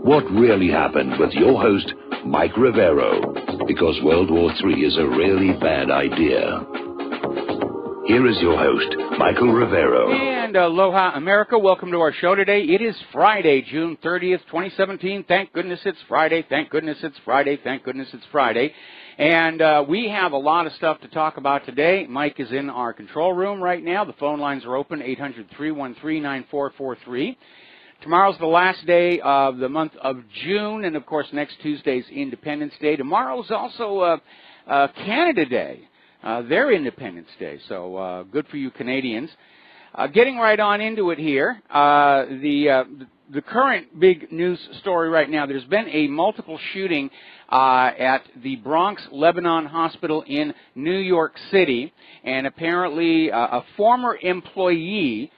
what really happened with your host, Mike Rivero, because World War III is a really bad idea. Here is your host, Michael Rivero. And aloha, America. Welcome to our show today. It is Friday, June 30th, 2017. Thank goodness it's Friday. Thank goodness it's Friday. Thank goodness it's Friday. And we have a lot of stuff to talk about today. Mike is in our control room right now. The phone lines are open, 800-313-9443. Tomorrow's the last day of the month of June, and, of course, next Tuesday's Independence Day. Tomorrow's also Canada Day, their Independence Day, so good for you Canadians. Getting right on into it here, the current big news story right now, there's been a multiple shooting at the Bronx Lebanon Hospital in New York City, and apparently a former employee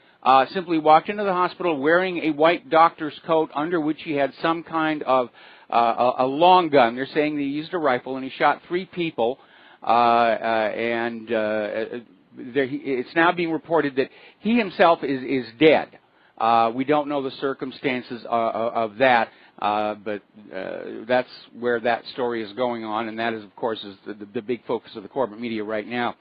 simply walked into the hospital wearing a white doctor's coat under which he had some kind of a long gun. They're saying that he used a rifle, and he shot 3 people, it's now being reported that he himself is dead. We don't know the circumstances of that, but that's where that story is going on, and that is, of course, is the big focus of the corporate media right now.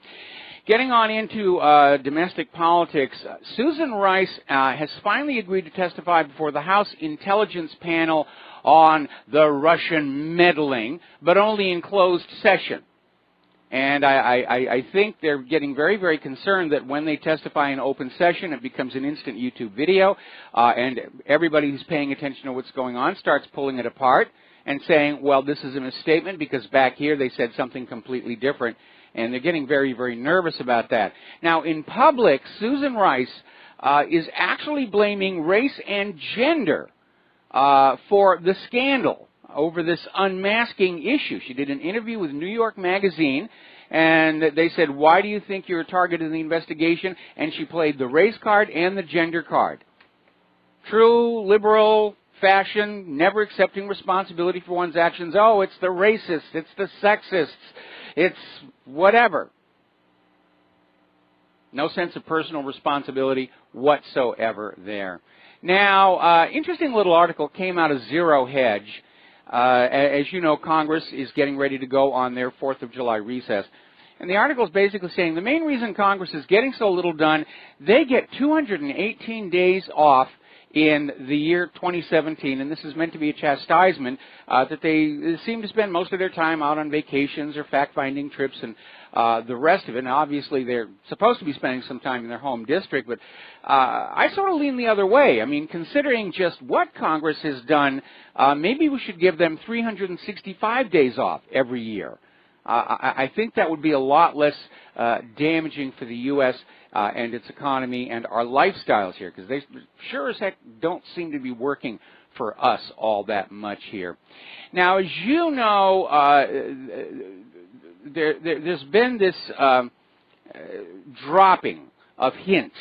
Getting on into domestic politics, Susan Rice has finally agreed to testify before the House Intelligence Panel on the Russian meddling, but only in closed session. And I think they're getting very, very concerned that when they testify in open session, it becomes an instant YouTube video, and everybody who's paying attention to what's going on starts pulling it apart and saying, well, this is a misstatement because back here they said something completely different. And they're getting very, very nervous about that. Now, in public, Susan Rice is actually blaming race and gender for the scandal over this unmasking issue. She did an interview with New York Magazine, and they said, why do you think you're a target in the investigation? And she played the race card and the gender card. True liberal fashion, never accepting responsibility for one's actions. Oh, it's the racists, it's the sexists, it's whatever. No sense of personal responsibility whatsoever there. Now, interesting little article came out of Zero Hedge. As you know, Congress is getting ready to go on their 4th of July recess. And the article is basically saying the main reason Congress is getting so little done, they get 218 days off in the year 2017, and this is meant to be a chastisement that they seem to spend most of their time out on vacations or fact-finding trips and the rest of it. And obviously, they're supposed to be spending some time in their home district, but I sort of lean the other way. I mean, considering just what Congress has done, maybe we should give them 365 days off every year. I think that would be a lot less damaging for the U.S. And its economy and our lifestyles here, because they sure as heck don't seem to be working for us all that much here. Now, as you know, there's been this dropping of hints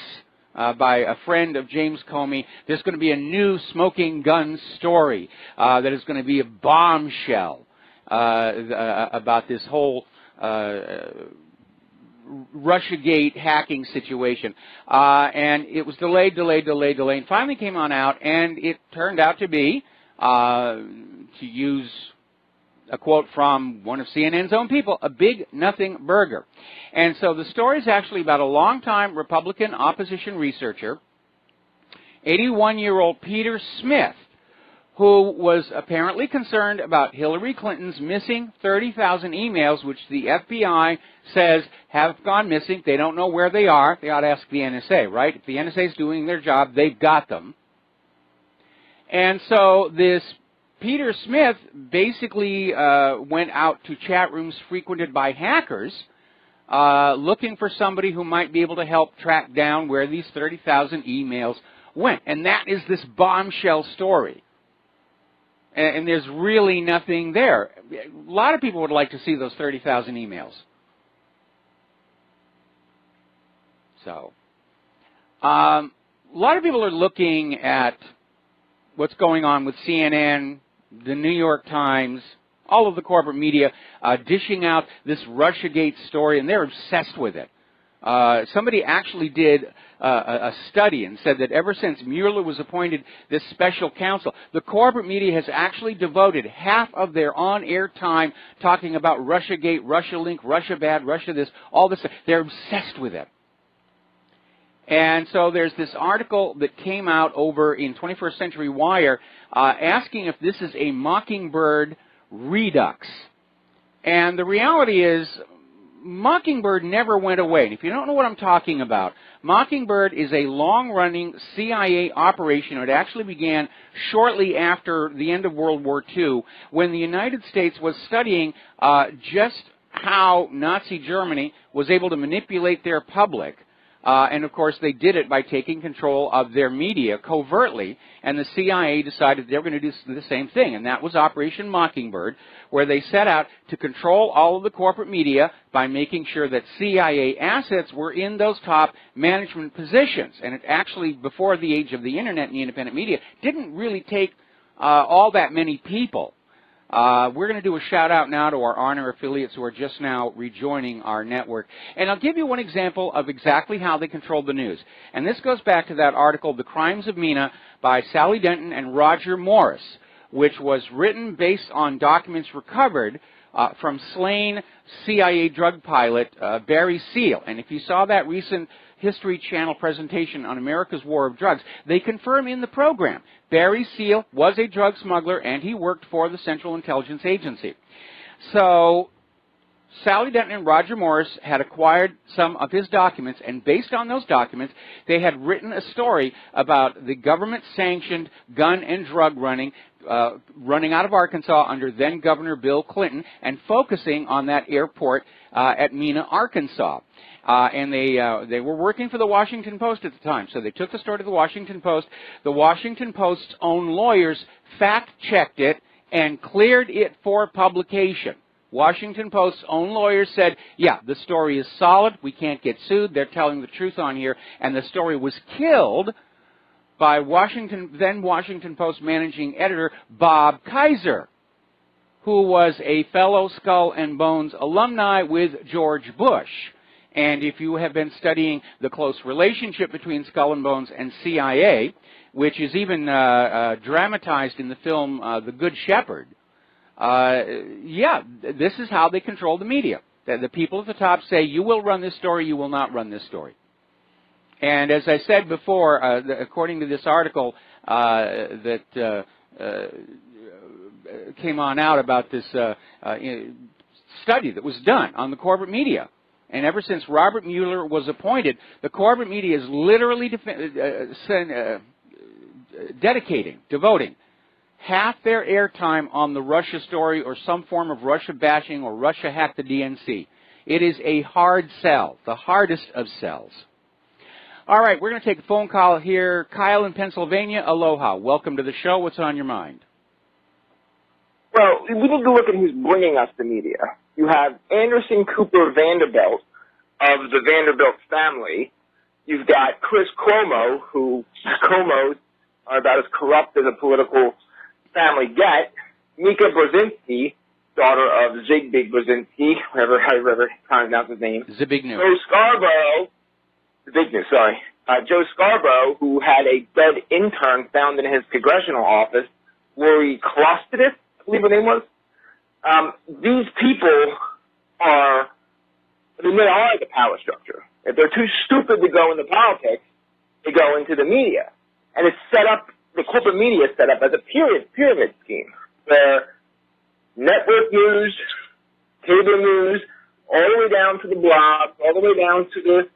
by a friend of James Comey. There's going to be a new smoking gun story that is going to be a bombshell about this whole Russiagate hacking situation. And it was delayed, and finally came on out, and it turned out to be, to use a quote from one of CNN's own people, a big nothing burger. And so the story is actually about a longtime Republican opposition researcher, 81-year-old Peter Smith, who was apparently concerned about Hillary Clinton's missing 30,000 emails, which the FBI says have gone missing. They don't know where they are. They ought to ask the NSA, right? If the NSA is doing their job, they've got them. And so this Peter Smith basically went out to chat rooms frequented by hackers, looking for somebody who might be able to help track down where these 30,000 emails went. And that is this bombshell story. And there's really nothing there. A lot of people would like to see those 30,000 emails. So, a lot of people are looking at what's going on with CNN, the New York Times, all of the corporate media, dishing out this Russiagate story, and they're obsessed with it. Somebody actually did a study and said that ever since Mueller was appointed this special counsel, the corporate media has actually devoted half of their on-air time talking about Russiagate, Russia-Link, Russia bad, Russia this, all this. They're obsessed with it. And so there's this article that came out over in 21st Century Wire asking if this is a Mockingbird redux. And the reality is, Mockingbird never went away. And if you don't know what I'm talking about, Mockingbird is a long-running CIA operation. It actually began shortly after the end of World War II, when the United States was studying just how Nazi Germany was able to manipulate their public. And, of course, they did it by taking control of their media covertly, and the CIA decided they were going to do the same thing, and that was Operation Mockingbird, where they set out to control all of the corporate media by making sure that CIA assets were in those top management positions. And it actually, before the age of the Internet and the independent media, didn't really take all that many people. We're going to do a shout-out now to our honor affiliates who are just now rejoining our network. And I'll give you one example of exactly how they controlled the news. And this goes back to that article, The Crimes of Mina, by Sally Denton and Roger Morris, which was written based on documents recovered from slain CIA drug pilot Barry Seal. And if you saw that recent History Channel presentation on America's War of Drugs, they confirm in the program Barry Seal was a drug smuggler and he worked for the Central Intelligence Agency. So Sally Denton and Roger Morris had acquired some of his documents, and based on those documents, they had written a story about the government-sanctioned gun and drug running out of Arkansas under then-Governor Bill Clinton, and focusing on that airport at Mena, Arkansas. And they were working for the Washington Post at the time, so they took the story to the Washington Post. The Washington Post's own lawyers fact-checked it and cleared it for publication. Washington Post's own lawyers said, yeah, the story is solid, we can't get sued, they're telling the truth on here, and the story was killed by then Washington Post managing editor Bob Kaiser, who was a fellow Skull and Bones alumni with George Bush. And if you have been studying the close relationship between Skull and Bones and CIA, which is even dramatized in the film The Good Shepherd, yeah, this is how they control the media. The people at the top say, you will run this story, you will not run this story. And as I said before, according to this article that came on out about this study that was done on the corporate media, and ever since Robert Mueller was appointed, the corporate media is literally devoting half their airtime on the Russia story or some form of Russia bashing or Russia hacked the DNC. It is a hard sell, the hardest of sells. All right, we're going to take a phone call here. Kyle in Pennsylvania, aloha. Welcome to the show. What's on your mind? Well, we need to look at who's bringing us the media. You have Anderson Cooper Vanderbilt of the Vanderbilt family. You've got Chris Cuomo, who Cuomo's are about as corrupt as a political family get. Mika Brzezinski, daughter of Zigbig Brzezinski, however pronounce his name. Zbigniew. Joe Scarborough, Joe Scarborough, who had a dead intern found in his congressional office, Lori Klostidis, I believe her name was. These people are, they are the power structure. If they're too stupid to go into politics, they go into the media. And it's set up, the corporate media is set up as a pyramid scheme, where network news, cable news, all the way down to the blog, all the way down to the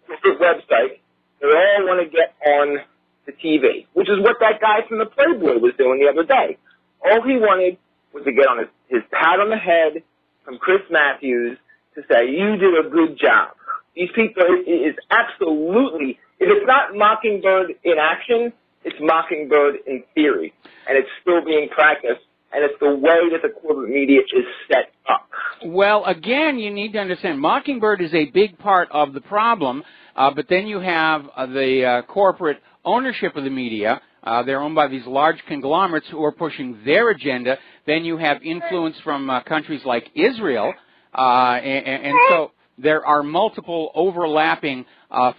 corporate website, they all want to get on the TV, which is what that guy from the Playboy was doing the other day. All he wanted was to get on his pat on the head from Chris Matthews to say, you did a good job. These people, it is absolutely, if it's not Mockingbird in action, it's Mockingbird in theory. And it's still being practiced, and it's the way that the corporate media is set up. Well, again, you need to understand, Mockingbird is a big part of the problem, but then you have the corporate ownership of the media. They're owned by these large conglomerates who are pushing their agenda. Then you have influence from countries like Israel, and so there are multiple overlapping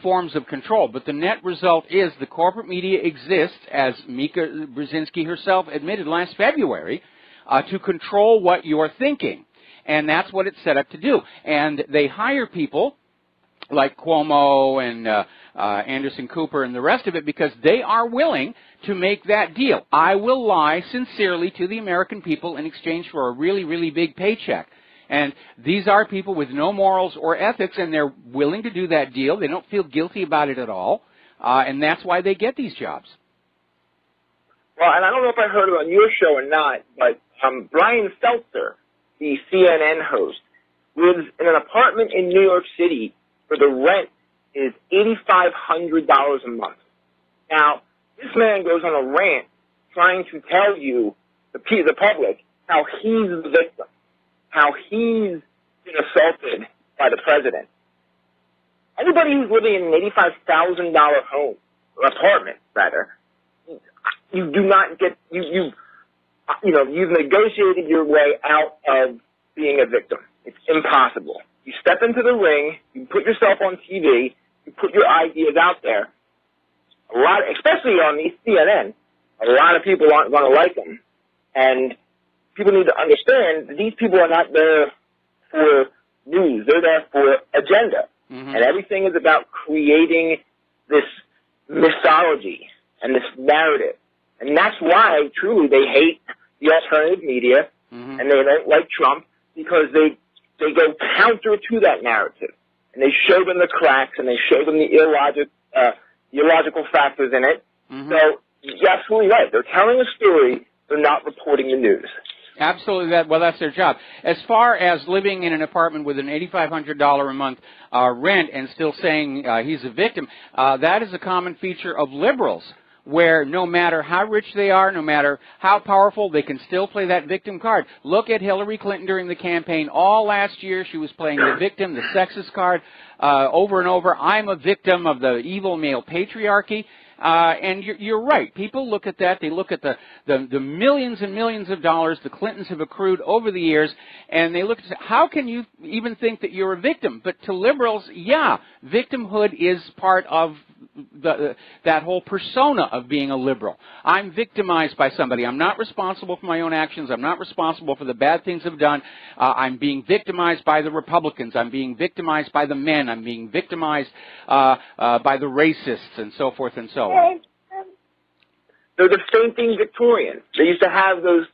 forms of control. But the net result is the corporate media exists, as Mika Brzezinski herself admitted last February, to control what you're thinking. And that's what it's set up to do. And they hire people like Cuomo and Anderson Cooper and the rest of it because they are willing to make that deal. I will lie sincerely to the American people in exchange for a really, really big paycheck. And these are people with no morals or ethics, and they're willing to do that deal. They don't feel guilty about it at all, and that's why they get these jobs. Well, and I don't know if I heard it on your show or not, but Brian Stelter, the CNN host, lives in an apartment in New York City where the rent is $8,500 a month. Now, this man goes on a rant trying to tell you, the public, how he's the victim, how he's been assaulted by the president. Anybody who's living in an $85,000 home, or apartment, rather, you do not get, you've negotiated your way out of being a victim. It's impossible. You step into the ring, you put yourself on TV, you put your ideas out there. A lot, especially on these CNN, a lot of people aren't going to like them. And people need to understand that these people are not there for news. They're there for agenda. Mm-hmm. And everything is about creating this mythology and this narrative. And that's why, truly, they hate the alternative media, mm-hmm. and they don't like Trump, because they go counter to that narrative. And they show them the cracks, and they show them the illogical factors in it. Mm-hmm. So you're absolutely right. They're telling a story. They're not reporting the news. Absolutely. That's their job. As far as living in an apartment with an $8,500 a month rent and still saying he's a victim, that is a common feature of liberals, where no matter how rich they are, no matter how powerful, they can still play that victim card. Look at Hillary Clinton during the campaign. All last year, she was playing the victim, the sexist card, over and over. I'm a victim of the evil male patriarchy. And you're right. People look at that. They look at the millions and millions of dollars the Clintons have accrued over the years, and they look at how can you even think that you're a victim? But to liberals, yeah, victimhood is part of that whole persona of being a liberal. I'm victimized by somebody. I'm not responsible for my own actions. I'm not responsible for the bad things I've done. I'm being victimized by the Republicans. I'm being victimized by the men. I'm being victimized by the racists, and so forth and so on. They're the fainting Victorians. They used to have those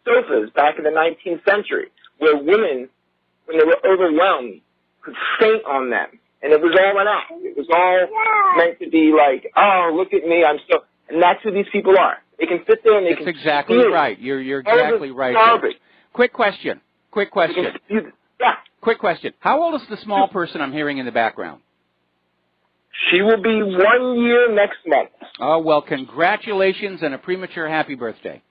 sofas back in the 19th century where women, when they were overwhelmed, could faint on them. And it was all an act. It was all meant to be like, oh, look at me, I'm so... And that's who these people are. They can sit there and they can... That's exactly right. You're exactly right. Quick question. Quick question. Quick question. How old is the small person I'm hearing in the background? She will be 1 year next month. Oh, well, congratulations and a premature happy birthday.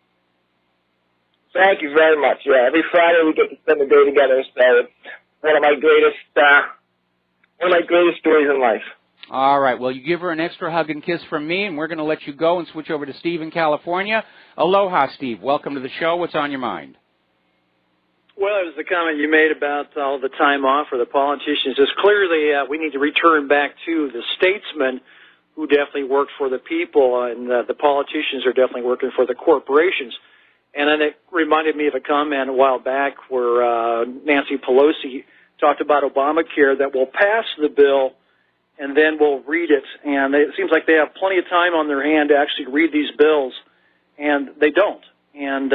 Thank you very much. Yeah, every Friday we get to spend the day together, so it's one of my greatest stories in life. All right. Well, you give her an extra hug and kiss from me, and we're going to let you go and switch over to Steve in California. Aloha, Steve. Welcome to the show. What's on your mind? Well, it was the comment you made about all the time off for the politicians. It's clearly we need to return back to the statesmen who definitely worked for the people, and the politicians are definitely working for the corporations. And then it reminded me of a comment a while back where Nancy Pelosi talked about Obamacare, that we'll pass the bill and then we'll read it. And it seems like they have plenty of time on their hand to actually read these bills, and they don't. And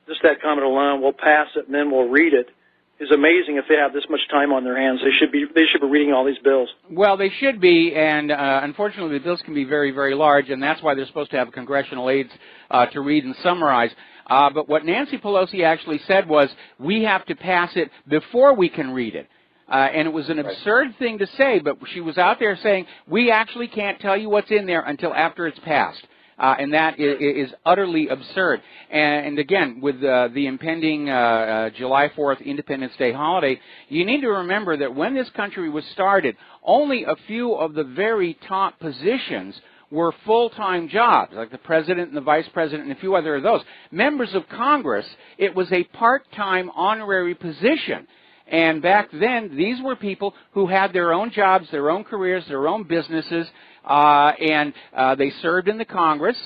just that comment alone, we'll pass it and then we'll read it, is amazing. If they have this much time on their hands, they should be reading all these bills. Well, they should be, and unfortunately the bills can be very, very large, and that's why they're supposed to have congressional aides to read and summarize. But what Nancy Pelosi actually said was, we have to pass it before we can read it. And it was an absurd thing to say, but she was out there saying, we actually can't tell you what's in there until after it's passed. And that is utterly absurd. And again, with the impending July 4th Independence Day holiday, you need to remember that when this country was started, only a few of the very top positions were full-time jobs, like the president and the vice president and a few other of those. Members of Congress, it was a part-time honorary position. And back then, these were people who had their own jobs, their own careers, their own businesses, and they served in the Congress.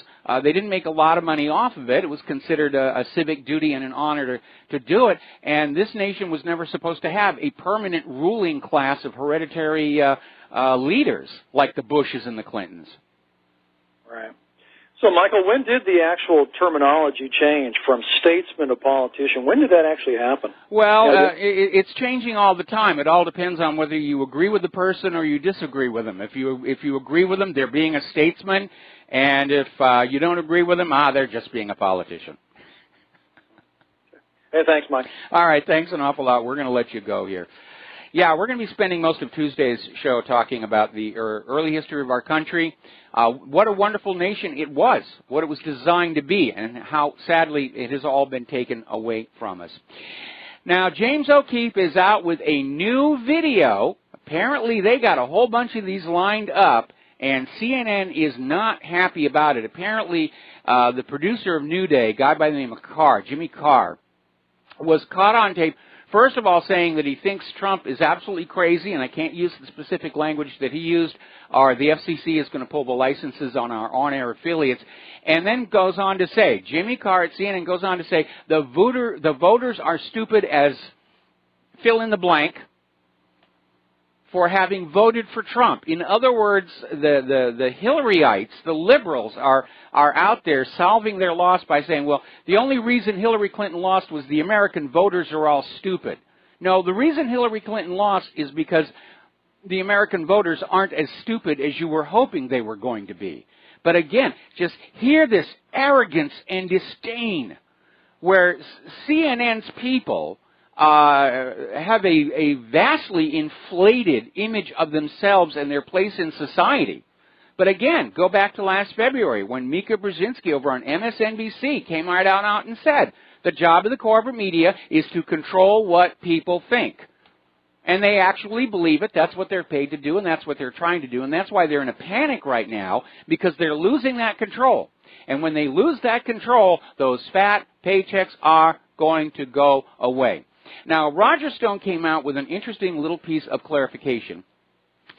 They didn't make a lot of money off of it. It was considered a civic duty and an honor to do it. And this nation was never supposed to have a permanent ruling class of hereditary leaders like the Bushes and the Clintons. Right. So, Michael, when did the actual terminology change from statesman to politician? When did that actually happen? Well, it's changing all the time. It all depends on whether you agree with the person or you disagree with them. If you agree with them, they're being a statesman, and if you don't agree with them, they're just being a politician. Hey, thanks, Mike. All right, thanks an awful lot. We're going to let you go here. Yeah, we're going to be spending most of Tuesday's show talking about the early history of our country, what a wonderful nation it was, what it was designed to be, and how, sadly, it has all been taken away from us. Now, James O'Keefe is out with a new video. Apparently, they got a whole bunch of these lined up, and CNN is not happy about it. Apparently, the producer of New Day, a guy by the name of Jimmy Carr, was caught on tape, first of all saying that he thinks Trump is absolutely crazy, and I can't use the specific language that he used, or the FCC is going to pull the licenses on our on-air affiliates, and then goes on to say, Jimmy Carr at CNN goes on to say, the voters are stupid as fill in the blank for having voted for Trump. In other words, the Hillaryites, the liberals, are out there solving their loss by saying, well, the only reason Hillary Clinton lost was the American voters are all stupid. No, the reason Hillary Clinton lost is because the American voters aren't as stupid as you were hoping they were going to be. But again, just hear this arrogance and disdain where CNN's people have a vastly inflated image of themselves and their place in society. But again, go back to last February when Mika Brzezinski over on MSNBC came right out and said, the job of the corporate media is to control what people think. And they actually believe it. That's what they're paid to do, and that's what they're trying to do. And that's why they're in a panic right now, because they're losing that control. And when they lose that control, those fat paychecks are going to go away. Now, Roger Stone came out with an interesting little piece of clarification,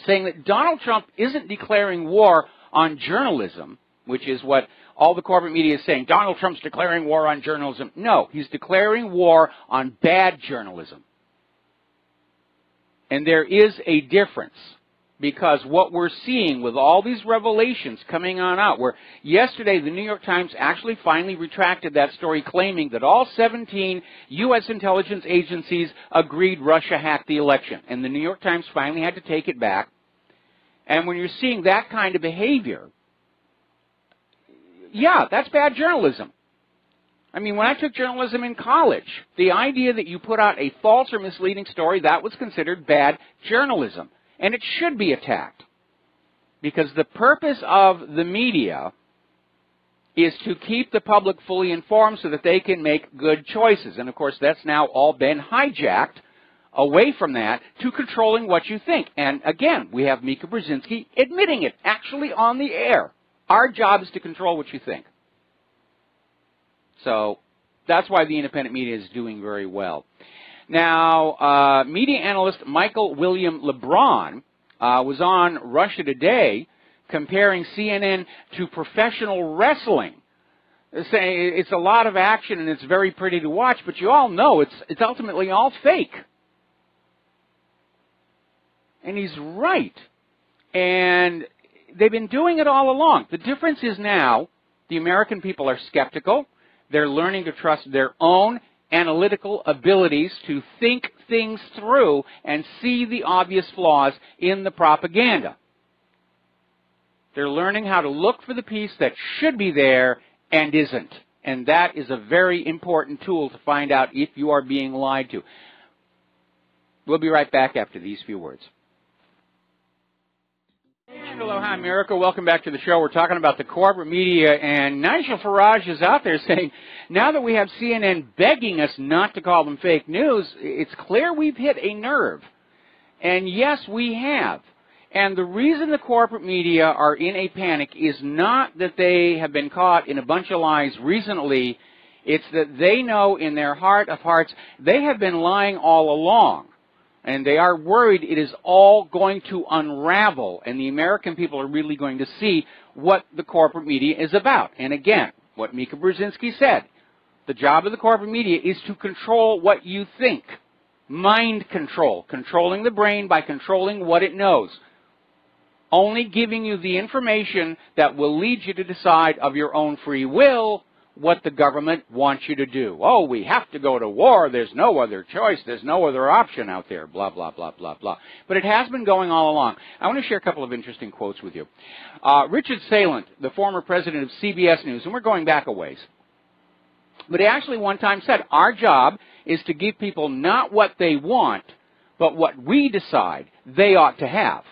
saying that Donald Trump isn't declaring war on journalism, which is what all the corporate media is saying. Donald Trump's declaring war on journalism. No, he's declaring war on bad journalism. And there is a difference, because what we're seeing with all these revelations coming on out, where yesterday the New York Times actually finally retracted that story claiming that all 17 U.S. intelligence agencies agreed Russia hacked the election. And the New York Times finally had to take it back. And when you're seeing that kind of behavior, yeah, that's bad journalism. I mean, when I took journalism in college, the idea that you put out a false or misleading story, that was considered bad journalism. And it should be attacked, because the purpose of the media is to keep the public fully informed so that they can make good choices. And, of course, that's now all been hijacked away from that to controlling what you think. And, again, we have Mika Brzezinski admitting it, actually on the air. Our job is to control what you think. So that's why the independent media is doing very well. Now, media analyst Michael William LeBron was on Russia Today comparing CNN to professional wrestling, saying it's a lot of action and it's very pretty to watch, but you all know it's ultimately all fake. And he's right. And they've been doing it all along. The difference is now the American people are skeptical. They're learning to trust their own analytical abilities to think things through and see the obvious flaws in the propaganda. They're learning how to look for the piece that should be there and isn't. And that is a very important tool to find out if you are being lied to. We'll be right back after these few words. And aloha, America. Welcome back to the show. We're talking about the corporate media, and Nigel Farage is out there saying, now that we have CNN begging us not to call them fake news, it's clear we've hit a nerve. And yes, we have. And the reason the corporate media are in a panic is not that they have been caught in a bunch of lies recently. It's that they know in their heart of hearts they have been lying all along. And they are worried it is all going to unravel, and the American people are really going to see what the corporate media is about. And again, what Mika Brzezinski said, the job of the corporate media is to control what you think. Mind control, controlling the brain by controlling what it knows. Only giving you the information that will lead you to decide of your own free will what the government wants you to do. Oh, we have to go to war. There's no other choice. There's no other option out there. Blah, blah, blah, blah, blah. But it has been going all along. I want to share a couple of interesting quotes with you. Richard Salent, the former president of CBS News, and we're going back a ways, but he actually one time said, our job is to give people not what they want, but what we decide they ought to have.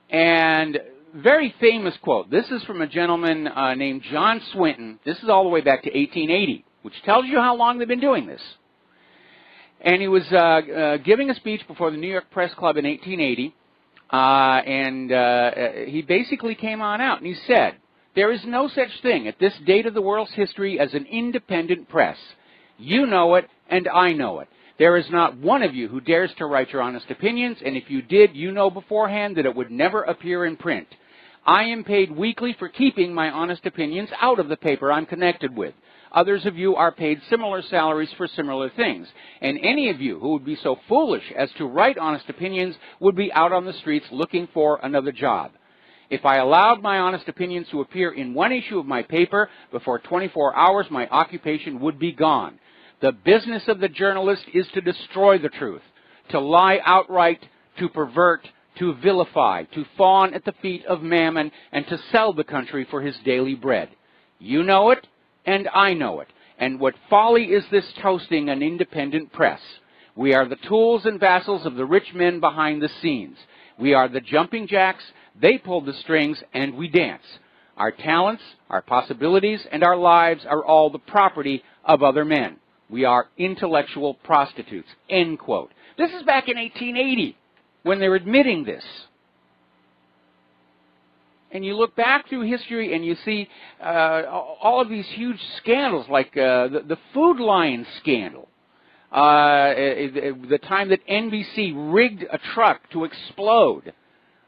And very famous quote. This is from a gentleman named John Swinton. This is all the way back to 1880, which tells you how long they've been doing this. And he was giving a speech before the New York Press Club in 1880, and he basically came on out and he said, there is no such thing at this date of the world's history as an independent press. You know it, and I know it. There is not one of you who dares to write your honest opinions, and if you did, you know beforehand that it would never appear in print. I am paid weekly for keeping my honest opinions out of the paper I'm connected with. Others of you are paid similar salaries for similar things. And any of you who would be so foolish as to write honest opinions would be out on the streets looking for another job. If I allowed my honest opinions to appear in one issue of my paper, before 24 hours my occupation would be gone. The business of the journalist is to destroy the truth, to lie outright, to pervert, to vilify, to fawn at the feet of mammon, and to sell the country for his daily bread. You know it, and I know it. And what folly is this toasting an independent press? We are the tools and vassals of the rich men behind the scenes. We are the jumping jacks, they pull the strings, and we dance. Our talents, our possibilities, and our lives are all the property of other men. We are intellectual prostitutes. End quote. This is back in 1880. When they're admitting this. And you look back through history and you see all of these huge scandals, like the Food Lion scandal. The time that NBC rigged a truck to explode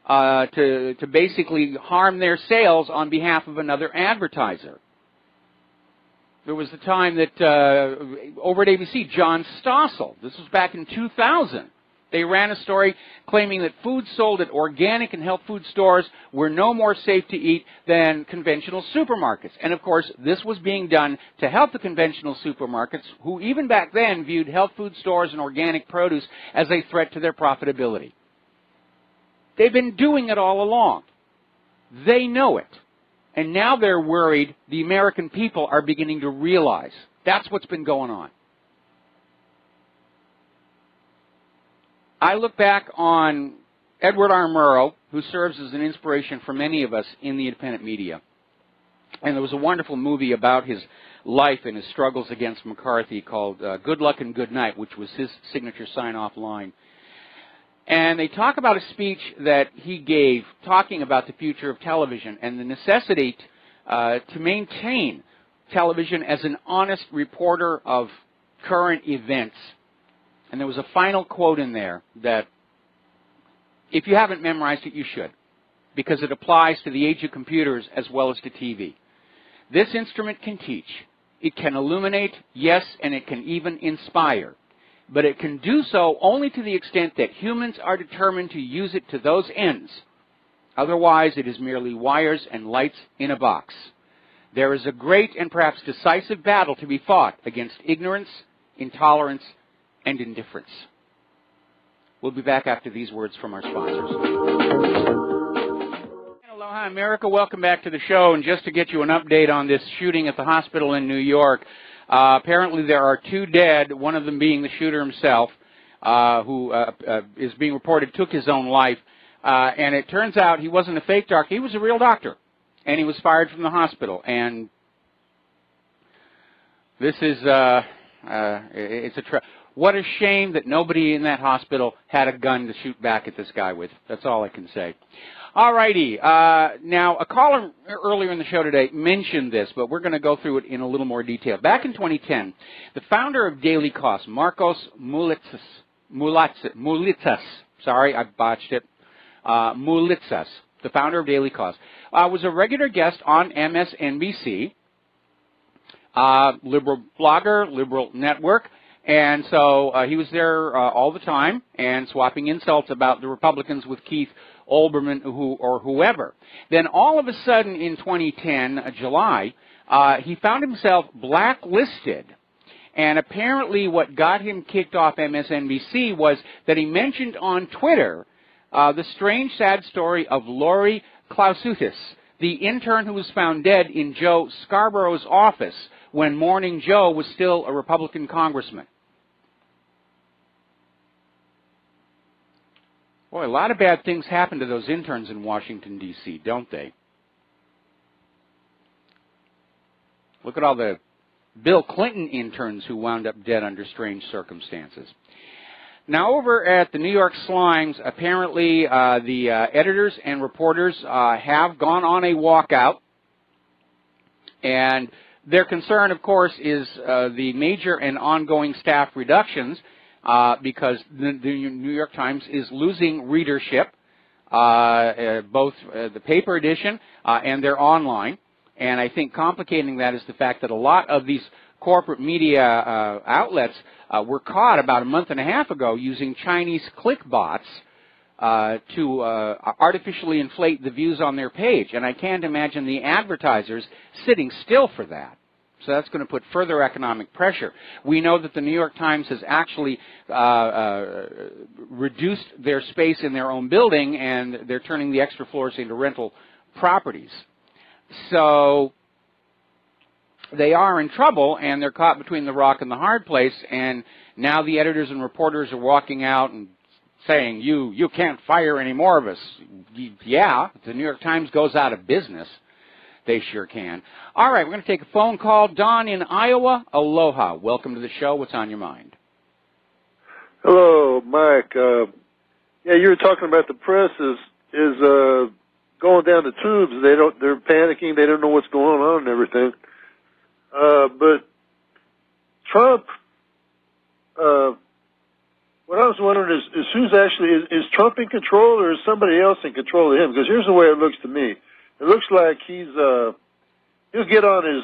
to basically harm their sales on behalf of another advertiser. There was the time that over at ABC, John Stossel, this was back in 2000, they ran a story claiming that food sold at organic and health food stores were no more safe to eat than conventional supermarkets. And of course, this was being done to help the conventional supermarkets, who even back then viewed health food stores and organic produce as a threat to their profitability. They've been doing it all along. They know it. And now they're worried the American people are beginning to realize. That's what's been going on. I look back on Edward R. Murrow, who serves as an inspiration for many of us in the independent media. And there was a wonderful movie about his life and his struggles against McCarthy called Good Luck and Good Night, which was his signature sign-off line. And they talk about a speech that he gave talking about the future of television and the necessity to maintain television as an honest reporter of current events. And there was a final quote in there that, if you haven't memorized it, you should, because it applies to the age of computers as well as to TV. This instrument can teach. It can illuminate, yes, and it can even inspire. But it can do so only to the extent that humans are determined to use it to those ends. Otherwise, it is merely wires and lights in a box. There is a great and perhaps decisive battle to be fought against ignorance, intolerance, and indifference. We'll be back after these words from our sponsors. Aloha, America. Welcome back to the show. And just to get you an update on this shooting at the hospital in New York, apparently there are 2 dead, one of them being the shooter himself, who is being reported took his own life. And it turns out he wasn't a fake doctor. He was a real doctor. And he was fired from the hospital. And this is, it's a what a shame that nobody in that hospital had a gun to shoot back at this guy with. That's all I can say. All righty. Now, a caller earlier in the show today mentioned this, but we're going to go through it in a little more detail. Back in 2010, the founder of Daily Cost, Marcos Moulitsas, Mulitsas. Sorry, I botched it. Mulitsas, the founder of Daily Cause, was a regular guest on MSNBC, liberal blogger, liberal network, and so he was there all the time and swapping insults about the Republicans with Keith Olbermann or whoever. Then all of a sudden in 2010, July, he found himself blacklisted. And apparently what got him kicked off MSNBC was that he mentioned on Twitter the strange, sad story of Lori Klausutis, the intern who was found dead in Joe Scarborough's office when Morning Joe was still a Republican congressman. Boy, a lot of bad things happen to those interns in Washington, D.C., don't they? Look at all the Bill Clinton interns who wound up dead under strange circumstances. Now, over at the New York Slimes, apparently the editors and reporters have gone on a walkout. And their concern, of course, is the major and ongoing staff reductions because the New York Times is losing readership, both the paper edition and their online. And I think complicating that is the fact that a lot of these corporate media outlets were caught about a month and a half ago using Chinese click bots to artificially inflate the views on their page. And I can't imagine the advertisers sitting still for that. So that's going to put further economic pressure. We know that the New York Times has actually reduced their space in their own building, and they're turning the extra floors into rental properties. So they are in trouble, and they're caught between the rock and the hard place, and now the editors and reporters are walking out and saying, you can't fire any more of us. Yeah, if the New York Times goes out of business, they sure can. All right, we're going to take a phone call. Don in Iowa, aloha. Welcome to the show. What's on your mind? Hello, Mike. Yeah, you were talking about the press is going down the tubes. They're panicking. They don't know what's going on and everything. But Trump, what I was wondering is who's actually, is Trump in control or is somebody else in control of him? Because here's the way it looks to me. It looks like he'll get on his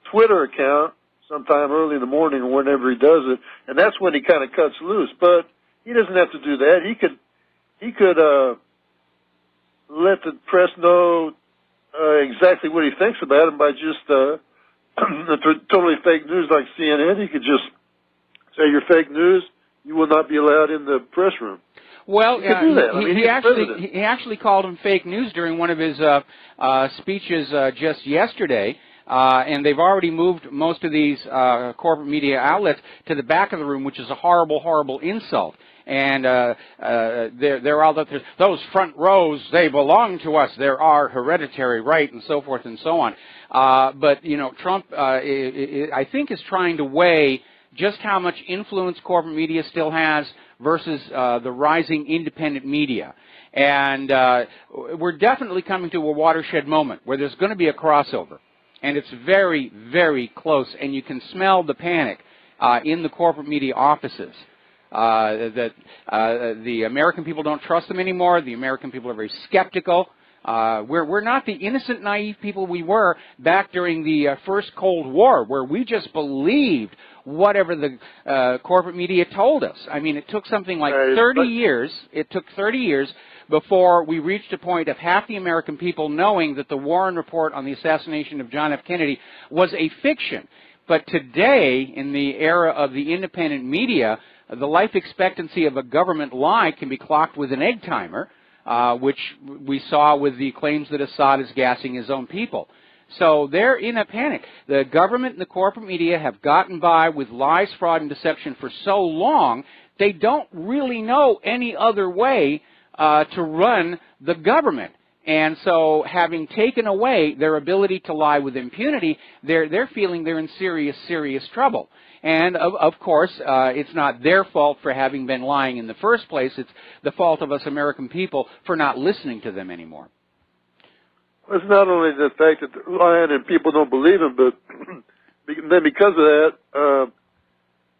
Twitter account sometime early in the morning or whenever he does it, and that's when he kind of cuts loose. But he doesn't have to do that. He could let the press know exactly what he thinks about him by just if they're totally fake news like CNN, he could just say you're fake news. You will not be allowed in the press room. Well, he actually called him fake news during one of his speeches just yesterday, and they've already moved most of these corporate media outlets to the back of the room, which is a horrible, horrible insult. And they're all that those front rows, they belong to us. They're our hereditary right, and so forth and so on. But you know, Trump, I think, is trying to weigh just how much influence corporate media still has versus the rising independent media. And we're definitely coming to a watershed moment where there's going to be a crossover. And it's very, very close. And you can smell the panic in the corporate media offices. That the American people don't trust them anymore. The American people are very skeptical. We're not the innocent, naive people we were back during the first Cold War, where we just believed whatever the corporate media told us. I mean, it took something like 30 years. It took 30 years before we reached a point of half the American people knowing that the Warren Report on the assassination of John F. Kennedy was a fiction. But today, in the era of the independent media, the life expectancy of a government lie can be clocked with an egg timer, which we saw with the claims that Assad is gassing his own people. So they're in a panic. The government and the corporate media have gotten by with lies, fraud, and deception for so long, they don't really know any other way to run the government. And so having taken away their ability to lie with impunity, they're feeling they're in serious, serious trouble. And, of course, it's not their fault for having been lying in the first place. It's the fault of us American people for not listening to them anymore. Well, it's not only the fact that they're lying and people don't believe them, but then because of that,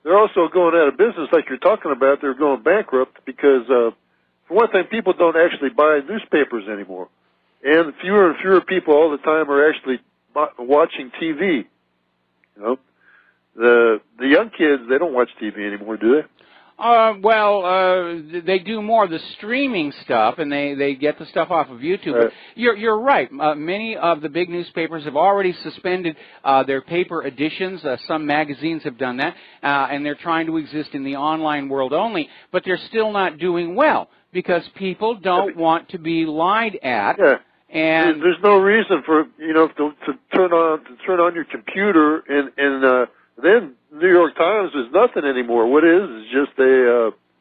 they're also going out of business, like you're talking about. They're going bankrupt because, for one thing, people don't actually buy newspapers anymore, and fewer and fewer people all the time are actually watching TV. You know, the young kids, they don't watch TV anymore, do they? They do more of the streaming stuff, and they get the stuff off of YouTube. Right. But you're right. Many of the big newspapers have already suspended their paper editions. Some magazines have done that, and they're trying to exist in the online world only. But they're still not doing well because people don't want to be lied at. Yeah. And there's no reason for to turn on your computer and then New York Times is nothing anymore. What is just another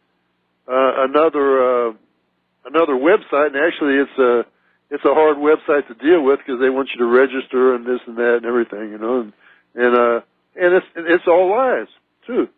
website, and actually it's a hard website to deal with because they want you to register and this and that and everything, and it's all lies too.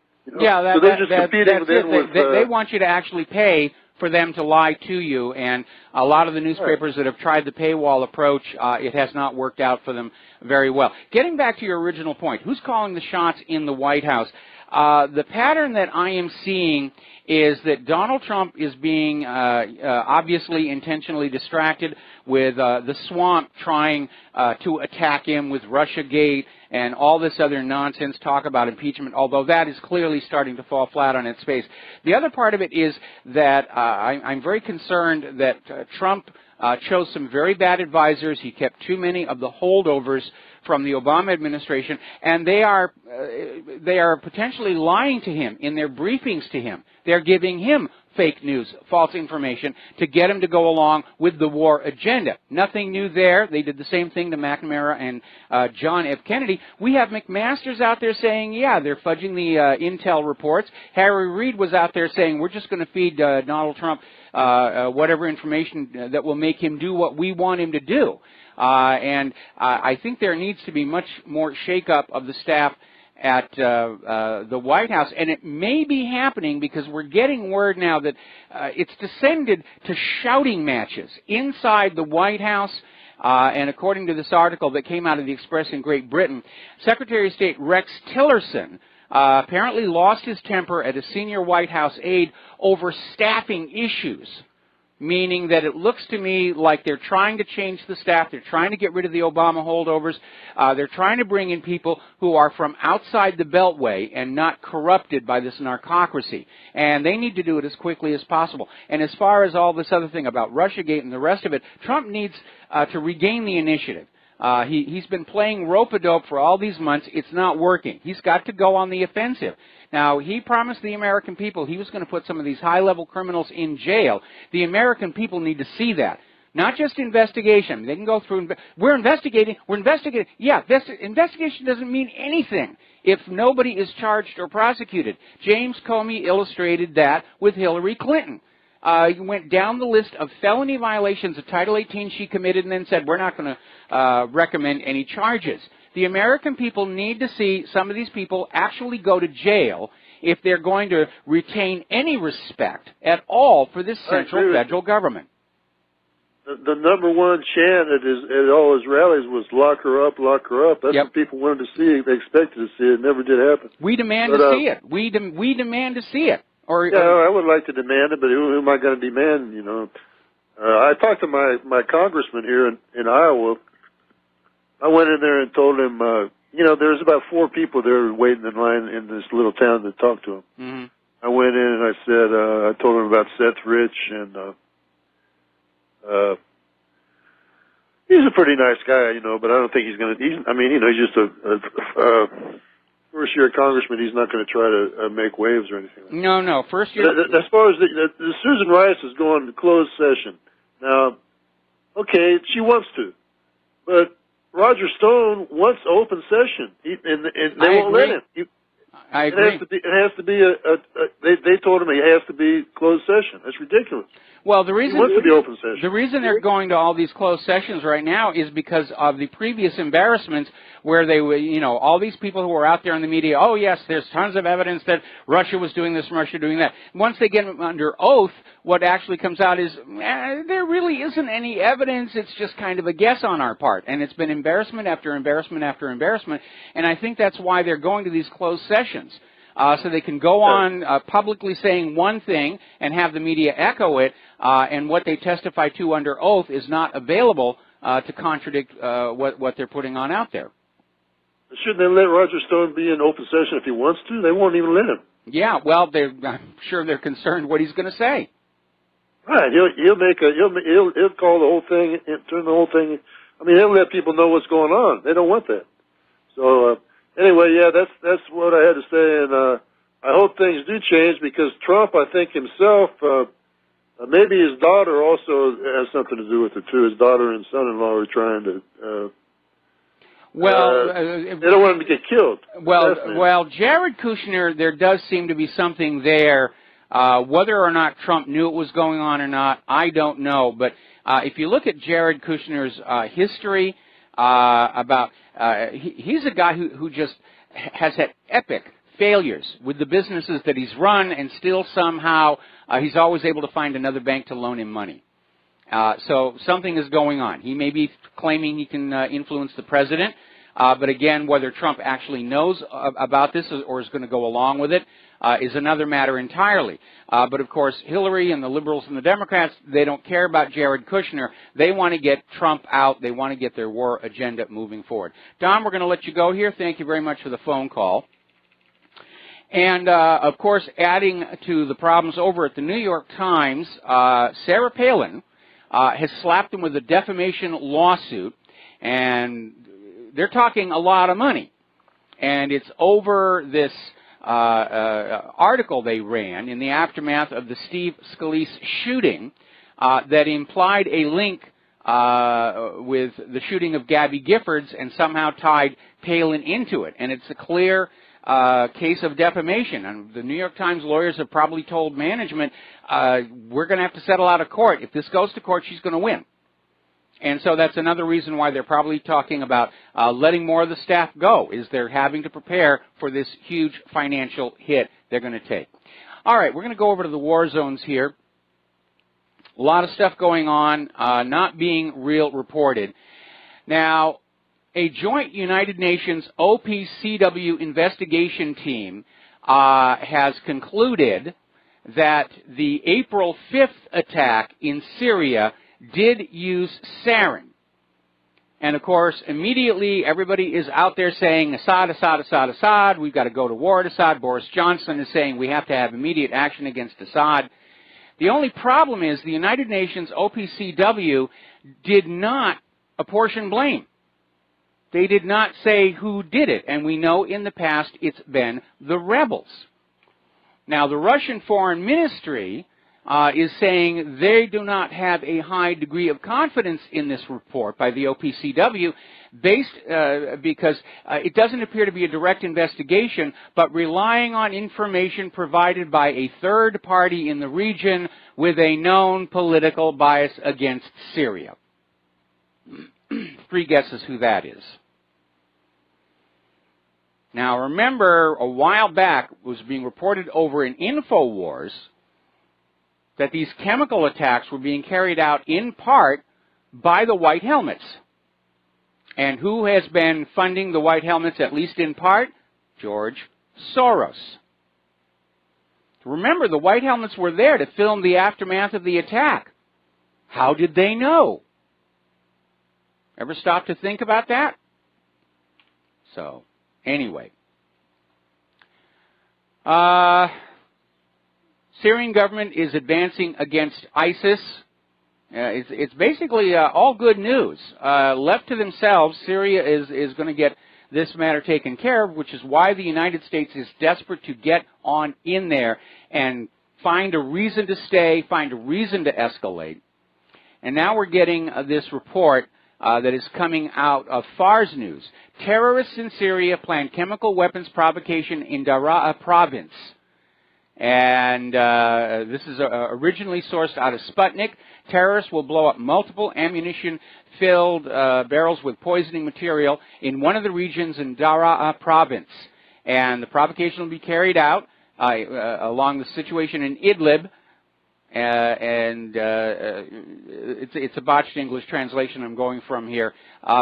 Yeah, so they're just competing with they want you to actually pay for them to lie to you, and a lot of the newspapers that have tried the paywall approach, it has not worked out for them very well. Getting back to your original point, who's calling the shots in the White House? The pattern that I am seeing is that Donald Trump is being obviously intentionally distracted with the swamp trying to attack him with Russiagate and all this other nonsense talk about impeachment, although that is clearly starting to fall flat on its face. The other part of it is that I'm very concerned that Trump chose some very bad advisors. He kept too many of the holdovers from the Obama administration, and they are potentially lying to him in their briefings to him. They're giving him fake news, false information, to get him to go along with the war agenda. Nothing new there. They did the same thing to McNamara and John F. Kennedy. We have McMaster's out there saying, yeah, they're fudging the intel reports. Harry Reid was out there saying, we're just going to feed Donald Trump whatever information that will make him do what we want him to do. And I think there needs to be much more shakeup of the staff at the White House, and it may be happening because we're getting word now that it's descended to shouting matches inside the White House. And according to this article that came out of the Express in Great Britain, Secretary of State Rex Tillerson apparently lost his temper at a senior White House aide over staffing issues, meaning that it looks to me like they're trying to change the staff. They're trying to get rid of the Obama holdovers. They're trying to bring in people who are from outside the Beltway and not corrupted by this narcocracy. And they need to do it as quickly as possible. And as far as all this other thing about Russiagate and the rest of it, Trump needs to regain the initiative. He's been playing rope-a-dope for all these months. It's not working. He's got to go on the offensive. Now, he promised the American people he was going to put some of these high-level criminals in jail. The American people need to see that. Not just investigation. They can go through, we're investigating. Yeah, investigation doesn't mean anything if nobody is charged or prosecuted. James Comey illustrated that with Hillary Clinton. He went down the list of felony violations of Title 18 she committed and then said, we're not going to recommend any charges. The American people need to see some of these people actually go to jail if they're going to retain any respect at all for this central federal government. The number one chant at all his rallies was lock her up, lock her up. That's what people wanted to see. They expected to see it. It never did happen. We demand to see it. We demand to see it. I would like to demand it, but who am I going to demand, I talked to my congressman here in Iowa. I went in there and told him, there's about 4 people there waiting in line in this little town to talk to him. Mm-hmm. I went in and I said, I told him about Seth Rich, and he's a pretty nice guy, but I don't think he's going to, he's just a first-year congressman. He's not going to try to make waves or anything like that. No, first year. As far as the Susan Rice is going to closed session. Now, okay, she wants to, but Roger Stone wants open session, and they won't let him. I agree. It has to be they told him it has to be closed session. That's ridiculous. Well, the reason he wants to be open session. The reason they're going to all these closed sessions right now is because of the previous embarrassments where they were, all these people who were out there in the media, oh yes, there's tons of evidence that Russia was doing this, Russia doing that. Once they get them under oath, what actually comes out is there really isn't any evidence. It's just kind of a guess on our part, and it's been embarrassment after embarrassment after embarrassment. And I think that's why they're going to these closed sessions. so they can go on publicly saying one thing and have the media echo it, and what they testify to under oath is not available to contradict what they're putting on out there. Shouldn't they let Roger Stone be in open session if he wants to? They won't even let him. Yeah, well, I'm sure they're concerned what he's going to say. Right, he'll call the whole thing, turn the whole thing. I mean, he'll let people know what's going on. They don't want that. So anyway, yeah, that's what I had to say, and I hope things do change because Trump, I think himself, maybe his daughter also has something to do with it too. His daughter and son-in-law are trying to. They don't want him to get killed. Well, Jared Kushner, there does seem to be something there. Whether or not Trump knew it was going on or not, I don't know. But if you look at Jared Kushner's history, he's a guy who just has had epic failures with the businesses that he's run, and still somehow he's always able to find another bank to loan him money. So something is going on. He may be claiming he can influence the president, but again, whether Trump actually knows about this or is going to go along with it is another matter entirely. But of course, Hillary and the liberals and the Democrats, they don't care about Jared Kushner. They want to get Trump out. They want to get their war agenda moving forward. Don, we're going to let you go here. Thank you very much for the phone call. And, of course, adding to the problems over at the New York Times, Sarah Palin has slapped them with a defamation lawsuit, and they're talking a lot of money. And it's over this article they ran in the aftermath of the Steve Scalise shooting that implied a link with the shooting of Gabby Giffords and somehow tied Palin into it. And it's a clear case of defamation. And the New York Times lawyers have probably told management, we're going to have to settle out of court. If this goes to court, she's going to win. And so that's another reason why they're probably talking about letting more of the staff go, is they're having to prepare for this huge financial hit they're going to take. All right, we're going to go over to the war zones here. A lot of stuff going on, not being real reported. Now, a joint United Nations OPCW investigation team has concluded that the April 5th attack in Syria did use sarin. And, of course, immediately everybody is out there saying, Assad, Assad, Assad, Assad, we've got to go to war with Assad. Boris Johnson is saying we have to have immediate action against Assad. The only problem is the United Nations OPCW did not apportion blame. They did not say who did it, and we know in the past it's been the rebels. Now, the Russian Foreign Ministry is saying they do not have a high degree of confidence in this report by the OPCW because it doesn't appear to be a direct investigation, but relying on information provided by a third party in the region with a known political bias against Syria. 3 guesses who that is. Now, remember, a while back was being reported over in InfoWars that these chemical attacks were being carried out in part by the White Helmets. And who has been funding the White Helmets, at least in part? George Soros. Remember, the White Helmets were there to film the aftermath of the attack. How did they know? Ever stop to think about that? So, anyway. Syrian government is advancing against ISIS. It's basically all good news. Left to themselves, Syria is going to get this matter taken care of, which is why the United States is desperate to get on in there and find a reason to stay, find a reason to escalate. And now we're getting this report that is coming out of Fars News. Terrorists in Syria plan chemical weapons provocation in Daraa province. And this is originally sourced out of Sputnik. Terrorists will blow up multiple ammunition-filled barrels with poisoning material in one of the regions in Daraa province. And the provocation will be carried out along the situation in Idlib, It's a botched English translation I'm going from here,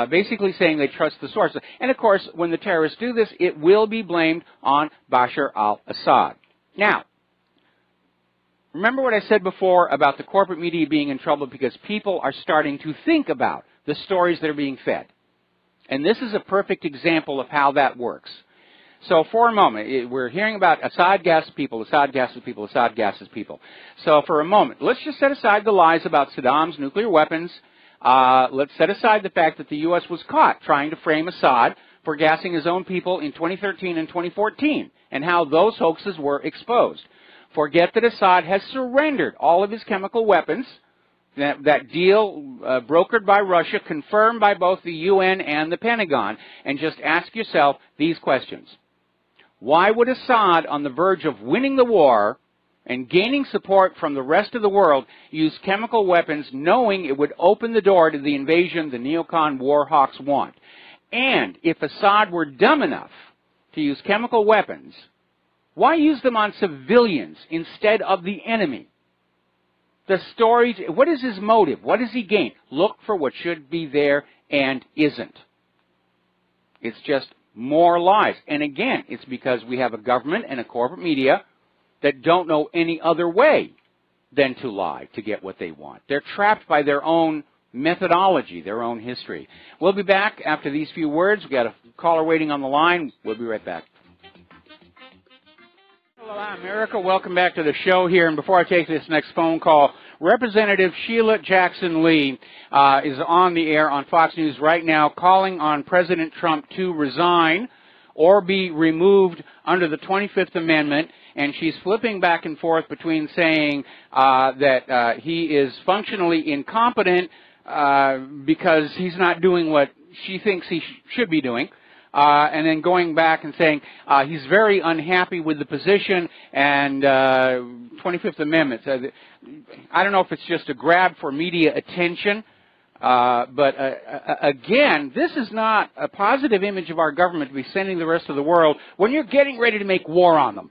basically saying they trust the source. And of course, when the terrorists do this, it will be blamed on Bashar al-Assad. Now, remember what I said before about the corporate media being in trouble because people are starting to think about the stories that are being fed. And this is a perfect example of how that works. So for a moment, we're hearing about Assad gasses people, Assad gasses people, Assad gasses people. So for a moment, let's just set aside the lies about Saddam's nuclear weapons. Let's set aside the fact that the U.S. was caught trying to frame Assad for gassing his own people in 2013 and 2014, and how those hoaxes were exposed. Forget that Assad has surrendered all of his chemical weapons. That deal brokered by Russia, confirmed by both the UN and the Pentagon, and just ask yourself these questions. Why would Assad, on the verge of winning the war and gaining support from the rest of the world, use chemical weapons knowing it would open the door to the invasion the neocon war hawks want? And if Assad were dumb enough to use chemical weapons, why use them on civilians instead of the enemy? The stories, what is his motive? What does he gain? Look for what should be there and isn't. It's just more lies. And again, it's because we have a government and a corporate media that don't know any other way than to lie to get what they want. They're trapped by their own methodology, their own history. We'll be back after these few words. We've got a caller waiting on the line. We'll be right back. Hello, I'm Erica. Welcome back to the show here. And before I take this next phone call, Representative Sheila Jackson Lee is on the air on Fox News right now calling on President Trump to resign or be removed under the 25th Amendment. And she's flipping back and forth between saying that he is functionally incompetent because he's not doing what she thinks he should be doing. And then going back and saying he's very unhappy with the position and 25th Amendment. I don't know if it's just a grab for media attention, but again, this is not a positive image of our government to be sending the rest of the world when you're getting ready to make war on them.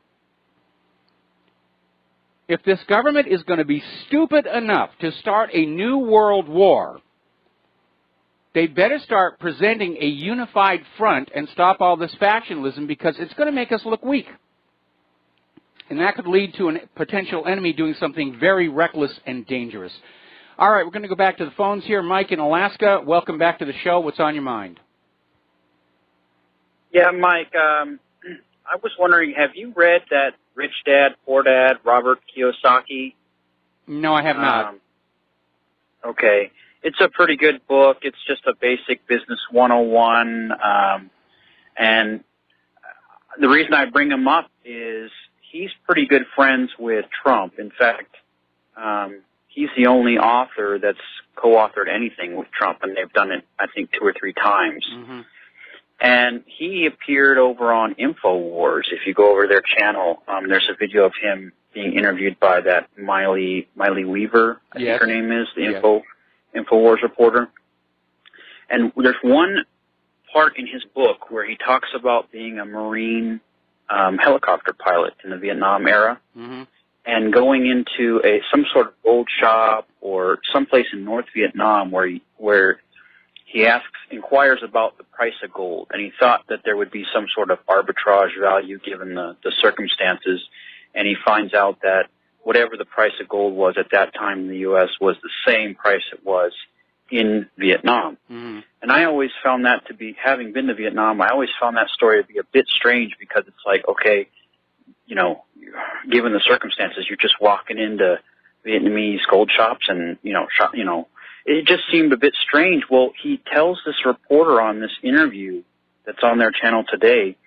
If this government is going to be stupid enough to start a new world war, they better start presenting a unified front and stop all this factionalism because it's going to make us look weak. And that could lead to a potential enemy doing something very reckless and dangerous. All right, we're going to go back to the phones here. Mike in Alaska, welcome back to the show. What's on your mind? Yeah, Mike, I was wondering, have you read that Rich Dad, Poor Dad, Robert Kiyosaki? No, I have not. Okay. It's a pretty good book. It's just a basic business 101. And the reason I bring him up is he's pretty good friends with Trump. In fact, he's the only author that's co-authored anything with Trump, and they've done it, I think, 2 or 3 times. Mm-hmm. And he appeared over on InfoWars. If you go over their channel, there's a video of him being interviewed by that Miley Weaver, I think her name is, the InfoWars reporter. And there's one part in his book where he talks about being a Marine helicopter pilot in the Vietnam era, mm-hmm. and going into some sort of gold shop or someplace in North Vietnam where he inquires about the price of gold, and he thought that there would be some sort of arbitrage value given the circumstances, and he finds out that whatever the price of gold was at that time in the U.S. was the same price it was in Vietnam. Mm-hmm. And I always found that to be, having been to Vietnam, I always found that story to be a bit strange because it's like, okay, you know, given the circumstances, you're just walking into Vietnamese gold shops and, it just seemed a bit strange. Well, he tells this reporter on this interview that's on their channel today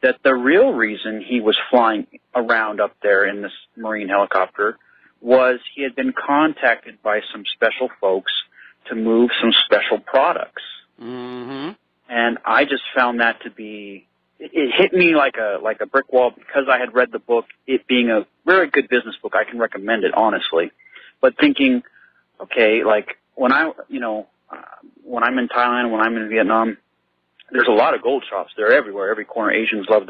that the real reason he was flying around up there in this Marine helicopter was he had been contacted by some special folks to move some special products. Mm-hmm. And I just found that to be, it hit me like a brick wall because I had read the book, it being a very good business book. I can recommend it, honestly. But thinking, okay, like when I'm in Thailand, when I'm in Vietnam, there's a lot of gold shops. They're everywhere, every corner. Asians love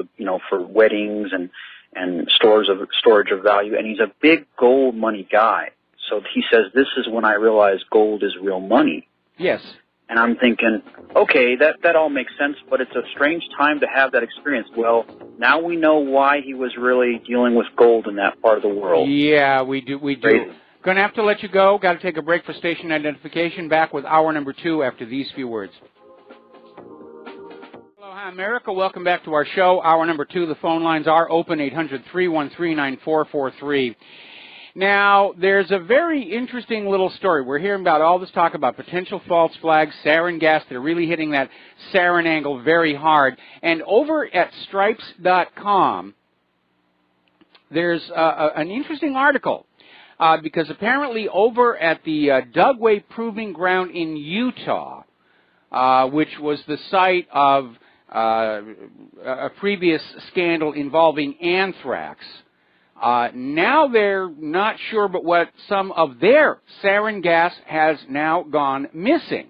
for weddings and and storage of value, and he's a big gold money guy. So he says, this is when I realized gold is real money. Yes. And I'm thinking, okay, that all makes sense, but it's a strange time to have that experience. Well, now we know why he was really dealing with gold in that part of the world. Yeah, we do. Crazy. Going to have to let you go. Got to take a break for station identification. Back with hour number 2 after these few words. Aloha, America. Welcome back to our show. Hour number 2. The phone lines are open, 800-313-9443. Now, there's a very interesting little story. We're hearing about all this talk about potential false flags, sarin gas. They're really hitting that sarin angle very hard. And over at stripes.com, there's an interesting article. Because apparently over at the Dugway Proving Ground in Utah, which was the site of a previous scandal involving anthrax, now they're not sure but what some of their sarin gas has now gone missing.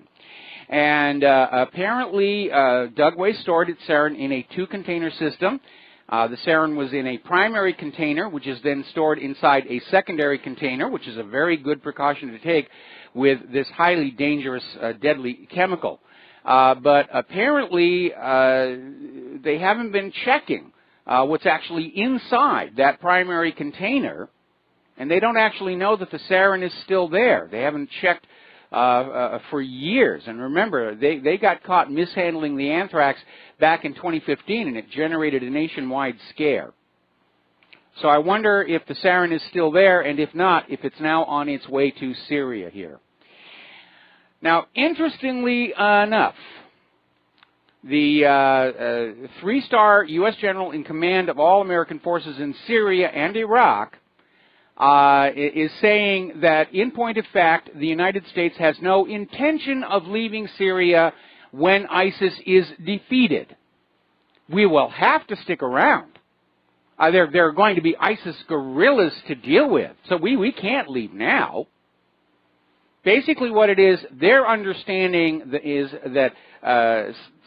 And apparently Dugway stored its sarin in a 2-container system. The sarin was in a primary container, which is then stored inside a secondary container, which is a very good precaution to take with this highly dangerous, deadly chemical. But apparently, they haven't been checking what's actually inside that primary container, and they don't actually know that the sarin is still there. They haven't checked for years. And remember, they got caught mishandling the anthrax back in 2015, and it generated a nationwide scare. So I wonder if the sarin is still there, and if not, if it's now on its way to Syria here. Now, interestingly enough, the 3-star U.S. general in command of all American forces in Syria and Iraq is saying that, in point of fact, the United States has no intention of leaving Syria when ISIS is defeated. We will have to stick around. There are going to be ISIS guerrillas to deal with, so we can't leave now. Basically what it is, their understanding is that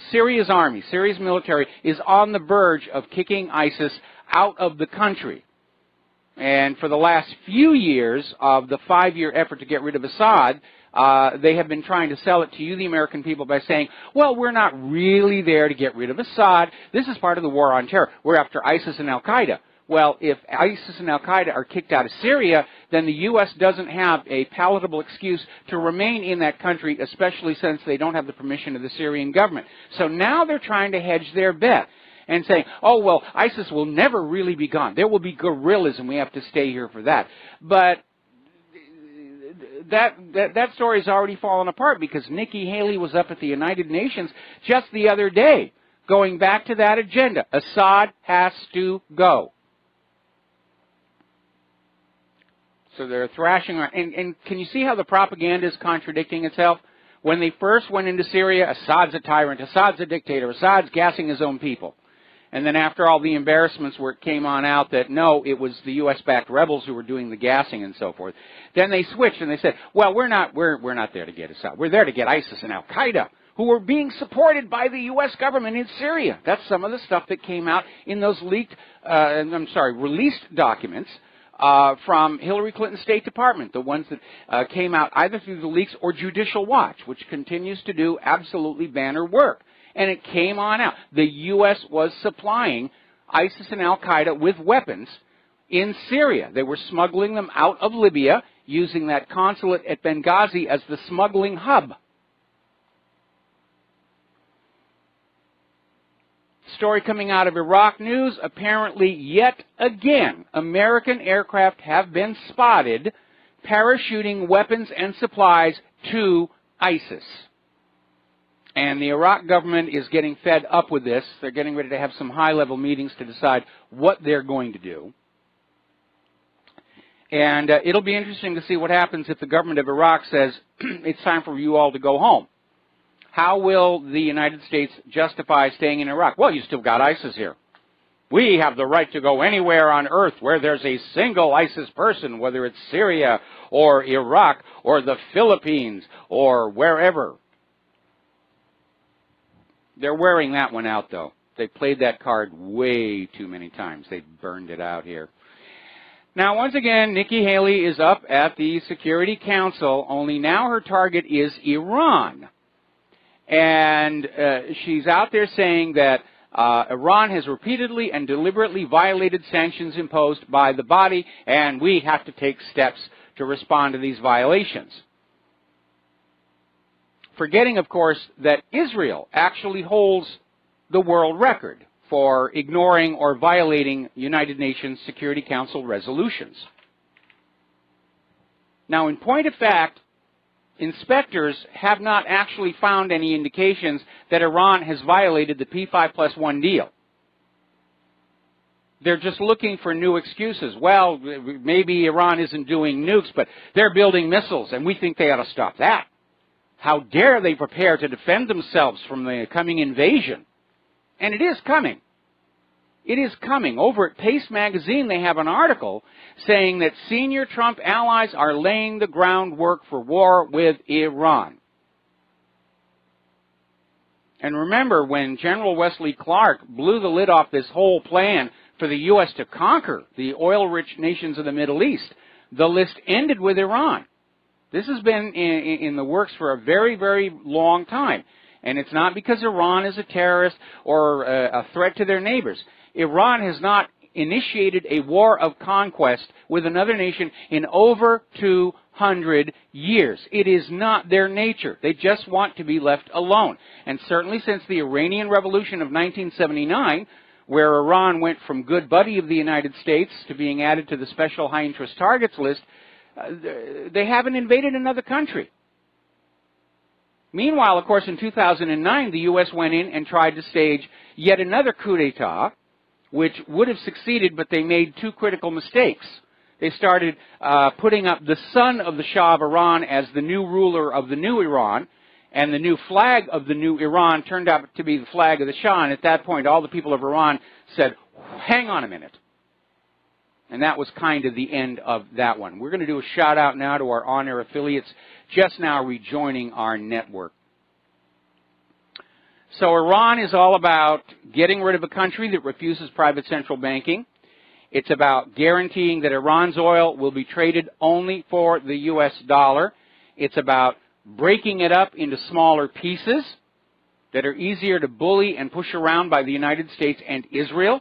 Syria's army, Syria's military, is on the verge of kicking ISIS out of the country. And for the last few years of the 5-year effort to get rid of Assad, they have been trying to sell it to you, the American people, by saying, well, we're not really there to get rid of Assad. This is part of the war on terror. We're after ISIS and Al-Qaeda. Well, if ISIS and Al-Qaeda are kicked out of Syria, then the U.S. doesn't have a palatable excuse to remain in that country, especially since they don't have the permission of the Syrian government. So now they're trying to hedge their bet and saying, oh, well, ISIS will never really be gone. There will be guerrillas, and we have to stay here for that. But that story's already fallen apart, because Nikki Haley was up at the United Nations just the other day going back to that agenda. Assad has to go. So they're thrashing around. And can you see how the propaganda is contradicting itself? When they first went into Syria, Assad's a tyrant, Assad's a dictator, Assad's gassing his own people. And then after all the embarrassments where it came on out that, no, it was the U.S.-backed rebels who were doing the gassing and so forth, then they switched and they said, well, we're not there to get Assad. We're there to get ISIS and Al-Qaeda, who were being supported by the U.S. government in Syria. That's some of the stuff that came out in those released documents from Hillary Clinton's State Department, the ones that came out either through the leaks or Judicial Watch, which continues to do absolutely banner work. And it came on out. The U.S. was supplying ISIS and Al-Qaeda with weapons in Syria. They were smuggling them out of Libya, using that consulate at Benghazi as the smuggling hub. Story coming out of Iraq News, apparently yet again, American aircraft have been spotted parachuting weapons and supplies to ISIS. And the Iraq government is getting fed up with this. They're getting ready to have some high-level meetings to decide what they're going to do. And it'll be interesting to see what happens if the government of Iraq says, it's time for you all to go home. How will the United States justify staying in Iraq? Well, you still got ISIS here. We have the right to go anywhere on earth where there's a single ISIS person, whether it's Syria or Iraq or the Philippines or wherever. They're wearing that one out, though. They played that card way too many times. They burned it out here. Now, once again, Nikki Haley is up at the Security Council, only now her target is Iran. And she's out there saying that Iran has repeatedly and deliberately violated sanctions imposed by the body, and we have to take steps to respond to these violations. Forgetting, of course, that Israel actually holds the world record for ignoring or violating United Nations Security Council resolutions. Now, in point of fact, inspectors have not actually found any indications that Iran has violated the P5+1 deal. They're just looking for new excuses. Well, maybe Iran isn't doing nukes, but they're building missiles, and we think they ought to stop that. How dare they prepare to defend themselves from the coming invasion? And it is coming. It is coming. Over at Pace Magazine, they have an article saying that senior Trump allies are laying the groundwork for war with Iran. And remember, when General Wesley Clark blew the lid off this whole plan for the U.S. to conquer the oil-rich nations of the Middle East, the list ended with Iran. This has been in the works for a very, very long time. And it's not because Iran is a terrorist or a threat to their neighbors. Iran has not initiated a war of conquest with another nation in over 200 years. It is not their nature. They just want to be left alone. And certainly since the Iranian Revolution of 1979, where Iran went from good buddy of the United States to being added to the special high-interest targets list, they haven't invaded another country. Meanwhile, of course, in 2009, the U.S. went in and tried to stage yet another coup d'etat, which would have succeeded, but they made two critical mistakes. They started putting up the son of the Shah of Iran as the new ruler of the new Iran, and the new flag of the new Iran turned out to be the flag of the Shah, and at that point, all the people of Iran said, hang on a minute. And that was kind of the end of that one. We're going to do a shout-out now to our on-air affiliates just now rejoining our network. So Iran is all about getting rid of a country that refuses private central banking. It's about guaranteeing that Iran's oil will be traded only for the U.S. dollar. It's about breaking it up into smaller pieces that are easier to bully and push around by the United States and Israel.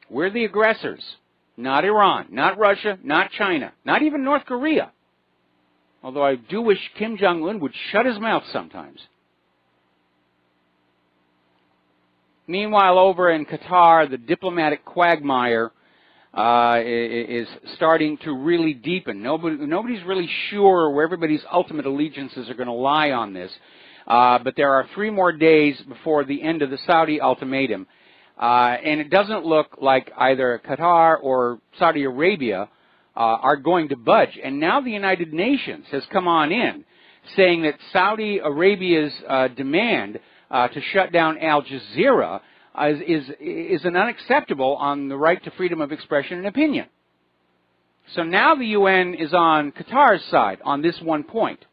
We're the aggressors, not Iran, not Russia, not China, not even North Korea. Although I do wish Kim Jong-un would shut his mouth sometimes. Meanwhile, over in Qatar, the diplomatic quagmire is starting to really deepen. Nobody's really sure where everybody's ultimate allegiances are going to lie on this. But there are 3 more days before the end of the Saudi ultimatum. And it doesn't look like either Qatar or Saudi Arabia are going to budge. And now the United Nations has come on in, saying that Saudi Arabia's demand to shut down Al Jazeera is an unacceptable on the right to freedom of expression and opinion. So now the UN is on Qatar's side on this one point.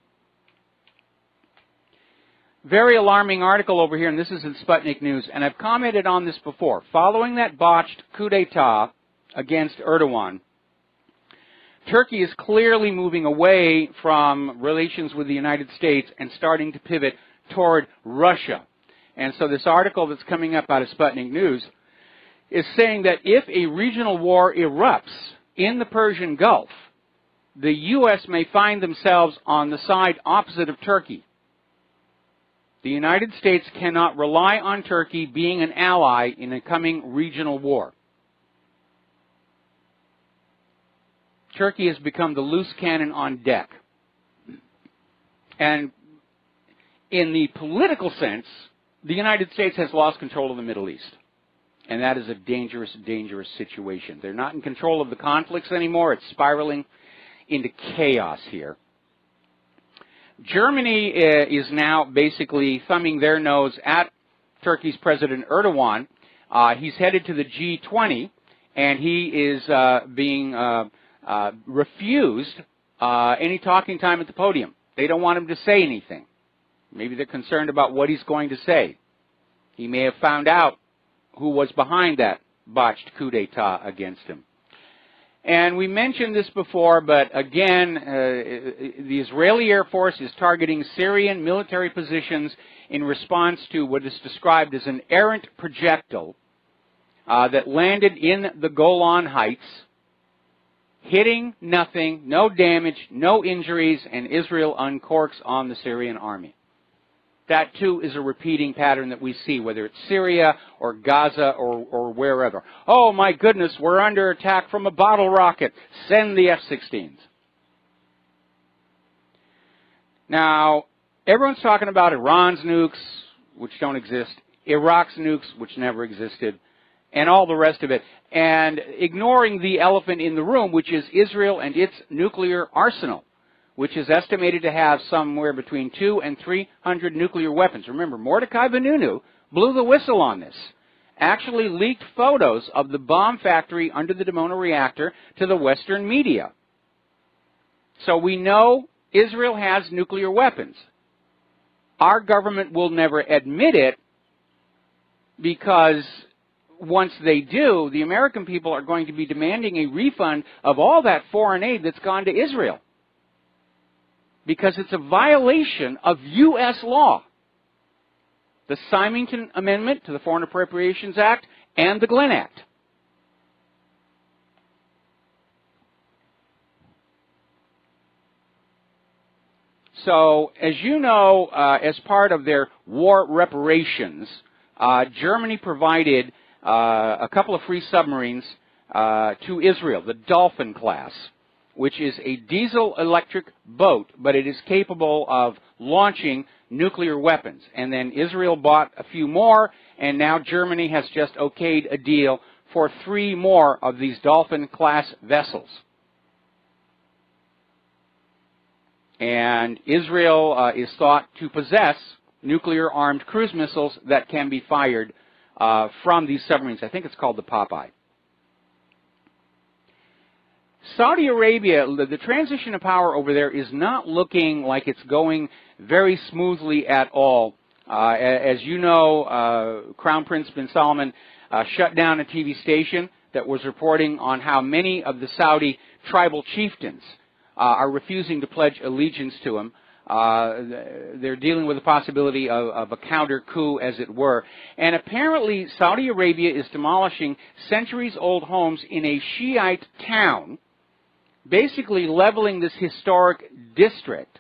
Very alarming article over here, and this is in Sputnik News, and I've commented on this before. Following that botched coup d'etat against Erdogan, Turkey is clearly moving away from relations with the United States and starting to pivot toward Russia. And so this article that's coming up out of Sputnik News is saying that if a regional war erupts in the Persian Gulf, the U.S. may find themselves on the side opposite of Turkey. The United States cannot rely on Turkey being an ally in a coming regional war. Turkey has become the loose cannon on deck. And in the political sense, the United States has lost control of the Middle East. And that is a dangerous, dangerous situation. They're not in control of the conflicts anymore. It's spiraling into chaos here. Germany is now basically thumbing their nose at Turkey's President Erdogan. He's headed to the G20, and he is being refused any talking time at the podium. They don't want him to say anything. Maybe they're concerned about what he's going to say. He may have found out who was behind that botched coup d'etat against him. And we mentioned this before, but again, the Israeli Air Force is targeting Syrian military positions in response to what is described as an errant projectile that landed in the Golan Heights, hitting nothing, no damage, no injuries, and Israel uncorks on the Syrian army. That, too, is a repeating pattern that we see, whether it's Syria or Gaza or wherever. Oh, my goodness, we're under attack from a bottle rocket. Send the F-16s. Now, everyone's talking about Iran's nukes, which don't exist, Iraq's nukes, which never existed, and all the rest of it, and ignoring the elephant in the room, which is Israel and its nuclear arsenal, which is estimated to have somewhere between 200 and 300 nuclear weapons. Remember, Mordecai Vanunu blew the whistle on this, actually leaked photos of the bomb factory under the Dimona reactor to the Western media. So we know Israel has nuclear weapons. Our government will never admit it because once they do, the American people are going to be demanding a refund of all that foreign aid that's gone to Israel, because it's a violation of U.S. law. The Symington Amendment to the Foreign Appropriations Act and the Glenn Act. So, as you know, as part of their war reparations, Germany provided a couple of free submarines to Israel, the Dolphin class, which is a diesel-electric boat, but it is capable of launching nuclear weapons. And then Israel bought a few more, and now Germany has just okayed a deal for 3 more of these Dolphin-class vessels. And Israel is thought to possess nuclear-armed cruise missiles that can be fired from these submarines. I think it's called the Popeye. Saudi Arabia, the transition of power over there is not looking like it's going very smoothly at all. As you know, Crown Prince bin Salman shut down a TV station that was reporting on how many of the Saudi tribal chieftains are refusing to pledge allegiance to him. They're dealing with the possibility of a counter coup, as it were. And apparently Saudi Arabia is demolishing centuries-old homes in a Shiite town, basically leveling this historic district.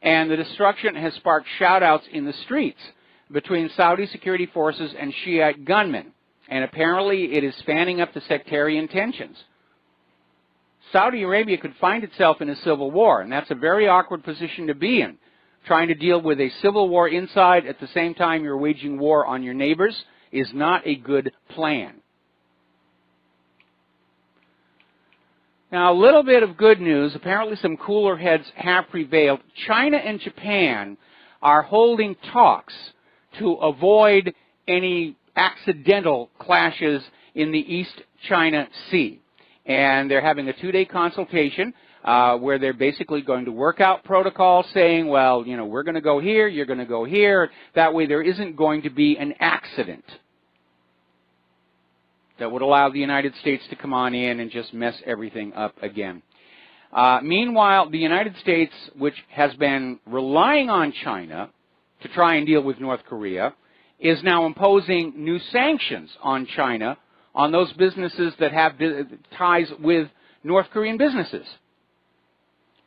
And the destruction has sparked shout-outs in the streets between Saudi security forces and Shiite gunmen. And apparently it is fanning up the sectarian tensions. Saudi Arabia could find itself in a civil war, and that's a very awkward position to be in. Trying to deal with a civil war inside at the same time you're waging war on your neighbors is not a good plan. Now, a little bit of good news. Apparently some cooler heads have prevailed. China and Japan are holding talks to avoid any accidental clashes in the East China Sea. And they're having a 2-day consultation where they're basically going to work out protocols saying, well, you know, we're going to go here, you're going to go here. That way there isn't going to be an accident that would allow the United States to come on in and just mess everything up again. Meanwhile, the United States, which has been relying on China to try and deal with North Korea, is now imposing new sanctions on China on those businesses that have ties with North Korean businesses.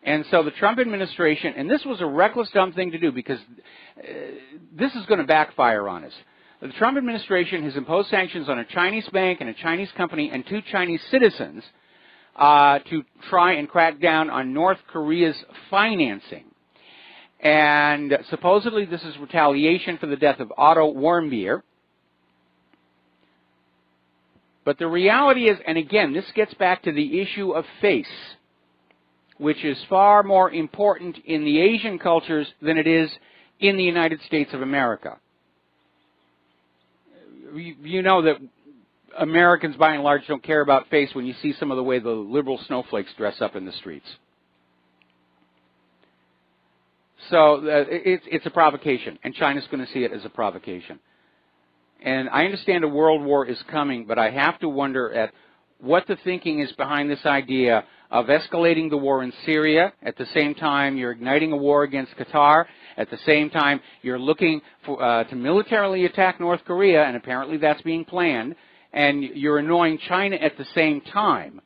And so the Trump administration, and this was a reckless, dumb thing to do because this is going to backfire on us. The Trump administration has imposed sanctions on a Chinese bank and a Chinese company and 2 Chinese citizens to try and crack down on North Korea's financing. And supposedly this is retaliation for the death of Otto Warmbier. But the reality is, and again, this gets back to the issue of face, which is far more important in the Asian cultures than it is in the United States of America. You know that Americans, by and large, don't care about face when you see some of the way the liberal snowflakes dress up in the streets. So it's a provocation, and China's going to see it as a provocation. And I understand a world war is coming, but I have to wonder at what the thinking is behind this idea of escalating the war in Syria. At the same time, you're igniting a war against Qatar. At the same time, you're looking for, to militarily attack North Korea, and apparently that's being planned. And you're annoying China at the same time.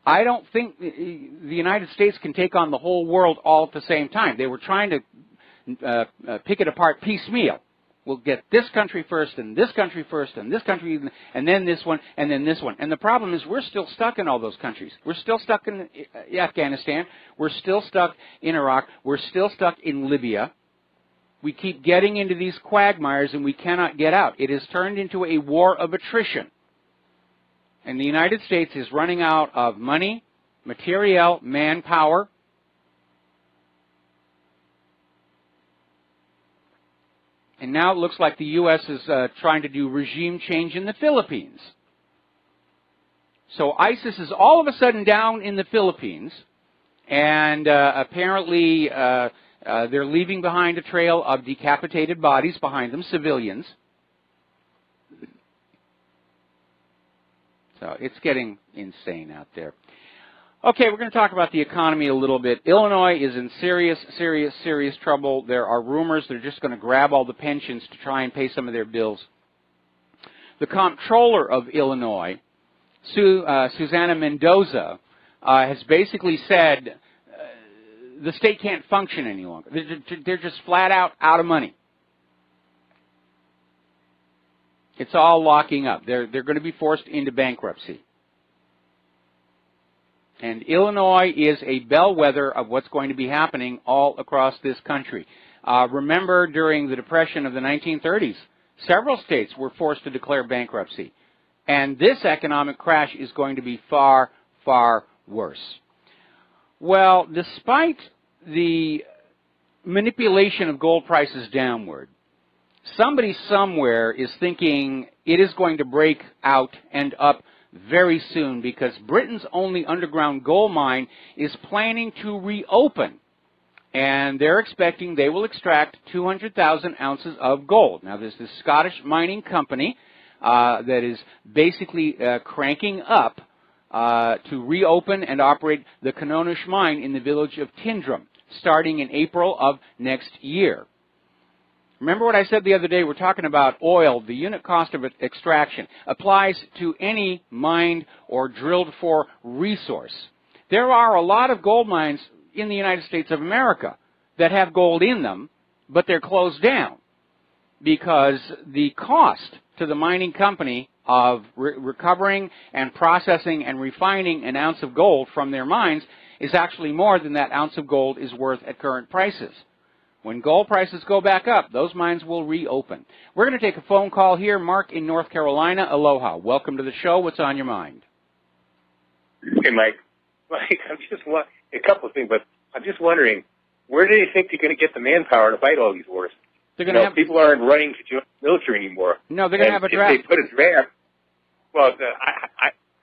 I don't think the United States can take on the whole world all at the same time. They were trying to pick it apart piecemeal. We'll get this country first, and this country first, and this country, and then this one, and then this one. And the problem is we're still stuck in all those countries. We're still stuck in Afghanistan. We're still stuck in Iraq. We're still stuck in Libya. We keep getting into these quagmires, and we cannot get out. It has turned into a war of attrition. And the United States is running out of money, materiel, manpower. And now it looks like the U.S. is trying to do regime change in the Philippines. So ISIS is all of a sudden down in the Philippines, and apparently they're leaving behind a trail of decapitated bodies behind them, civilians. So it's getting insane out there. Okay, we're going to talk about the economy a little bit. Illinois is in serious trouble. There are rumors they're just going to grab all the pensions to try and pay some of their bills. The comptroller of Illinois, Susana Mendoza, has basically said the state can't function any longer. They're just flat out of money. It's all locking up. They're going to be forced into bankruptcy. And Illinois is a bellwether of what's going to be happening all across this country. Remember, during the Depression of the 1930s, several states were forced to declare bankruptcy. And this economic crash is going to be far, far worse. Well, despite the manipulation of gold prices downward, somebody somewhere is thinking it is going to break out and up very soon, because Britain's only underground gold mine is planning to reopen. And they're expecting they will extract 200,000 ounces of gold. Now, there's this Scottish mining company that is basically cranking up to reopen and operate the Kaonohi mine in the village of Tindrum, starting in April of next year. Remember what I said the other day? We're talking about oil. The unit cost of extraction applies to any mined or drilled for resource. There are a lot of gold mines in the United States of America that have gold in them, but they're closed down because the cost to the mining company of recovering and processing and refining an ounce of gold from their mines is actually more than that ounce of gold is worth at current prices. When gold prices go back up, those mines will reopen. We're going to take a phone call here. Mark in North Carolina. Aloha. Welcome to the show. What's on your mind? Hey, Mike. A couple of things, but I'm just wondering, where do you think you're going to get the manpower to fight all these wars? They're going to have people aren't running to join the military anymore. No, they're going to have a draft. If they put a draft, well,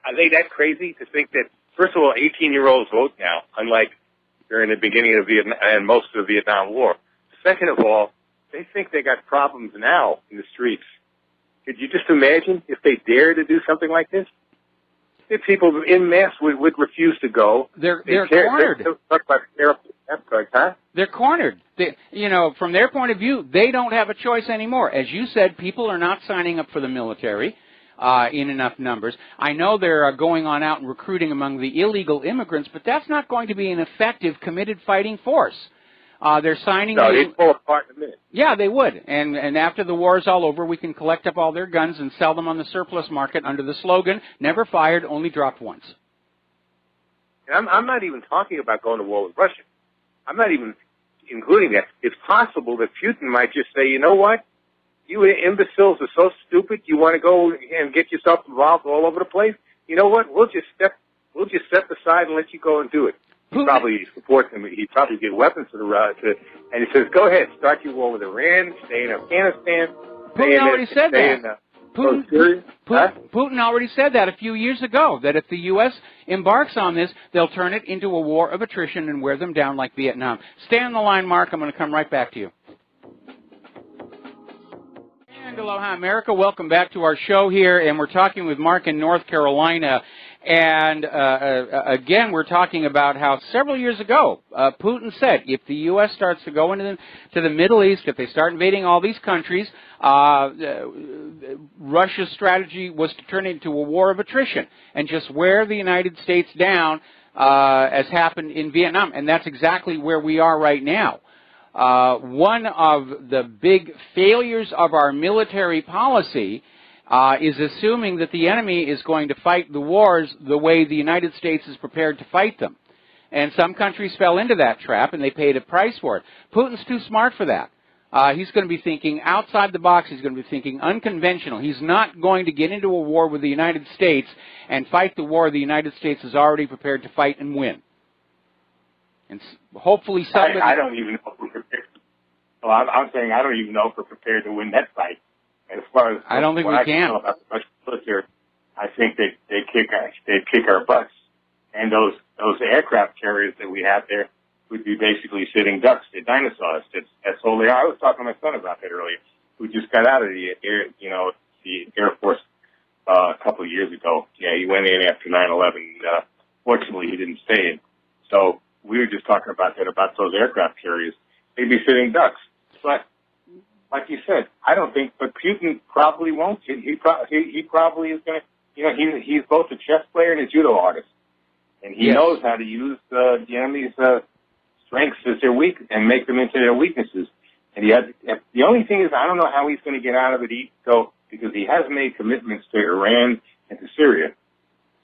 are they that crazy to think that, first of all, 18-year-olds vote now, unlike during the beginning of Vietnam and most of the Vietnam War? Second of all, they think they got problems now in the streets. Could you just imagine if they dare to do something like this? If people in mass would refuse to go. They're cornered. They're cornered. From their point of view, they don't have a choice anymore. As you said, people are not signing up for the military in enough numbers. I know they're going on out and recruiting among the illegal immigrants, but that's not going to be an effective, committed fighting force. They're signing... No, they'd fall apart in a minute. Yeah, they would. And after the war is all over, we can collect up all their guns and sell them on the surplus market under the slogan, never fired, only dropped once. And I'm not even talking about going to war with Russia. I'm not even including that. It's possible that Putin might just say, you know what? You imbeciles are so stupid, you want to go and get yourself involved all over the place? You know what? We'll just step aside and let you go and do it. He probably supports him. He'd probably get weapons and he says, go ahead, start your war with Iran, stay in Afghanistan. Putin already said that. Putin already said that a few years ago, that if the U.S. embarks on this, they'll turn it into a war of attrition and wear them down like Vietnam. Stay on the line, Mark. I'm going to come right back to you. And aloha, America. Welcome back to our show here, and we're talking with Mark in North Carolina. And again, we're talking about how several years ago, Putin said if the U.S. starts to go into the Middle East, if they start invading all these countries, Russia's strategy was to turn it into a war of attrition and just wear the United States down, as happened in Vietnam. And that's exactly where we are right now. One of the big failures of our military policy is assuming that the enemy is going to fight the wars the way the United States is prepared to fight them. And some countries fell into that trap, and they paid a price for it. Putin's too smart for that. He's going to be thinking outside the box. He's going to be thinking unconventional. He's not going to get into a war with the United States and fight the war the United States is already prepared to fight and win. And hopefully somebody... I don't even know if we're prepared. Well, I'm saying I don't even know if we're prepared to win that fight. As far as I don't think we can. About the Russian military, I think they'd kick our butts, and those aircraft carriers that we have there would be basically sitting ducks. They're dinosaurs. That's all they are. I was talking to my son about that earlier, who just got out of the Air Force a couple of years ago. Yeah, he went in after 9/11. Fortunately, he didn't stay in. So we were just talking about that, about those aircraft carriers. They'd be sitting ducks, but. Like you said, I don't think, but Putin probably won't. He probably is going to, he's both a chess player and a judo artist. And he knows how to use the enemy's strengths as their and make them into their weaknesses. And the only thing is, I don't know how he's going to get out of it, because he has made commitments to Iran and to Syria.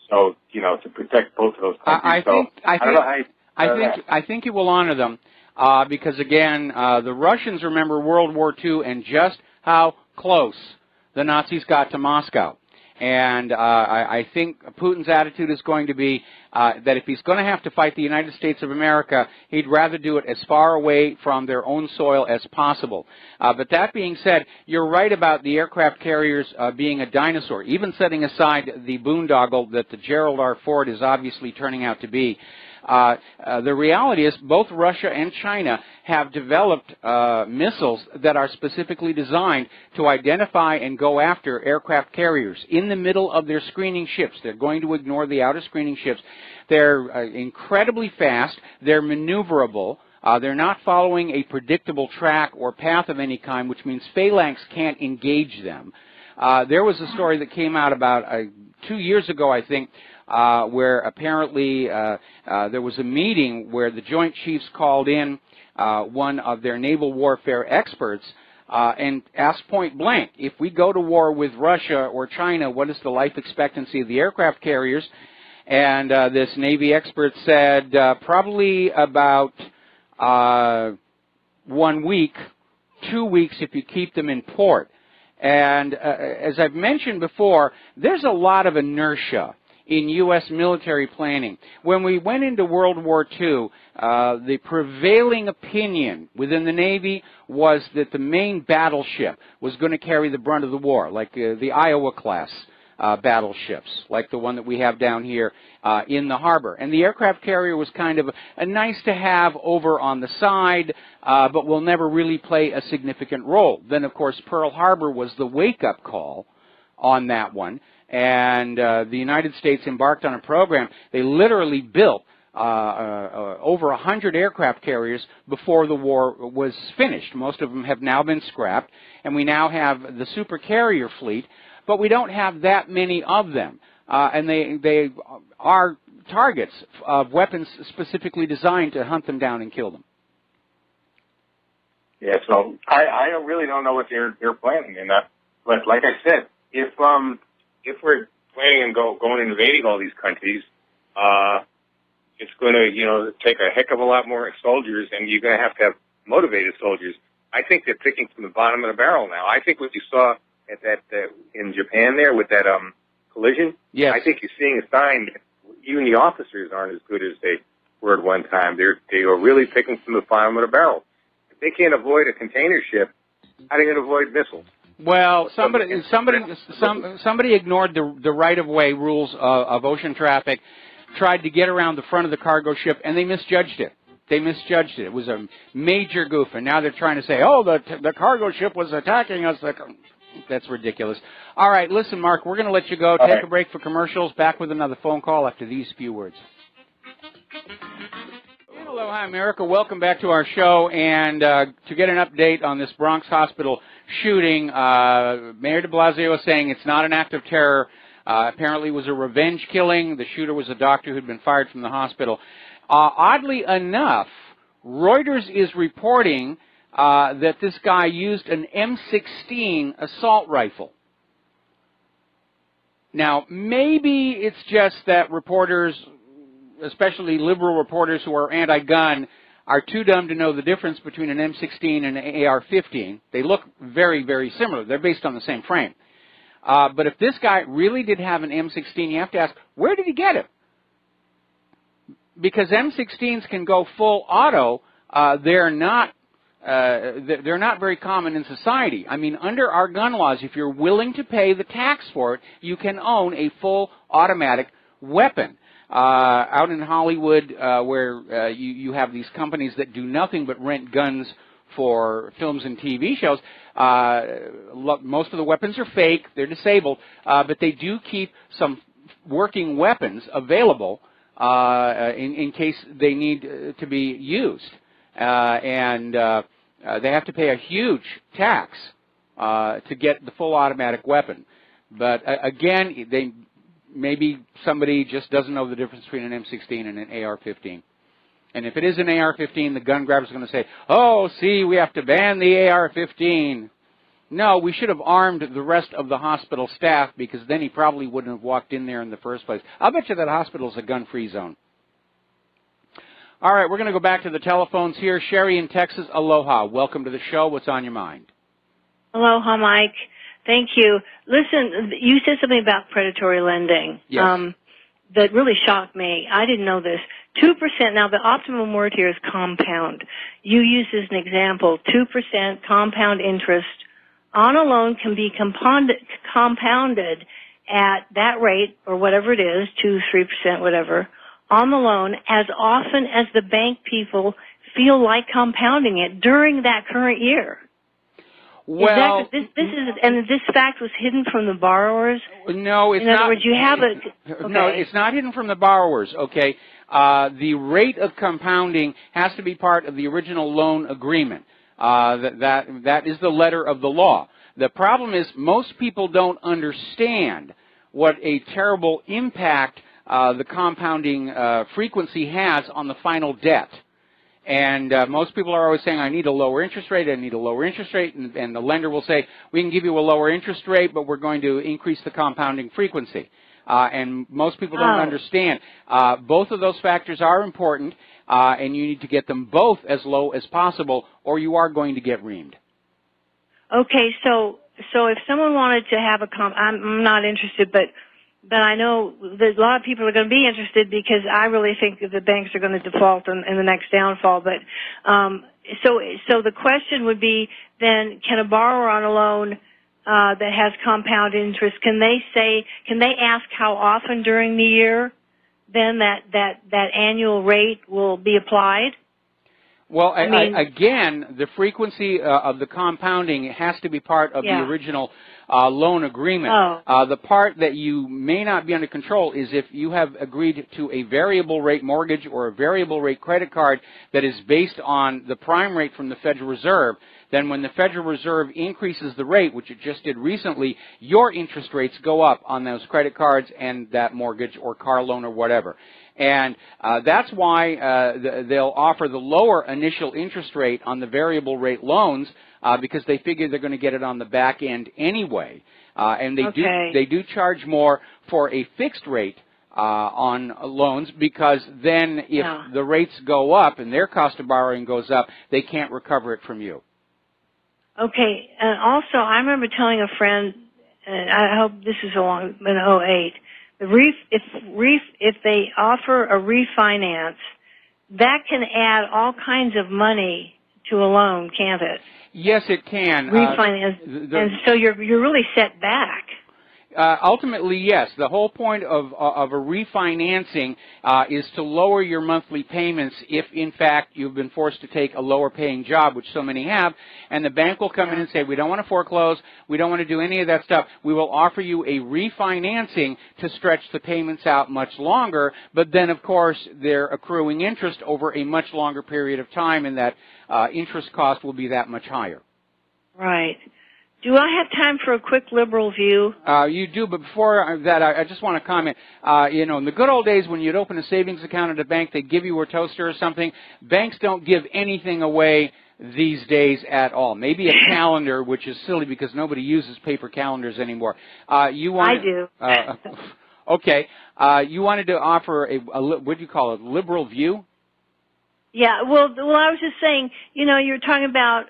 So, to protect both of those countries. I think he will honor them. Because, again, the Russians remember World War II and just how close the Nazis got to Moscow. And I think Putin's attitude is going to be that if he's going to have to fight the United States of America, he'd rather do it as far away from their own soil as possible. But that being said, you're right about the aircraft carriers being a dinosaur, even setting aside the boondoggle that the Gerald R. Ford is obviously turning out to be. The reality is both Russia and China have developed missiles that are specifically designed to identify and go after aircraft carriers in the middle of their screening ships. They're going to ignore the outer screening ships. They're incredibly fast. They're maneuverable. They're not following a predictable track or path of any kind, which means phalanx can't engage them. There was a story that came out about 2 years ago, I think, where apparently there was a meeting where the Joint Chiefs called in one of their naval warfare experts and asked point blank, if we go to war with Russia or China, what is the life expectancy of the aircraft carriers? And this Navy expert said probably about 1 week, 2 weeks if you keep them in port. And as I've mentioned before, there's a lot of inertia in U.S. military planning. When we went into World War II, the prevailing opinion within the Navy was that the main battleship was going to carry the brunt of the war, like the Aiea class battleships, like the one that we have down here in the harbor. And the aircraft carrier was kind of a nice to have over on the side, but will never really play a significant role. Then, of course, Pearl Harbor was the wake-up call on that one. And the United States embarked on a program. They literally built over 100 aircraft carriers before the war was finished. Most of them have now been scrapped, and we now have the supercarrier fleet, but we don't have that many of them. And they are targets of weapons specifically designed to hunt them down and kill them. Yeah, so I really don't know what they're planning, and but like I said, if we're planning on going and invading all these countries, it's going to, take a heck of a lot more soldiers, and you're going to have motivated soldiers. I think they're picking from the bottom of the barrel now. I think what you saw at that in Japan there with that collision, yes. I think you're seeing a sign that even the officers aren't as good as they were at one time. They are really picking from the bottom of the barrel. If they can't avoid a container ship, how are they going to avoid missiles? Well, somebody ignored the right-of-way rules of ocean traffic, tried to get around the front of the cargo ship, and they misjudged it. It was a major goof, and now they're trying to say, oh, the cargo ship was attacking us. That's ridiculous. All right, listen, Mark, we're going to let you go. Take a break for commercials. Back with another phone call after these few words. Aloha, America. Welcome back to our show. And to get an update on this Bronx hospital shooting, Mayor de Blasio is saying it's not an act of terror. Apparently it was a revenge killing. The shooter was a doctor who'd been fired from the hospital. Oddly enough, Reuters is reporting that this guy used an M16 assault rifle. Now, maybe it's just that reporters, especially liberal reporters who are anti-gun, are too dumb to know the difference between an M16 and an AR-15. They look very, very similar. They're based on the same frame. But if this guy really did have an M16, you have to ask, where did he get it? Because M16s can go full auto. They're not very common in society. I mean, under our gun laws, if you're willing to pay the tax for it, you can own a full automatic weapon. Out in Hollywood, where you have these companies that do nothing but rent guns for films and TV shows, most of the weapons are fake, they're disabled, but they do keep some working weapons available in case they need to be used. And they have to pay a huge tax to get the full automatic weapon. But again, maybe somebody just doesn't know the difference between an M16 and an AR-15. And if it is an AR-15, the gun grabber is going to say, oh, see, we have to ban the AR-15. No, we should have armed the rest of the hospital staff, because then he probably wouldn't have walked in there in the first place. I'll bet you that hospital is a gun-free zone. All right, we're going to go back to the telephones here. Sherry in Texas, aloha. Welcome to the show. What's on your mind? Aloha, Mike. Thank you. Listen, you said something about predatory lending. Yes. That really shocked me. I didn't know this. 2%, now the optimum word here is compound. You used as an example, 2% compound interest on a loan can be compounded at that rate, or whatever it is, 2, 3%, whatever, on the loan as often as the bank people feel like compounding it during that current year. Well, this is, and this fact was hidden from the borrowers. No, it's not. In other words, you have a. Okay. No, it's not hidden from the borrowers. Okay, the rate of compounding has to be part of the original loan agreement. That is the letter of the law. The problem is most people don't understand what a terrible impact the compounding frequency has on the final debt. And most people are always saying, I need a lower interest rate, I need a lower interest rate, and the lender will say, we can give you a lower interest rate, but we're going to increase the compounding frequency. And most people don't understand. Both of those factors are important, and you need to get them both as low as possible, or you are going to get reamed. Okay, so if someone wanted to have a I'm not interested, but I know that a lot of people are going to be interested, because I really think that the banks are going to default in the next downfall. But so the question would be then, can a borrower on a loan that has compound interest, can they ask how often during the year then that annual rate will be applied? Well, again, the frequency of the compounding has to be part of the original loan agreement. The part that you may not be under control is if you have agreed to a variable rate mortgage or a variable rate credit card that is based on the prime rate from the Federal Reserve. Then when the Federal Reserve increases the rate, which it just did recently, your interest rates go up on those credit cards and that mortgage or car loan or whatever. And that's why they'll offer the lower initial interest rate on the variable rate loans, because they figure they're going to get it on the back end anyway. And they do charge more for a fixed rate on loans, because then if the rates go up and their cost of borrowing goes up, they can't recover it from you. Okay. And also, I remember telling a friend, and I hope this is in 2008, if they offer a refinance, that can add all kinds of money to a loan, can't it? Yes, it can. Refinance, and so you're really set back. Ultimately, yes. The whole point of a refinancing is to lower your monthly payments if, in fact, you've been forced to take a lower-paying job, which so many have, and the bank will come in and say, we don't want to foreclose, we don't want to do any of that stuff. We will offer you a refinancing to stretch the payments out much longer, but then, of course, they're accruing interest over a much longer period of time, and that interest cost will be that much higher. Right. Do I have time for a quick liberal view? You do, but before that, I just want to comment. You know, in the good old days when you'd open a savings account at a bank, they'd give you a toaster or something. Banks don't give anything away these days at all. Maybe a calendar, which is silly because nobody uses paper calendars anymore. I do. Okay. You wanted to offer what do you call it, liberal view? Yeah, well, I was just saying, you know, you're talking about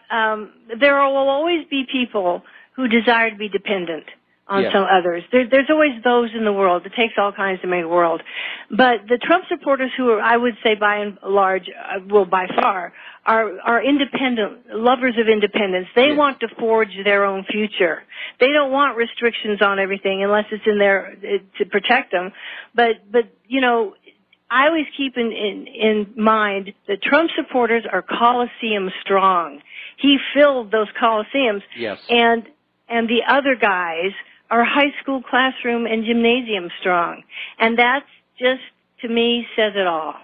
there will always be people who desire to be dependent on some others. There's always those in the world. It takes all kinds to make a world. But the Trump supporters who are, I would say by and large, well, by far, are independent, lovers of independence. They want to forge their own future. They don't want restrictions on everything unless it's in there to protect them. But you know, I always keep in mind that Trump supporters are Coliseum strong. He filled those Coliseums. Yes. And the other guys are high school classroom and gymnasium strong. And that's just, to me, says it all.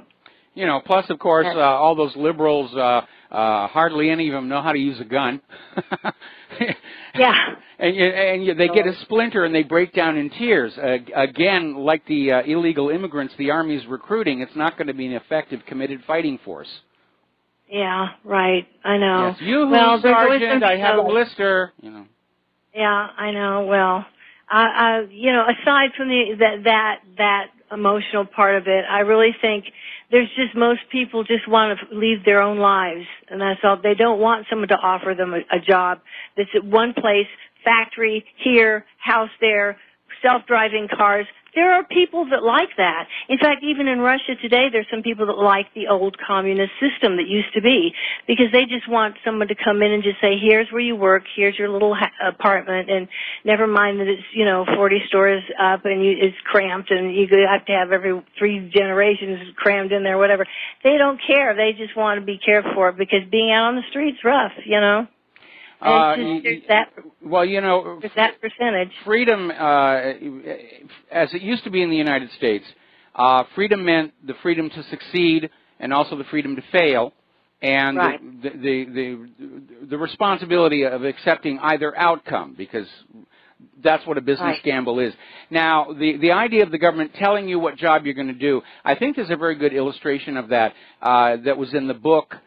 You know, plus, of course, all those liberals, hardly any of them know how to use a gun. Yeah. And they get a splinter and they break down in tears. Again, like the illegal immigrants the Army's recruiting, it's not going to be an effective, committed fighting force. Yeah, right. I know. Yes. You, well, Sergeant, I have a blister. You know. Yeah, I know. Well, you know, aside from that emotional part of it, I really think there's just most people just want to leave their own lives, and that's all. They don't want someone to offer them a job that's at one place, factory here, house there, self-driving cars. There are people that like that. In fact, even in Russia today, there's some people that like the old communist system that used to be, because they just want someone to come in and just say, here's where you work, here's your little apartment, and never mind that it's, you know, 40 stories up and it's cramped and you have to have every 3 generations crammed in there, whatever. They don't care. They just want to be cared for, because being out on the street's rough, you know. Well, you know, there's that percentage. Freedom, as it used to be in the United States, freedom meant the freedom to succeed and also the freedom to fail, and the responsibility of accepting either outcome, because that's what a business gamble is. Now, the idea of the government telling you what job you're going to do, I think there's a very good illustration of that that was in the book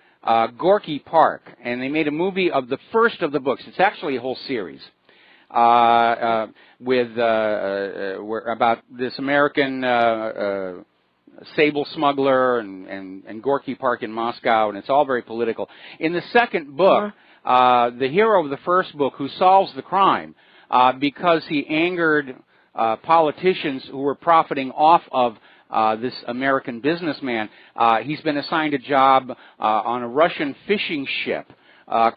Gorky Park, and they made a movie of the first of the books. It's actually a whole series about this American sable smuggler and Gorky Park in Moscow, and it's all very political. In the second book, the hero of the first book, who solves the crime because he angered politicians who were profiting off of this American businessman, he's been assigned a job on a Russian fishing ship,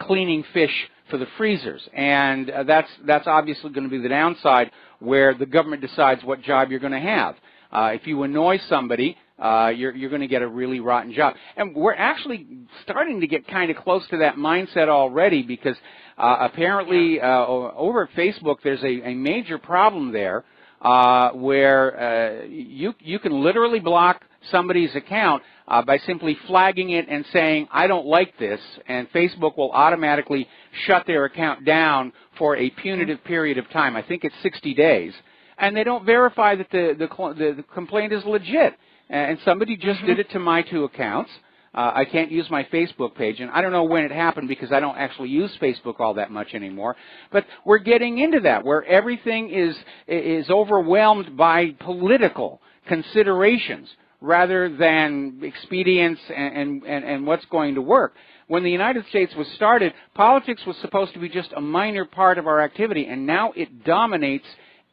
cleaning fish for the freezers, and that's obviously going to be the downside, where the government decides what job you're going to have. If you annoy somebody, you're going to get a really rotten job. And we're actually starting to get kind of close to that mindset already, because apparently over at Facebook there's a major problem there. Where you can literally block somebody's account by simply flagging it and saying, I don't like this, and Facebook will automatically shut their account down for a punitive period of time. I think it's 60 days. And they don't verify that the complaint is legit. And somebody just did it to my 2 accounts. I can't use my Facebook page, and I don't know when it happened because I don't actually use Facebook all that much anymore. But we're getting into that, where everything is overwhelmed by political considerations rather than expedience and what's going to work. When the United States was started, politics was supposed to be just a minor part of our activity, and now it dominates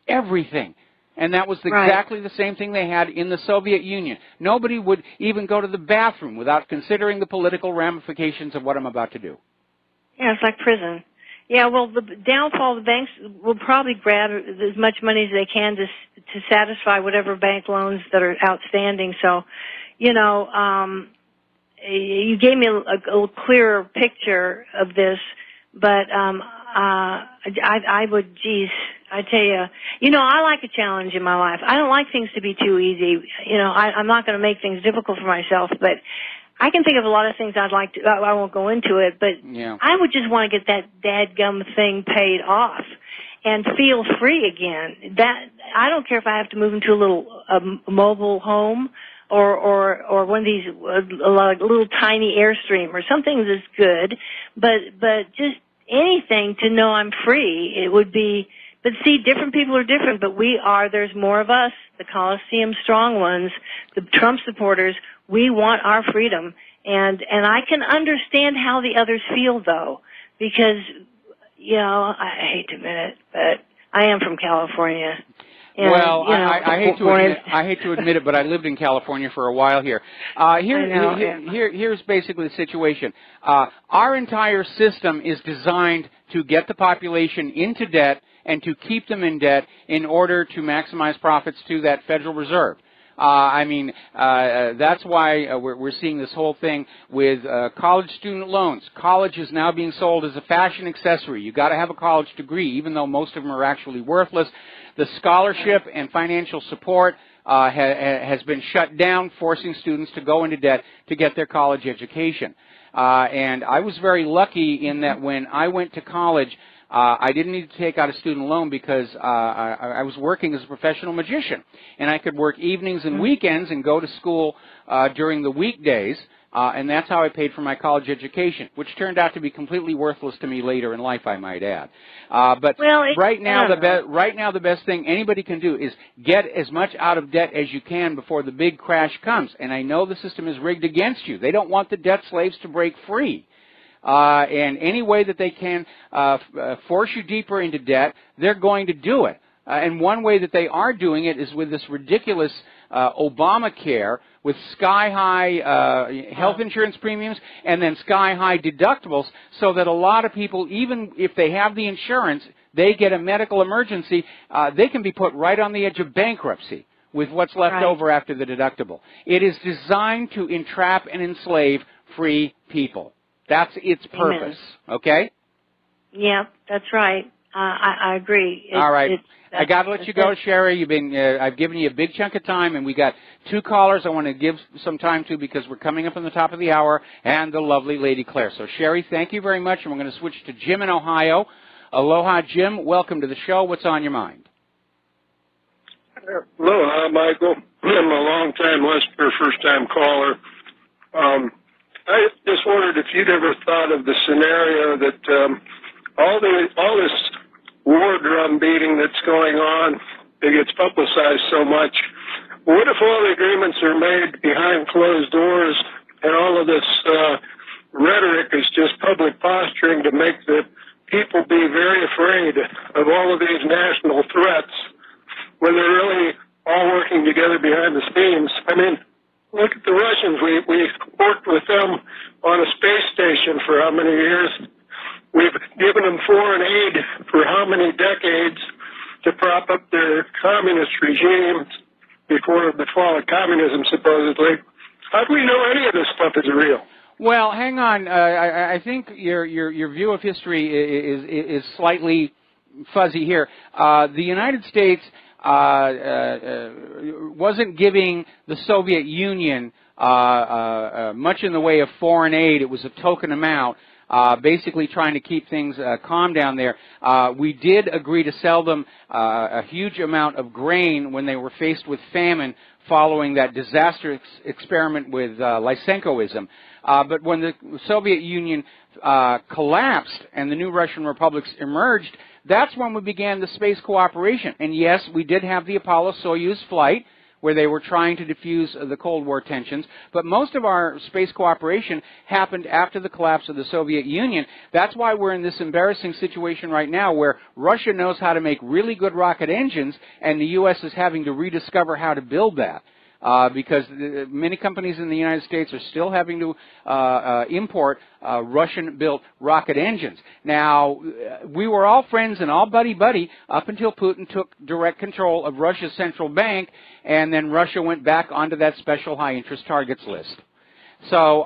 everything. And that was exactly the same thing they had in the Soviet Union. Nobody would even go to the bathroom without considering the political ramifications of what I'm about to do. Yeah, it's like prison. Yeah, well, the downfall of the banks will probably grab as much money as they can to satisfy whatever bank loans that are outstanding. So, you gave me a clearer picture of this, but I would, I tell you, I like a challenge in my life. I don't like things to be too easy. I'm not going to make things difficult for myself, but I can think of a lot of things I'd like to. I won't go into it, but yeah. I would just want to get that dadgum thing paid off and feel free again. That I don't care if I have to move into a little mobile home or one of these little tiny Airstream or something that's good, but just anything to know I'm free. It would be. But see, different people are different, but we are. There's more of us, the Coliseum strong ones, the Trump supporters. We want our freedom, and I can understand how the others feel, though, because, I hate to admit it, but I am from California. And, well, I hate to admit it, but I lived in California for a while here. Here's basically the situation. Our entire system is designed to get the population into debt and to keep them in debt in order to maximize profits to that Federal Reserve. That's why we're seeing this whole thing with college student loans. College is now being sold as a fashion accessory. You've got to have a college degree, even though most of them are actually worthless. The scholarship and financial support has been shut down, forcing students to go into debt to get their college education. And I was very lucky in that when I went to college, I didn't need to take out a student loan because I was working as a professional magician, and I could work evenings and weekends and go to school during the weekdays, and that's how I paid for my college education, which turned out to be completely worthless to me later in life, I might add. Right now, the best thing anybody can do is get as much out of debt as you can before the big crash comes. And I know the system is rigged against you. They don't want the debt slaves to break free. And any way that they can force you deeper into debt, they're going to do it. And one way that they are doing it is with this ridiculous Obamacare with sky-high health insurance premiums and then sky-high deductibles, so that a lot of people, even if they have the insurance, they get a medical emergency, they can be put right on the edge of bankruptcy with what's left over after the deductible. It is designed to entrap and enslave free people. That's its purpose, okay? Yeah, that's right. I agree. All right. I got to let you go, Sherry. I've given you a big chunk of time, and we got 2 callers I want to give some time to because we're coming up on the top of the hour, and the lovely Lady Claire. So, Sherry, thank you very much, and we're going to switch to Jim in Ohio. Aloha, Jim. Welcome to the show. What's on your mind? Aloha, Michael. I'm a long-time listener, first-time caller. I just wondered if you'd ever thought of the scenario that all this war drum beating that's going on, it gets publicized so much. What if all the agreements are made behind closed doors and all of this rhetoric is just public posturing to make the people be very afraid of all of these national threats when they're really all working together behind the scenes? I mean, look at the Russians. We worked with them on a space station for how many years? We've given them foreign aid for how many decades to prop up their communist regimes before the fall of communism, supposedly. How do we know any of this stuff is real? Well, hang on. I think your view of history is slightly fuzzy here. The United States wasn't giving the Soviet Union much in the way of foreign aid. It was a token amount, basically trying to keep things calm down there. We did agree to sell them a huge amount of grain when they were faced with famine following that disastrous experiment with Lysenkoism. But when the Soviet Union collapsed and the new Russian republics emerged, that's when we began the space cooperation. And yes, we did have the Apollo-Soyuz flight where they were trying to defuse the Cold War tensions, but most of our space cooperation happened after the collapse of the Soviet Union. That's why we're in this embarrassing situation right now where Russia knows how to make really good rocket engines and the U.S. is having to rediscover how to build that. because many companies in the United States are still having to import Russian-built rocket engines. Now, we were all friends and all buddy-buddy up until Putin took direct control of Russia's central bank, and then Russia went back onto that special high-interest targets list. So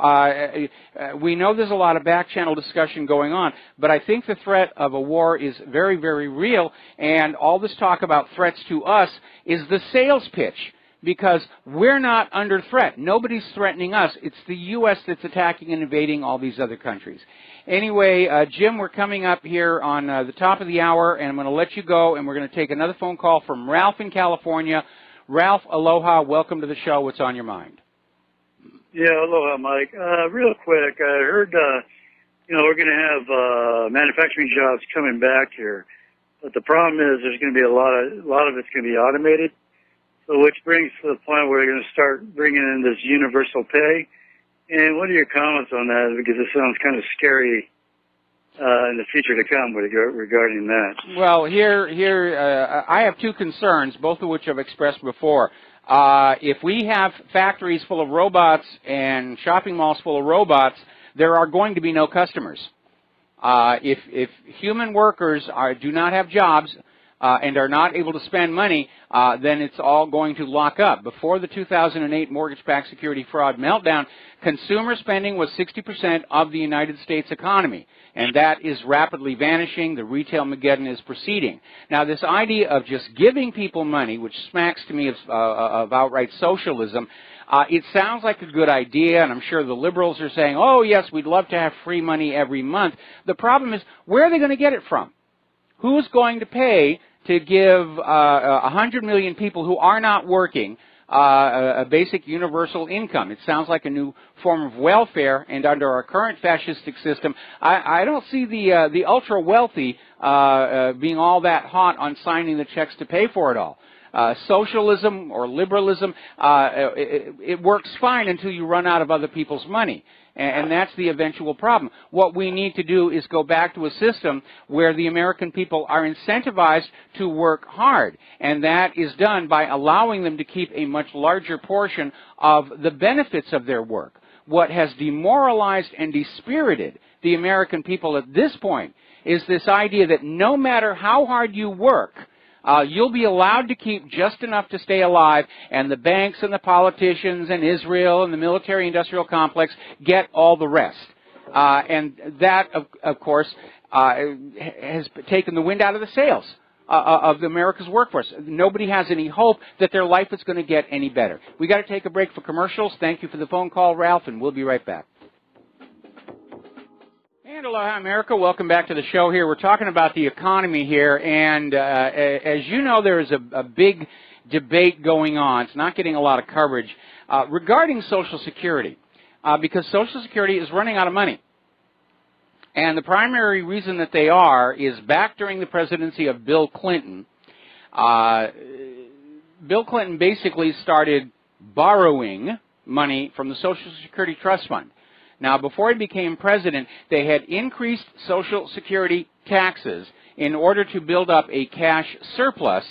we know there's a lot of back-channel discussion going on, but I think the threat of a war is very, very real, and all this talk about threats to us is the sales pitch, because we're not under threat. Nobody's threatening us. It's the U.S. that's attacking and invading all these other countries. Anyway, Jim, we're coming up here on the top of the hour, and I'm going to let you go, and we're going to take another phone call from Ralph in California. Ralph, aloha. Welcome to the show. What's on your mind? Yeah, aloha, Mike. Real quick, I heard, we're going to have manufacturing jobs coming back here, but the problem is there's going to be a lot of it's going to be automated. So which brings to the point where we're going to start bringing in this universal pay. And what are your comments on that? Because it sounds kind of scary in the future to come regarding that. Well, here, I have two concerns, both of which I've expressed before. If we have factories full of robots and shopping malls full of robots, there are going to be no customers. If human workers do not have jobs and are not able to spend money, then it's all going to lock up. Before the 2008 mortgage-backed security fraud meltdown, consumer spending was 60% of the United States economy, and that is rapidly vanishing. The retail Mageddon is proceeding. Now, this idea of just giving people money, which smacks to me of outright socialism, it sounds like a good idea, and I'm sure the liberals are saying, oh, yes, we'd love to have free money every month. The problem is, where are they going to get it from? Who's going to pay to give 100 million people who are not working a basic universal income? It sounds like a new form of welfare, and under our current fascistic system, I don't see the ultra-wealthy being all that hot on signing the checks to pay for it all. Socialism or liberalism, it works fine until you run out of other people's money. And that's the eventual problem. What we need to do is go back to a system where the American people are incentivized to work hard. And that is done by allowing them to keep a much larger portion of the benefits of their work. What has demoralized and dispirited the American people at this point is this idea that no matter how hard you work, you'll be allowed to keep just enough to stay alive, and the banks and the politicians and Israel and the military-industrial complex get all the rest. And that, of course, has taken the wind out of the sails of America's workforce. Nobody has any hope that their life is going to get any better. We got to take a break for commercials. Thank you for the phone call, Ralph, and we'll be right back. And aloha, America. Welcome back to the show here. We're talking about the economy here, and as you know, there is a big debate going on. It's not getting a lot of coverage regarding Social Security, because Social Security is running out of money. And the primary reason that they are is back during the presidency of Bill Clinton. Bill Clinton basically started borrowing money from the Social Security Trust Fund. Now, before he became president, they had increased Social Security taxes in order to build up a cash surplus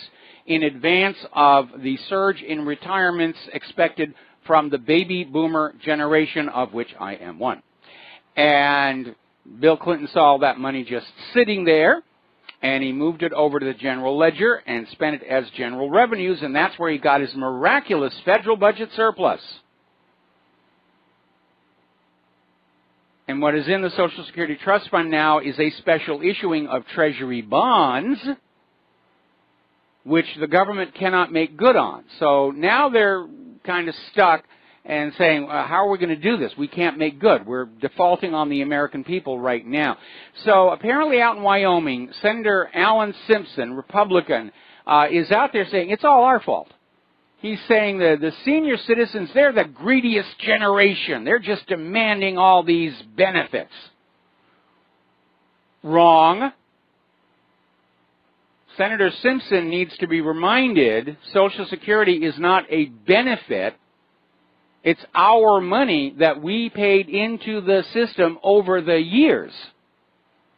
in advance of the surge in retirements expected from the baby boomer generation, of which I am one. And Bill Clinton saw all that money just sitting there, and he moved it over to the general ledger and spent it as general revenues, and that's where he got his miraculous federal budget surplus. And what is in the Social Security Trust Fund now is a special issuing of Treasury bonds, which the government cannot make good on. So now they're kind of stuck and saying, how are we going to do this? We can't make good. We're defaulting on the American people right now. So apparently out in Wyoming, Senator Alan Simpson, Republican, is out there saying, it's all our fault. He's saying that the senior citizens, they're the greediest generation. They're just demanding all these benefits. Wrong. Senator Simpson needs to be reminded Social Security is not a benefit. It's our money that we paid into the system over the years.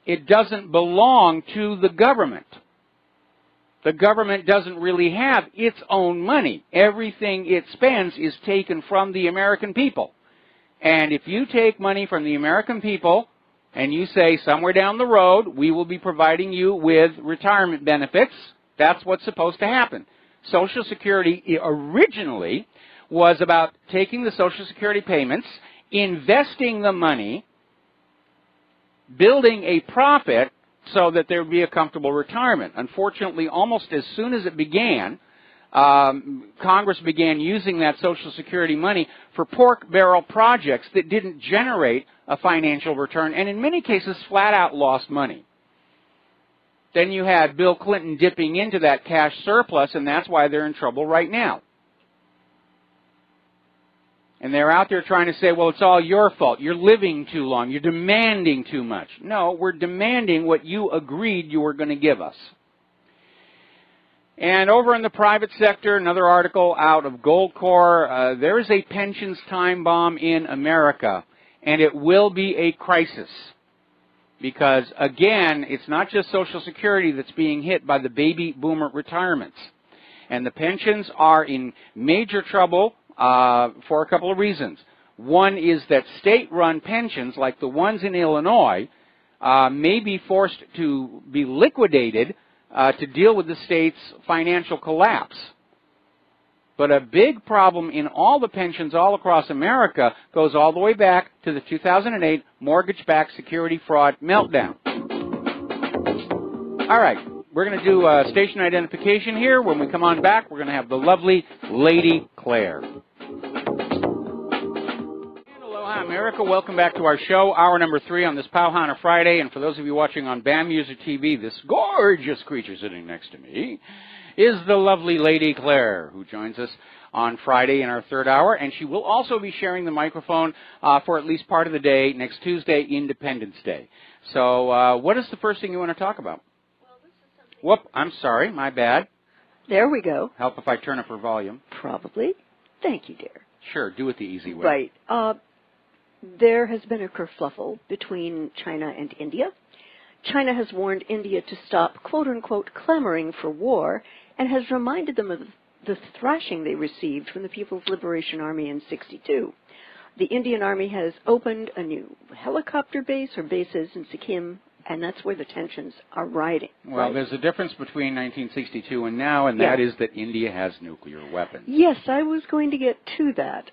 It doesn't belong to the government. the government doesn't really have its own money. Everything it spends is taken from the American people. And if you take money from the American people and you say somewhere down the road we will be providing you with retirement benefits, that's what's supposed to happen. Social Security originally was about taking the Social Security payments, investing the money, building a profit so that there would be a comfortable retirement. Unfortunately, almost as soon as it began, Congress began using that Social Security money for pork barrel projects that didn't generate a financial return, and in many cases flat out lost money. Then you had Bill Clinton dipping into that cash surplus, and that's why they're in trouble right now. And they're out there trying to say, well, it's all your fault. You're living too long. You're demanding too much. No, we're demanding what you agreed you were going to give us. And over in the private sector, another article out of Goldcore, there is a pensions time bomb in America, and it will be a crisis. Because, again, it's not just Social Security that's being hit by the baby boomer retirements. And the pensions are in major trouble for a couple of reasons. One is that state-run pensions, like the ones in Illinois, may be forced to be liquidated to deal with the state's financial collapse. But a big problem in all the pensions all across America goes all the way back to the 2008 mortgage-backed security fraud meltdown. All right, we're going to do station identification here. When we come on back, we're going to have the lovely Lady Claire. Aloha, America. Welcome back to our show, hour number 3 on this Pauhana Friday. And for those of you watching on BAM User TV, this gorgeous creature sitting next to me is the lovely Lady Claire, who joins us on Friday in our 3rd hour, and she will also be sharing the microphone for at least part of the day next Tuesday, Independence Day. So what is the first thing you want to talk about? Well, this is something... Whoop, I'm sorry, my bad. There we go. Help if I turn up her volume. Probably. Thank you, dear. Sure, do it the easy way. Right. There has been a kerfluffle between China and India. China has warned India to stop, quote-unquote, clamoring for war, and has reminded them of the thrashing they received from the People's Liberation Army in '62. The Indian Army has opened a new helicopter base or bases in Sikkim, and that's where the tensions are riding. Well, right? There's a difference between 1962 and now, and that is that India has nuclear weapons. Yes, I was going to get to that.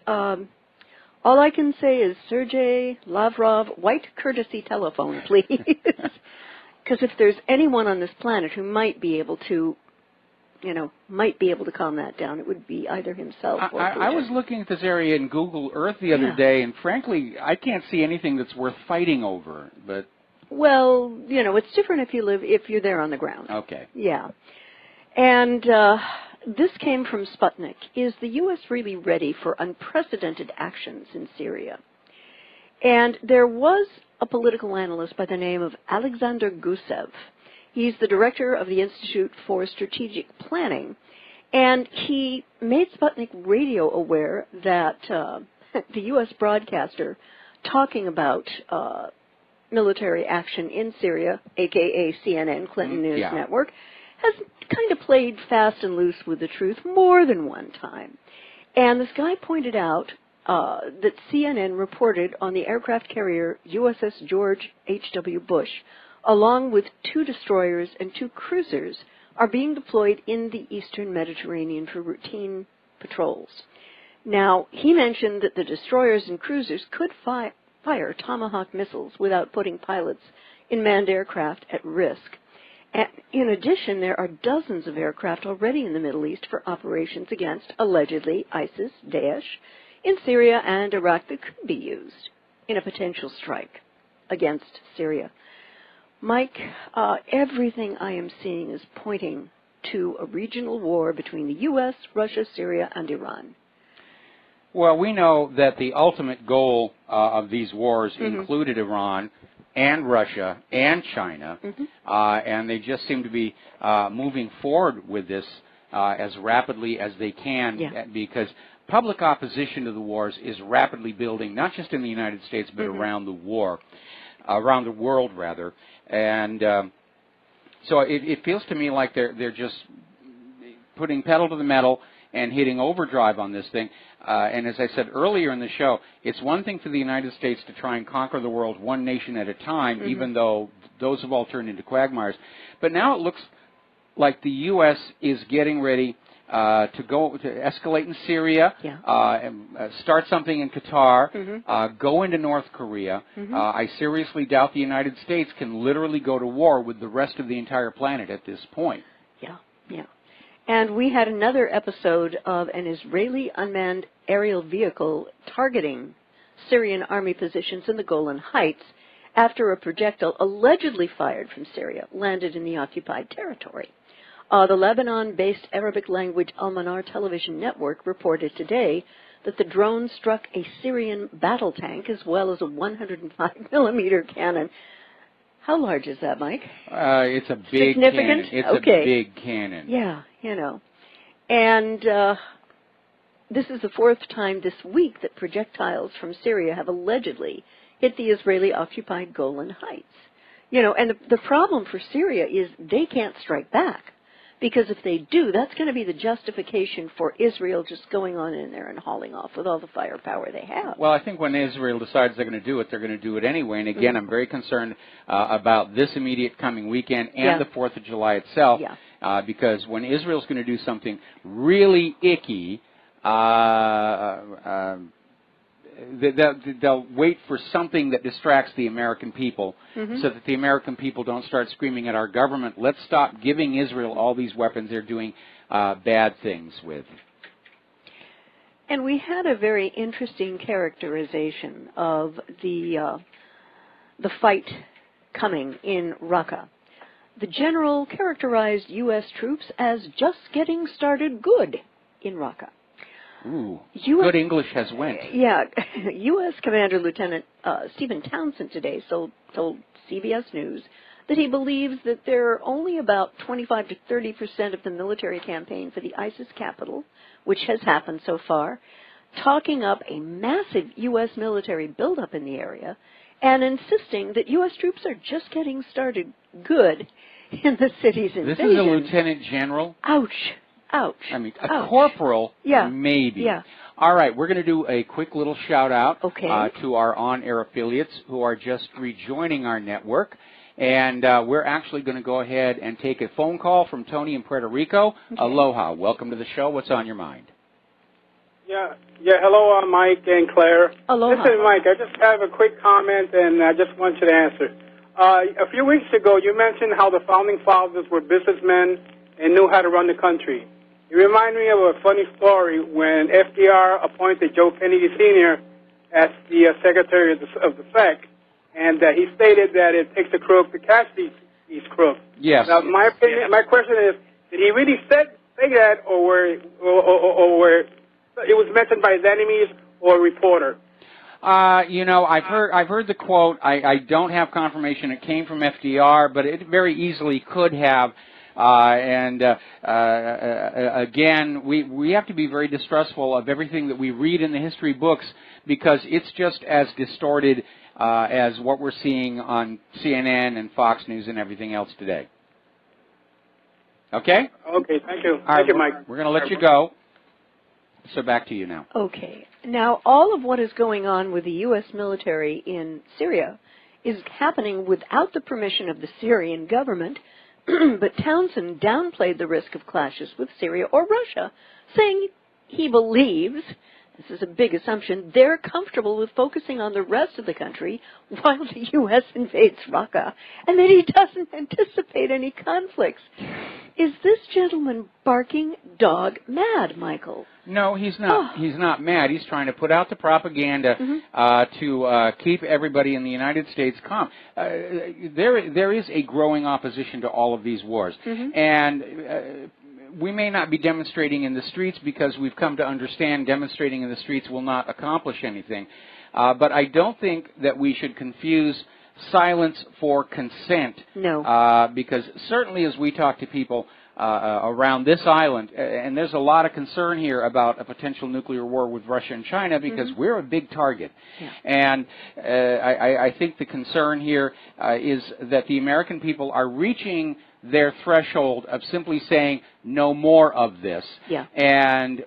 All I can say is, Sergei Lavrov, white courtesy telephone, please. Because if there's anyone on this planet who might be able to, calm that down, it would be either himself or Putin. I was looking at this area in Google Earth the other day, and frankly, I can't see anything that's worth fighting over. But well, it's different if you're there on the ground. Okay. Yeah. And this came from Sputnik. Is the U.S. really ready for unprecedented actions in Syria? And there was a political analyst by the name of Alexander Gusev. He's the director of the Institute for Strategic Planning, and he made Sputnik Radio aware that the U.S. broadcaster talking about military action in Syria, a.k.a. CNN, Clinton News Network, has kind of played fast and loose with the truth more than one time. And this guy pointed out that CNN reported on the aircraft carrier USS George H.W. Bush, along with 2 destroyers and 2 cruisers, are being deployed in the eastern Mediterranean for routine patrols. Now, he mentioned that the destroyers and cruisers could fire Tomahawk missiles without putting pilots in manned aircraft at risk. And in addition, there are dozens of aircraft already in the Middle East for operations against, allegedly, ISIS, Daesh, in Syria and Iraq that could be used in a potential strike against Syria. Mike, everything I am seeing is pointing to a regional war between the U.S., Russia, Syria, and Iran. Well, we know that the ultimate goal of these wars included Iran and Russia and China, and they just seem to be moving forward with this as rapidly as they can, because public opposition to the wars is rapidly building, not just in the United States, but around the world, rather. And So it feels to me like they're just putting pedal to the metal and hitting overdrive on this thing. And as I said earlier in the show, it's one thing for the United States to try and conquer the world one nation at a time, even though those have all turned into quagmires. But now it looks like the U.S. is getting ready to escalate in Syria, start something in Qatar, go into North Korea. I seriously doubt the United States can literally go to war with the rest of the entire planet at this point. Yeah. And we had another episode of an Israeli unmanned aerial vehicle targeting Syrian army positions in the Golan Heights after a projectile allegedly fired from Syria landed in the occupied territory. The Lebanon-based Arabic-language Al-Manar television network reported today that the drone struck a Syrian battle tank as well as a 105-millimeter cannon. How large is that, Mike? It's a big Significant? cannon. It's a big cannon. Yeah, you know. And this is the fourth time this week that projectiles from Syria have allegedly hit the Israeli-occupied Golan Heights. You know, and the problem for Syria is they can't strike back. Because if they do, that's going to be the justification for Israel just going on in there and hauling off with all the firepower they have. Well, I think when Israel decides they're going to do it anyway. And again, I'm very concerned about this immediate coming weekend and the 4th of July itself. Because when Israel's going to do something really icky, they'll wait for something that distracts the American people so that the American people don't start screaming at our government, let's stop giving Israel all these weapons they're doing bad things with. And we had a very interesting characterization of the fight coming in Raqqa. The general characterized U.S. troops as just getting started good in Raqqa. Ooh, good English has went. Yeah, U.S. Commander Lieutenant Stephen Townsend today told CBS News that he believes that there are only about 25 to 30% of the military campaign for the ISIS capital, which has happened so far, talking up a massive U.S. military buildup in the area and insisting that U.S. troops are just getting started good in the city's invasion. This is a lieutenant general? Ouch. Ouch. I mean, a corporal, maybe. Yeah. All right, we're going to do a quick little shout-out to our on-air affiliates who are just rejoining our network. And we're actually going to go ahead and take a phone call from Tony in Puerto Rico. Aloha. Welcome to the show. What's on your mind? Yeah. Hello, Mike and Claire. Aloha. Listen, Mike, I just have a quick comment, and I just want you to answer. A few weeks ago, you mentioned how the Founding Fathers were businessmen and knew how to run the country. You remind me of a funny story when FDR appointed Joe Kennedy Sr. as the Secretary of the SEC, and he stated that it takes a crook to catch these crooks. Yes. Now, my opinion, my question is, did he really say that, or it was mentioned by his enemies or a reporter? You know, I've heard the quote. I don't have confirmation it came from FDR, but it very easily could have. Again, we have to be very distrustful of everything that we read in the history books because it's just as distorted as what we're seeing on CNN and Fox News and everything else today. Okay? Okay, thank you. Thank you, Mike. We're going to let you go. So back to you now. Okay. Now, all of what is going on with the U.S. military in Syria is happening without the permission of the Syrian government. But Townsend downplayed the risk of clashes with Syria or Russia, saying he believes, this is a big assumption, they're comfortable with focusing on the rest of the country while the U.S. invades Raqqa, and that he doesn't anticipate any conflicts. Is this gentleman barking dog mad, Michael? No, he's not. He's not mad. He's trying to put out the propaganda to keep everybody in the United States calm. There is a growing opposition to all of these wars, and we may not be demonstrating in the streets because we've come to understand demonstrating in the streets will not accomplish anything. But I don't think that we should confuse silence for consent. No. Because certainly as we talk to people around this island, and there's a lot of concern here about a potential nuclear war with Russia and China because we're a big target. Yeah. And I think the concern here is that the American people are reaching their threshold of simply saying no more of this. Yeah. And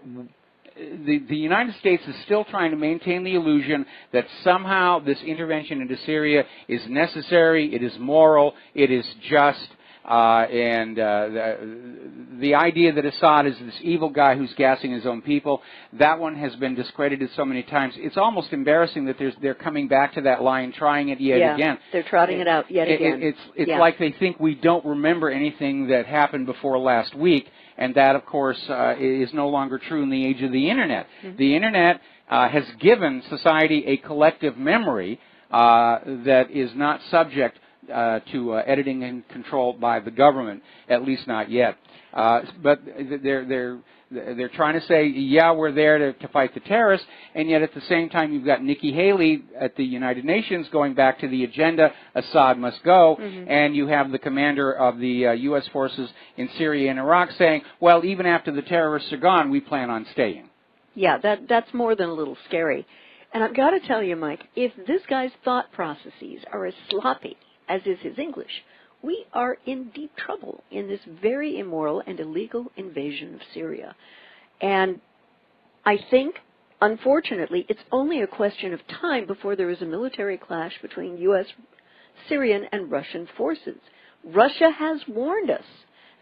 the United States is still trying to maintain the illusion that somehow this intervention into Syria is necessary, it is moral, it is just, and the idea that Assad is this evil guy who's gassing his own people, that one has been discredited so many times. It's almost embarrassing that they're coming back to that line, trying it yet again. They're trotting it out yet again. It's like they think we don't remember anything that happened before last week, and that, of course, is no longer true in the age of the Internet. Mm-hmm. The Internet has given society a collective memory that is not subject to editing and control by the government, at least not yet. But they're trying to say, yeah, we're there to fight the terrorists, and yet at the same time you've got Nikki Haley at the United Nations going back to the agenda, Assad must go, and you have the commander of the U.S. forces in Syria and Iraq saying, well, even after the terrorists are gone, we plan on staying. Yeah, that's more than a little scary. And I've got to tell you, Mike, if this guy's thought processes are as sloppy as is his English, we are in deep trouble in this very immoral and illegal invasion of Syria. And I think, unfortunately, it's only a question of time before there is a military clash between U.S., Syrian, and Russian forces. Russia has warned us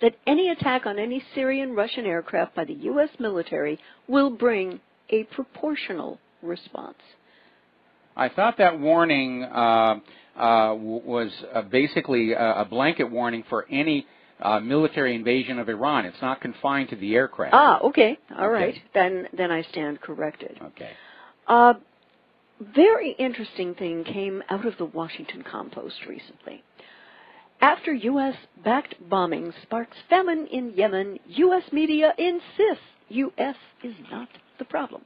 that any attack on any Syrian-Russian aircraft by the U.S. military will bring a proportional response. I thought that warning was basically a blanket warning for any military invasion of Iran. It's not confined to the aircraft. Ah, okay. All right. Then I stand corrected. Okay. Very interesting thing came out of the Washington Compost recently. After U.S.-backed bombing sparks famine in Yemen, U.S. media insists U.S. is not the problem.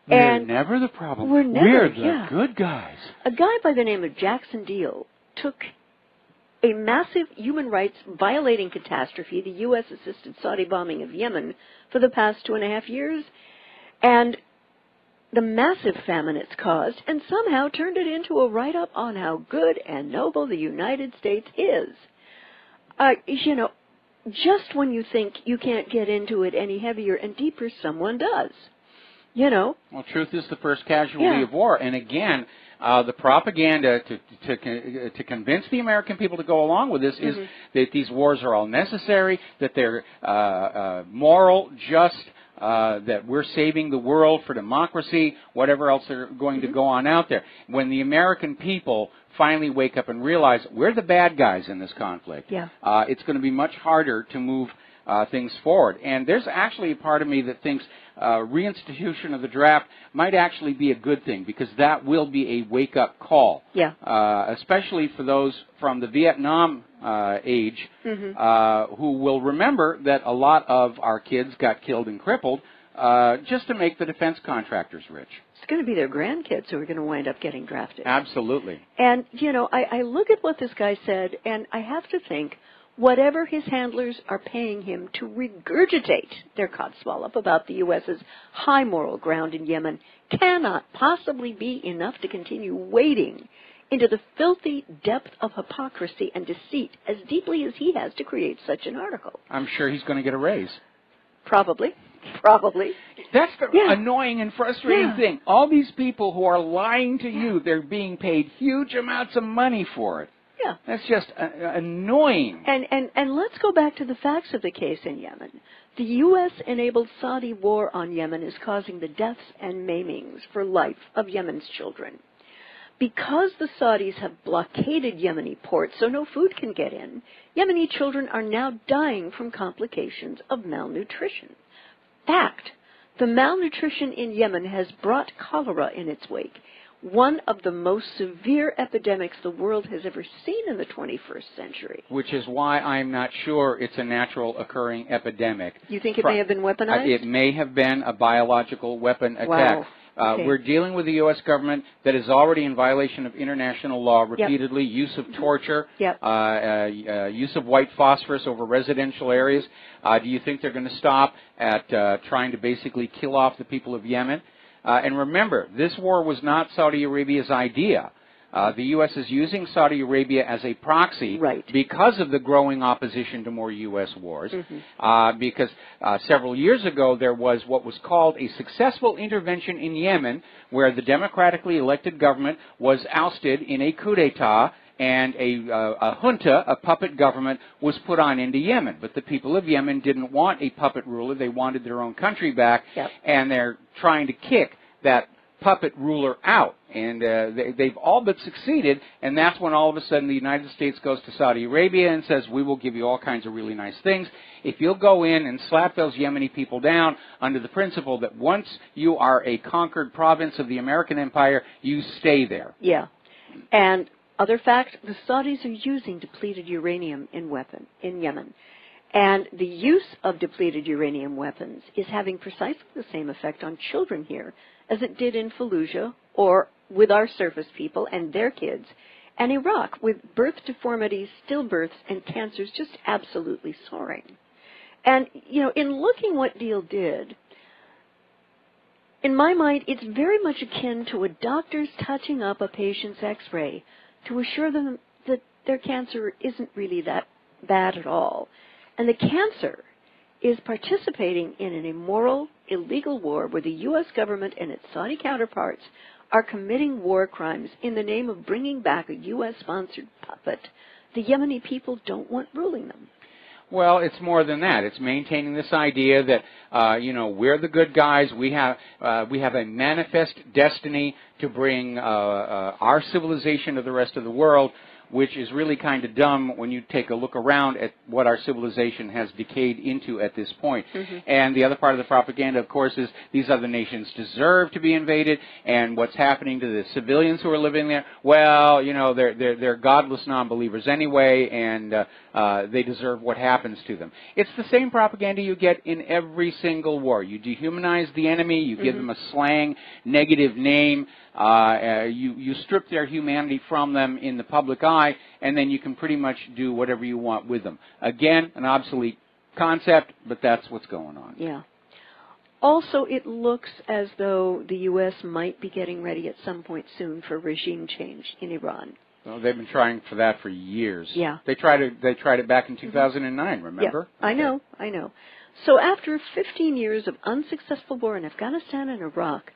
We're never the problem. We're the good guys. A guy by the name of Jackson Deal took a massive human rights violating catastrophe, the U.S.-assisted Saudi bombing of Yemen for the past 2.5 years, and the massive famine it's caused, and somehow turned it into a write-up on how good and noble the United States is. You know, just when you think you can't get into it any heavier and deeper, someone does. You know. Well, truth is the first casualty of war. And again, the propaganda to convince the American people to go along with this is that these wars are all necessary, that they're moral, just, that we're saving the world for democracy, whatever else are going to go on out there. When the American people finally wake up and realize we're the bad guys in this conflict, it's going to be much harder to move things forward. And there's actually a part of me that thinks reinstitution of the draft might actually be a good thing, because that will be a wake-up call, especially for those from the Vietnam age who will remember that a lot of our kids got killed and crippled just to make the defense contractors rich. It's going to be their grandkids who are going to wind up getting drafted. Absolutely. And, you know, I look at what this guy said, and I have to think, whatever his handlers are paying him to regurgitate their codswallop about the U.S.'s high moral ground in Yemen cannot possibly be enough to continue wading into the filthy depth of hypocrisy and deceit as deeply as he has to create such an article. I'm sure he's going to get a raise. Probably. That's the annoying and frustrating thing. All these people who are lying to you, they're being paid huge amounts of money for it. Yeah. That's just annoying. And let's go back to the facts of the case in Yemen. The U.S.-enabled Saudi war on Yemen is causing the deaths and maimings for life of Yemen's children. Because the Saudis have blockaded Yemeni ports so no food can get in, Yemeni children are now dying from complications of malnutrition. Fact, the malnutrition in Yemen has brought cholera in its wake, one of the most severe epidemics the world has ever seen in the 21st century. Which is why I'm not sure it's a natural occurring epidemic. You think it may have been weaponized? It may have been a biological weapon attack. Wow. Okay. We're dealing with a U.S. government that is already in violation of international law repeatedly, use of torture, use of white phosphorus over residential areas. Do you think they're going to stop at trying to basically kill off the people of Yemen? And remember, this war was not Saudi Arabia's idea. The U.S. is using Saudi Arabia as a proxy because of the growing opposition to more U.S. wars. Because several years ago there was what was called a successful intervention in Yemen, where the democratically elected government was ousted in a coup d'etat, and a junta, a puppet government, was put on into Yemen. But the people of Yemen didn't want a puppet ruler. They wanted their own country back, and they're trying to kick that puppet ruler out. And they've all but succeeded, and that's when all of a sudden the United States goes to Saudi Arabia and says, we will give you all kinds of really nice things if you'll go in and slap those Yemeni people down under the principle that once you are a conquered province of the American empire, you stay there. Yeah. And other fact, the Saudis are using depleted uranium in Yemen. And the use of depleted uranium weapons is having precisely the same effect on children here as it did in Fallujah or with our surface people and their kids, and Iraq, with birth deformities, stillbirths, and cancers just absolutely soaring. And, you know, in looking what Deal did, in my mind, it's very much akin to a doctor's touching up a patient's x-ray to assure them that their cancer isn't really that bad at all. And the cancer is participating in an immoral, illegal war where the U.S. government and its Saudi counterparts are committing war crimes in the name of bringing back a U.S.-sponsored puppet the Yemeni people don't want ruling them. Well, it's more than that. It's maintaining this idea that, you know, we're the good guys. We have a manifest destiny to bring our civilization to the rest of the world, which is really kind of dumb when you take a look around at what our civilization has decayed into at this point. And the other part of the propaganda, of course, is these other nations deserve to be invaded, and what's happening to the civilians who are living there, well, you know, they're godless non-believers anyway, and they deserve what happens to them. It's the same propaganda you get in every single war. You dehumanize the enemy, you give them a slang, negative name, you strip their humanity from them in the public eye, and then you can pretty much do whatever you want with them. Again, an obsolete concept, but that's what's going on. Yeah. Also, it looks as though the U.S. might be getting ready at some point soon for regime change in Iran. Well, they've been trying for that for years. Yeah. They tried it back in 2009, remember? Yeah, I know. So after 15 years of unsuccessful war in Afghanistan and Iraq,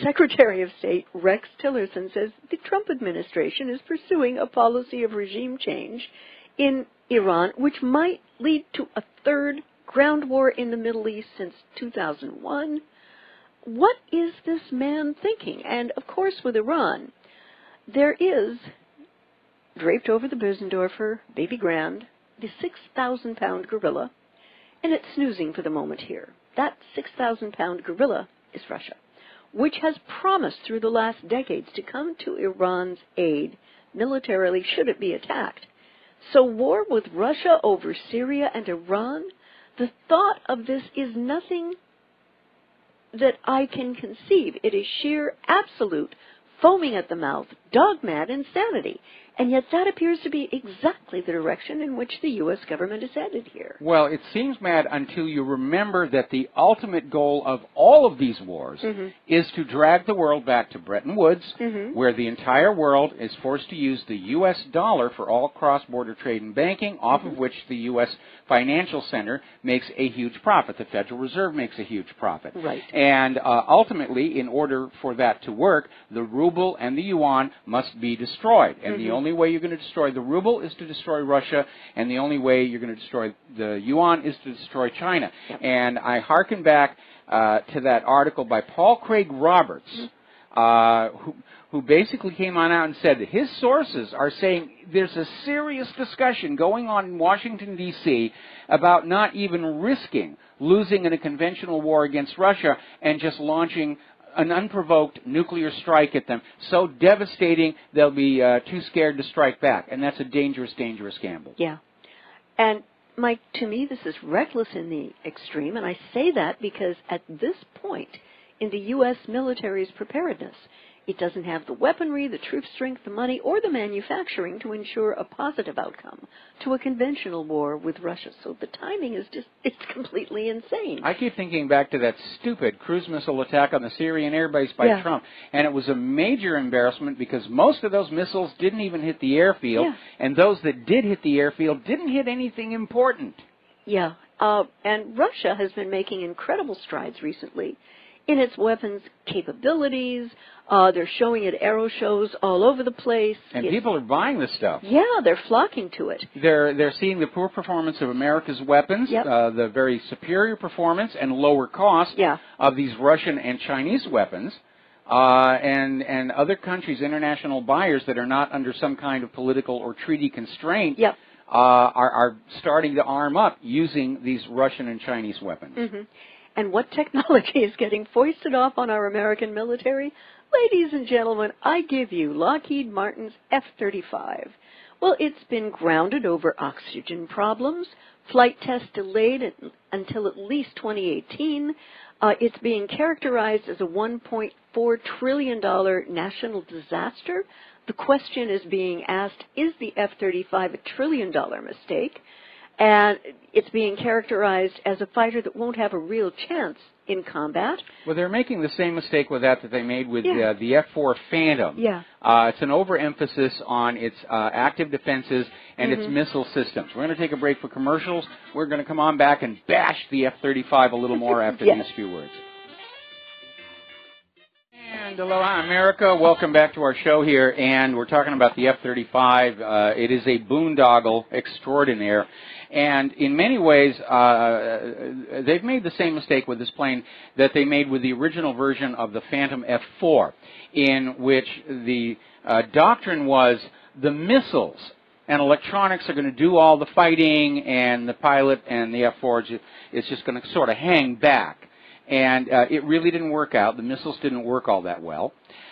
Secretary of State Rex Tillerson says the Trump administration is pursuing a policy of regime change in Iran, which might lead to a third ground war in the Middle East since 2001. What is this man thinking? And, of course, with Iran, there is, draped over the Bösendorfer Baby Grand, the 6,000-pound gorilla, and it's snoozing for the moment here. That 6,000-pound gorilla is Russia, which has promised through the last decades to come to Iran's aid militarily should it be attacked. So war with Russia over Syria and Iran, the thought of this is nothing that I can conceive. It is sheer, absolute, foaming at the mouth, dog-mad insanity. And yet that appears to be exactly the direction in which the U.S. government is headed here. Well, it seems mad until you remember that the ultimate goal of all of these wars is to drag the world back to Bretton Woods, where the entire world is forced to use the U.S. dollar for all cross-border trade and banking, off of which the U.S. financial center makes a huge profit. The Federal Reserve makes a huge profit. Right. And ultimately, in order for that to work, the ruble and the yuan must be destroyed. And the only way you're going to destroy the ruble is to destroy Russia, and the only way you're going to destroy the yuan is to destroy China. And I hearken back to that article by Paul Craig Roberts, who basically came on out and said that his sources are saying there's a serious discussion going on in Washington, D.C. about not even risking losing in a conventional war against Russia and just launching an unprovoked nuclear strike at them, so devastating they'll be too scared to strike back. And that's a dangerous, dangerous gamble. Yeah. And, Mike, to me this is reckless in the extreme, and I say that because at this point in the U.S. military's preparedness, it doesn't have the weaponry, the troop strength, the money, or the manufacturing to ensure a positive outcome to a conventional war with Russia. So the timing is just, it's completely completely insane. I keep thinking back to that stupid cruise missile attack on the Syrian airbase by Trump, and it was a major embarrassment because most of those missiles didn't even hit the airfield, and those that did hit the airfield didn't hit anything important. Yeah, and Russia has been making incredible strides recently in its weapons capabilities. They're showing it at aero shows all over the place. And people are buying this stuff. Yeah, they're flocking to it. They're seeing the poor performance of America's weapons, the very superior performance and lower cost of these Russian and Chinese weapons, and other countries, international buyers that are not under some kind of political or treaty constraint are starting to arm up using these Russian and Chinese weapons. Mm-hmm. And what technology is getting foisted off on our American military? Ladies and gentlemen, I give you Lockheed Martin's F-35. Well, it's been grounded over oxygen problems, flight tests delayed until at least 2018. It's being characterized as a $1.4 trillion national disaster. The question is being asked, is the F-35 a $1 trillion mistake? And it's being characterized as a fighter that won't have a real chance in combat. Well, they're making the same mistake with that they made with the F-4 Phantom. It's an overemphasis on its active defenses and its missile systems. We're going to take a break for commercials. We're going to come on back and bash the F-35 a little more after these few words. And aloha, America. Welcome back to our show here, and we're talking about the F-35. It is a boondoggle extraordinaire, and in many ways, they've made the same mistake with this plane that they made with the original version of the Phantom F-4, in which the doctrine was the missiles and electronics are going to do all the fighting, and the pilot and the F-4 is just going to sort of hang back. And it really didn't work out. The missiles didn't work all that well.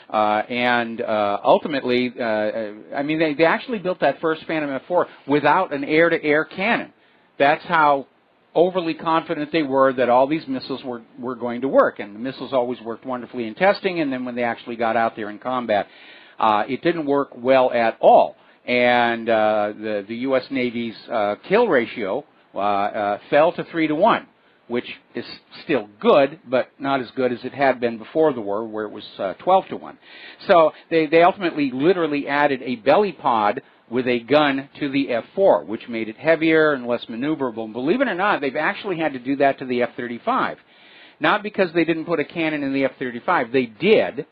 Ultimately, I mean, they actually built that first Phantom F-4 without an air-to-air cannon. That's how overly confident they were that all these missiles were going to work. And the missiles always worked wonderfully in testing, and then when they actually got out there in combat, it didn't work well at all. And the U.S. Navy's kill ratio fell to 3-to-1. Which is still good, but not as good as it had been before the war, where it was 12-to-1. So they ultimately literally added a belly pod with a gun to the F-4, which made it heavier and less maneuverable. And believe it or not, they've actually had to do that to the F-35. Not because they didn't put a cannon in the F-35. They did,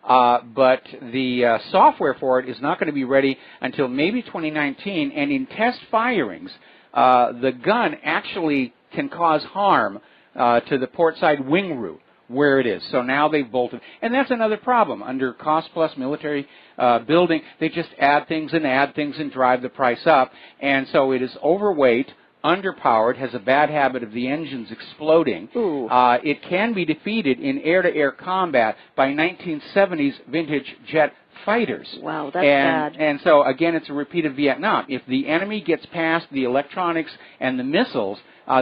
but the software for it is not going to be ready until maybe 2019, and in test firings, the gun actually can cause harm to the port side wing root where it is. So now they've bolted. And that's another problem. Under cost-plus military building, they just add things and drive the price up. And so it is overweight, underpowered, has a bad habit of the engines exploding. It can be defeated in air-to-air combat by 1970s vintage jet fighters. Wow, that's bad. And so, again, it's a repeat of Vietnam. If the enemy gets past the electronics and the missiles,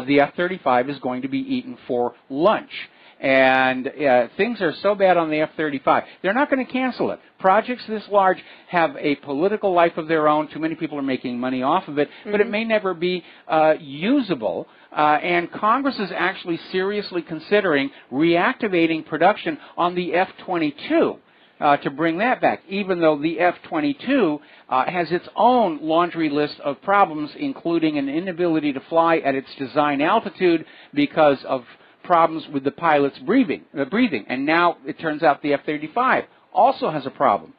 the F-35 is going to be eaten for lunch. And things are so bad on the F-35, they're not going to cancel it. Projects this large have a political life of their own. Too many people are making money off of it, but it may never be usable. And Congress is actually seriously considering reactivating production on the F-22. To bring that back, even though the F-22 has its own laundry list of problems, including an inability to fly at its design altitude because of problems with the pilot's breathing. And now it turns out the F-35 also has a problem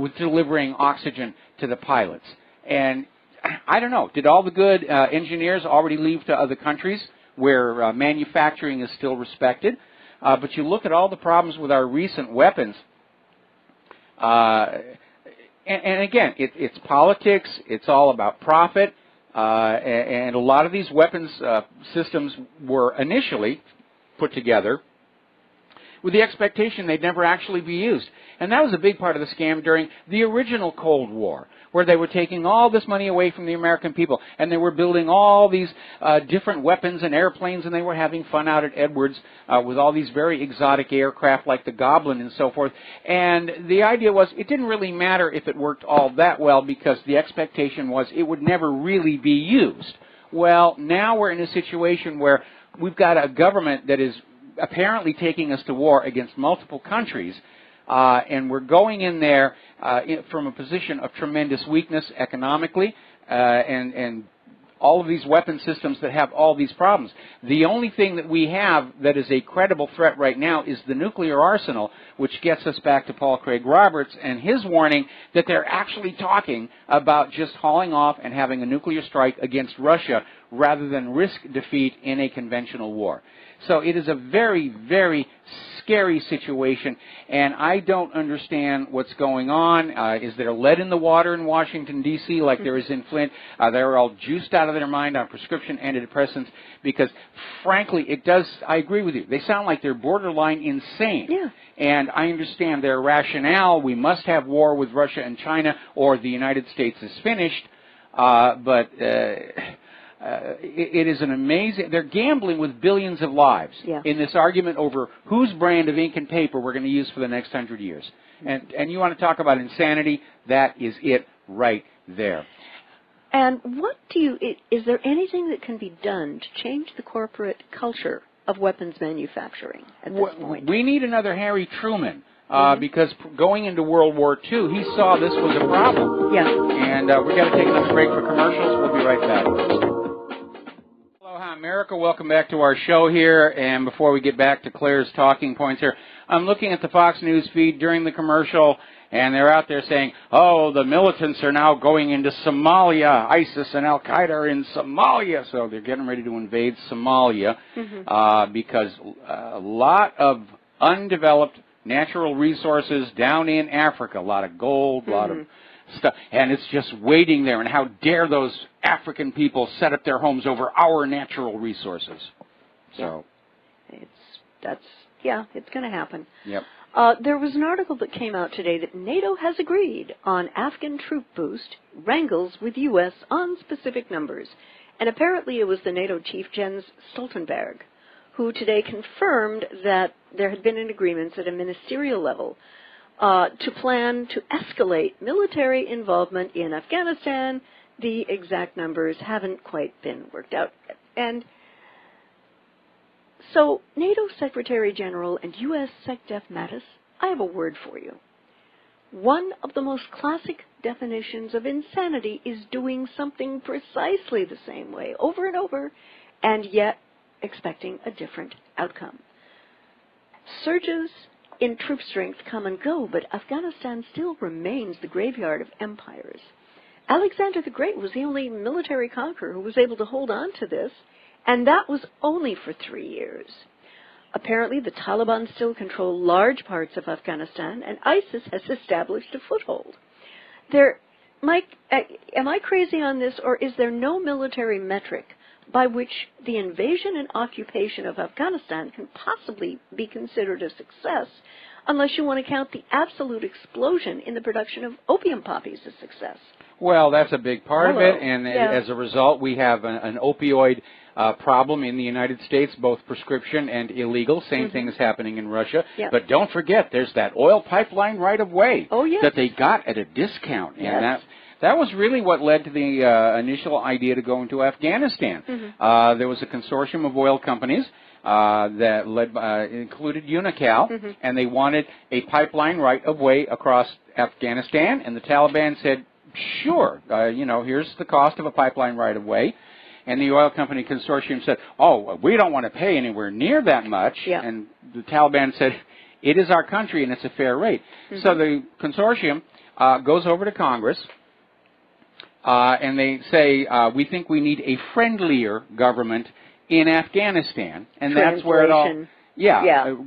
with delivering oxygen to the pilots. And I don't know, did all the good engineers already leave to other countries where manufacturing is still respected? But you look at all the problems with our recent weapons. And again, it's politics. It's all about profit. And a lot of these weapons systems were initially put together with the expectation they'd never actually be used. And that was a big part of the scam during the original Cold War, where they were taking all this money away from the American people, and they were building all these different weapons and airplanes, and they were having fun out at Edwards with all these very exotic aircraft like the Goblin and so forth. And the idea was it didn't really matter if it worked all that well because the expectation was it would never really be used. Well, now we're in a situation where we've got a government that is apparently taking us to war against multiple countries, and we're going in there from a position of tremendous weakness economically, and all of these weapon systems that have all these problems. The only thing that we have that is a credible threat right now is the nuclear arsenal, which gets us back to Paul Craig Roberts and his warning that they're actually talking about just hauling off and having a nuclear strike against Russia rather than risk defeat in a conventional war. So it is a very, very scary situation, and I don't understand what's going on. Is there lead in the water in Washington, D.C., like there is in Flint? They're all juiced out of their mind on prescription antidepressants because, frankly, it does, I agree with you, they sound like they're borderline insane. Yeah. And I understand their rationale. We must have war with Russia and China or the United States is finished, but it is an amazing, they're gambling with billions of lives in this argument over whose brand of ink and paper we're going to use for the next 100 years. And you want to talk about insanity, that is it right there. And what is there anything that can be done to change the corporate culture of weapons manufacturing at this point? We need another Harry Truman. Because going into World War II, he saw this was a problem. Yeah. And we've got to take another break for commercials. We'll be right back. Aloha, America. Welcome back to our show here. And before we get back to Claire's talking points here, I'm looking at the Fox News feed during the commercial, and they're out there saying, oh, the militants are now going into Somalia. ISIS and Al-Qaeda are in Somalia. So they're getting ready to invade Somalia because a lot of undeveloped natural resources down in Africa, a lot of gold, a lot of stuff, and it's just waiting there. And how dare those African people set up their homes over our natural resources? So, it's going to happen. Yep. There was an article that came out today that NATO has agreed on Afghan troop boost, wrangles with U.S. on specific numbers, and apparently it was the NATO chief Jens Stoltenberg who today confirmed that there had been an agreement at a ministerial level to plan to escalate military involvement in Afghanistan. The exact numbers haven't quite been worked out yet. And so, NATO Secretary General and U.S. SecDef Mattis, I have a word for you. One of the most classic definitions of insanity is doing something precisely the same way over and over, and yet expecting a different outcome. Surges in troop strength come and go, but Afghanistan still remains the graveyard of empires. Alexander the Great was the only military conqueror who was able to hold on to this, and that was only for 3 years. Apparently, the Taliban still control large parts of Afghanistan, and ISIS has established a foothold. Mike, am I crazy on this, or is there no military metric by which the invasion and occupation of Afghanistan can possibly be considered a success, unless you want to count the absolute explosion in the production of opium poppies as success? Well, that's a big part of it, and as a result, we have an opioid problem in the United States, both prescription and illegal. Same thing is happening in Russia. Yep. But don't forget, there's that oil pipeline right of way that they got at a discount, and that was really what led to the initial idea to go into Afghanistan. There was a consortium of oil companies that included Unocal, and they wanted a pipeline right of way across Afghanistan, and the Taliban said, sure, here's the cost of a pipeline right of way. And the oil company consortium said, oh, we don't want to pay anywhere near that much. And the Taliban said, it is our country and it's a fair rate. So the consortium goes over to Congress, and they say, we think we need a friendlier government in Afghanistan. And that's where it all...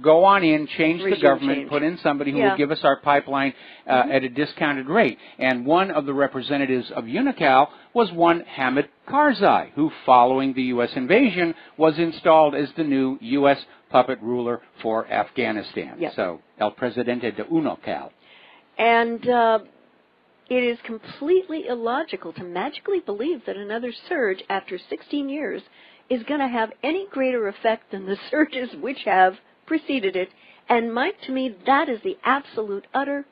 go on in, change the government, put in somebody who will give us our pipeline at a discounted rate. And one of the representatives of Unocal was one Hamid Karzai, who, following the U.S. invasion, was installed as the new U.S. puppet ruler for Afghanistan. So, El Presidente de Unocal. And it is completely illogical to magically believe that another surge after 16 years is going to have any greater effect than the surges which have preceded it. And, Mike, to me, that is the absolute, utter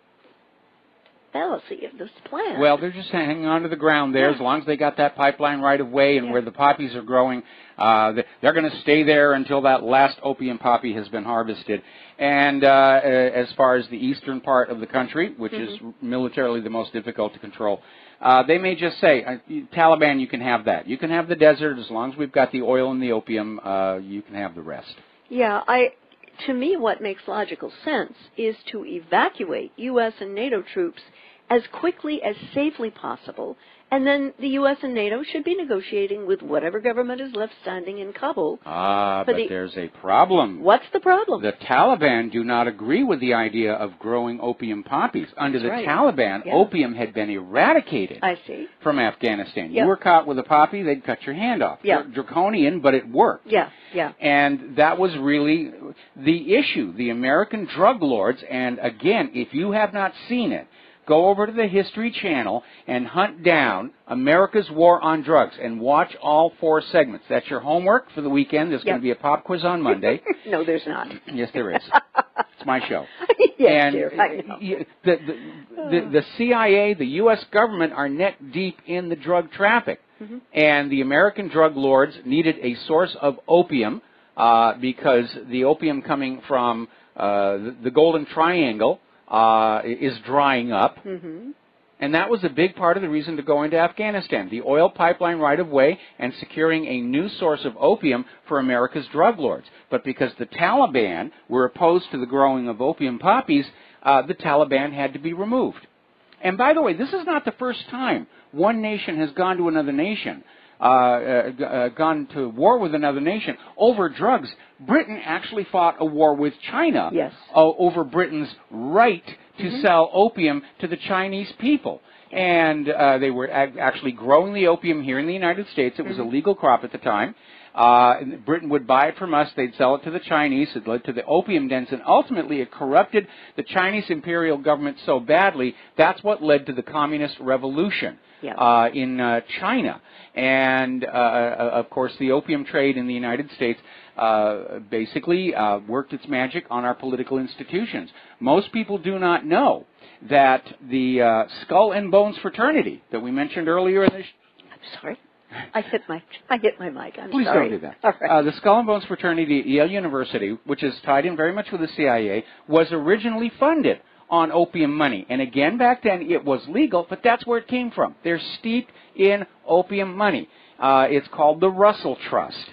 fallacy of this plan? Well, they're just hanging on to the ground there. As long as they got that pipeline right of way and where the poppies are growing, they're going to stay there until that last opium poppy has been harvested. And as far as the eastern part of the country, which is militarily the most difficult to control, they may just say, Taliban, you can have that. You can have the desert as long as we've got the oil and the opium. You can have the rest. Yeah, to me, what makes logical sense is to evacuate U.S. and NATO troops as quickly as safely possible, and then the U.S. and NATO should be negotiating with whatever government is left standing in Kabul. But there's a problem. What's the problem? The Taliban do not agree with the idea of growing opium poppies. Under the Taliban, opium had been eradicated from Afghanistan. You were caught with a poppy, they'd cut your hand off. Draconian, but it worked. And that was really the issue. The American drug lords, and again, if you have not seen it, go over to the History Channel and hunt down America's War on Drugs and watch all 4 segments. That's your homework for the weekend. There's going to be a pop quiz on Monday. No, there's not. Yes, there is. It's my show. Yes, dear, I know. The CIA, the U.S. government are neck deep in the drug traffic. And the American drug lords needed a source of opium because the opium coming from the Golden Triangle is drying up, and that was a big part of the reason to go into Afghanistan, the oil pipeline right-of-way and securing a new source of opium for America's drug lords. But because the Taliban were opposed to the growing of opium poppies, the Taliban had to be removed. And by the way, this is not the first time one nation has gone to another nation, gone to war with another nation over drugs. Britain actually fought a war with China over Britain's right to sell opium to the Chinese people. And they were actually growing the opium here in the United States. It was a legal crop at the time. Britain would buy it from us. They'd sell it to the Chinese. It led to the opium dens, and ultimately it corrupted the Chinese imperial government so badly, that's what led to the Communist Revolution in China. And, of course, the opium trade in the United States basically worked its magic on our political institutions. Most people do not know that the Skull and Bones fraternity that we mentioned earlier in this... I'm sorry. I hit my mic. Please sorry. Don't do that. All right. The Skull and Bones fraternity at Yale University, which is tied in very much with the CIA, was originally funded on opium money. And again, back then, it was legal, but that's where it came from. They're steeped in opium money. It's called the Russell Trust.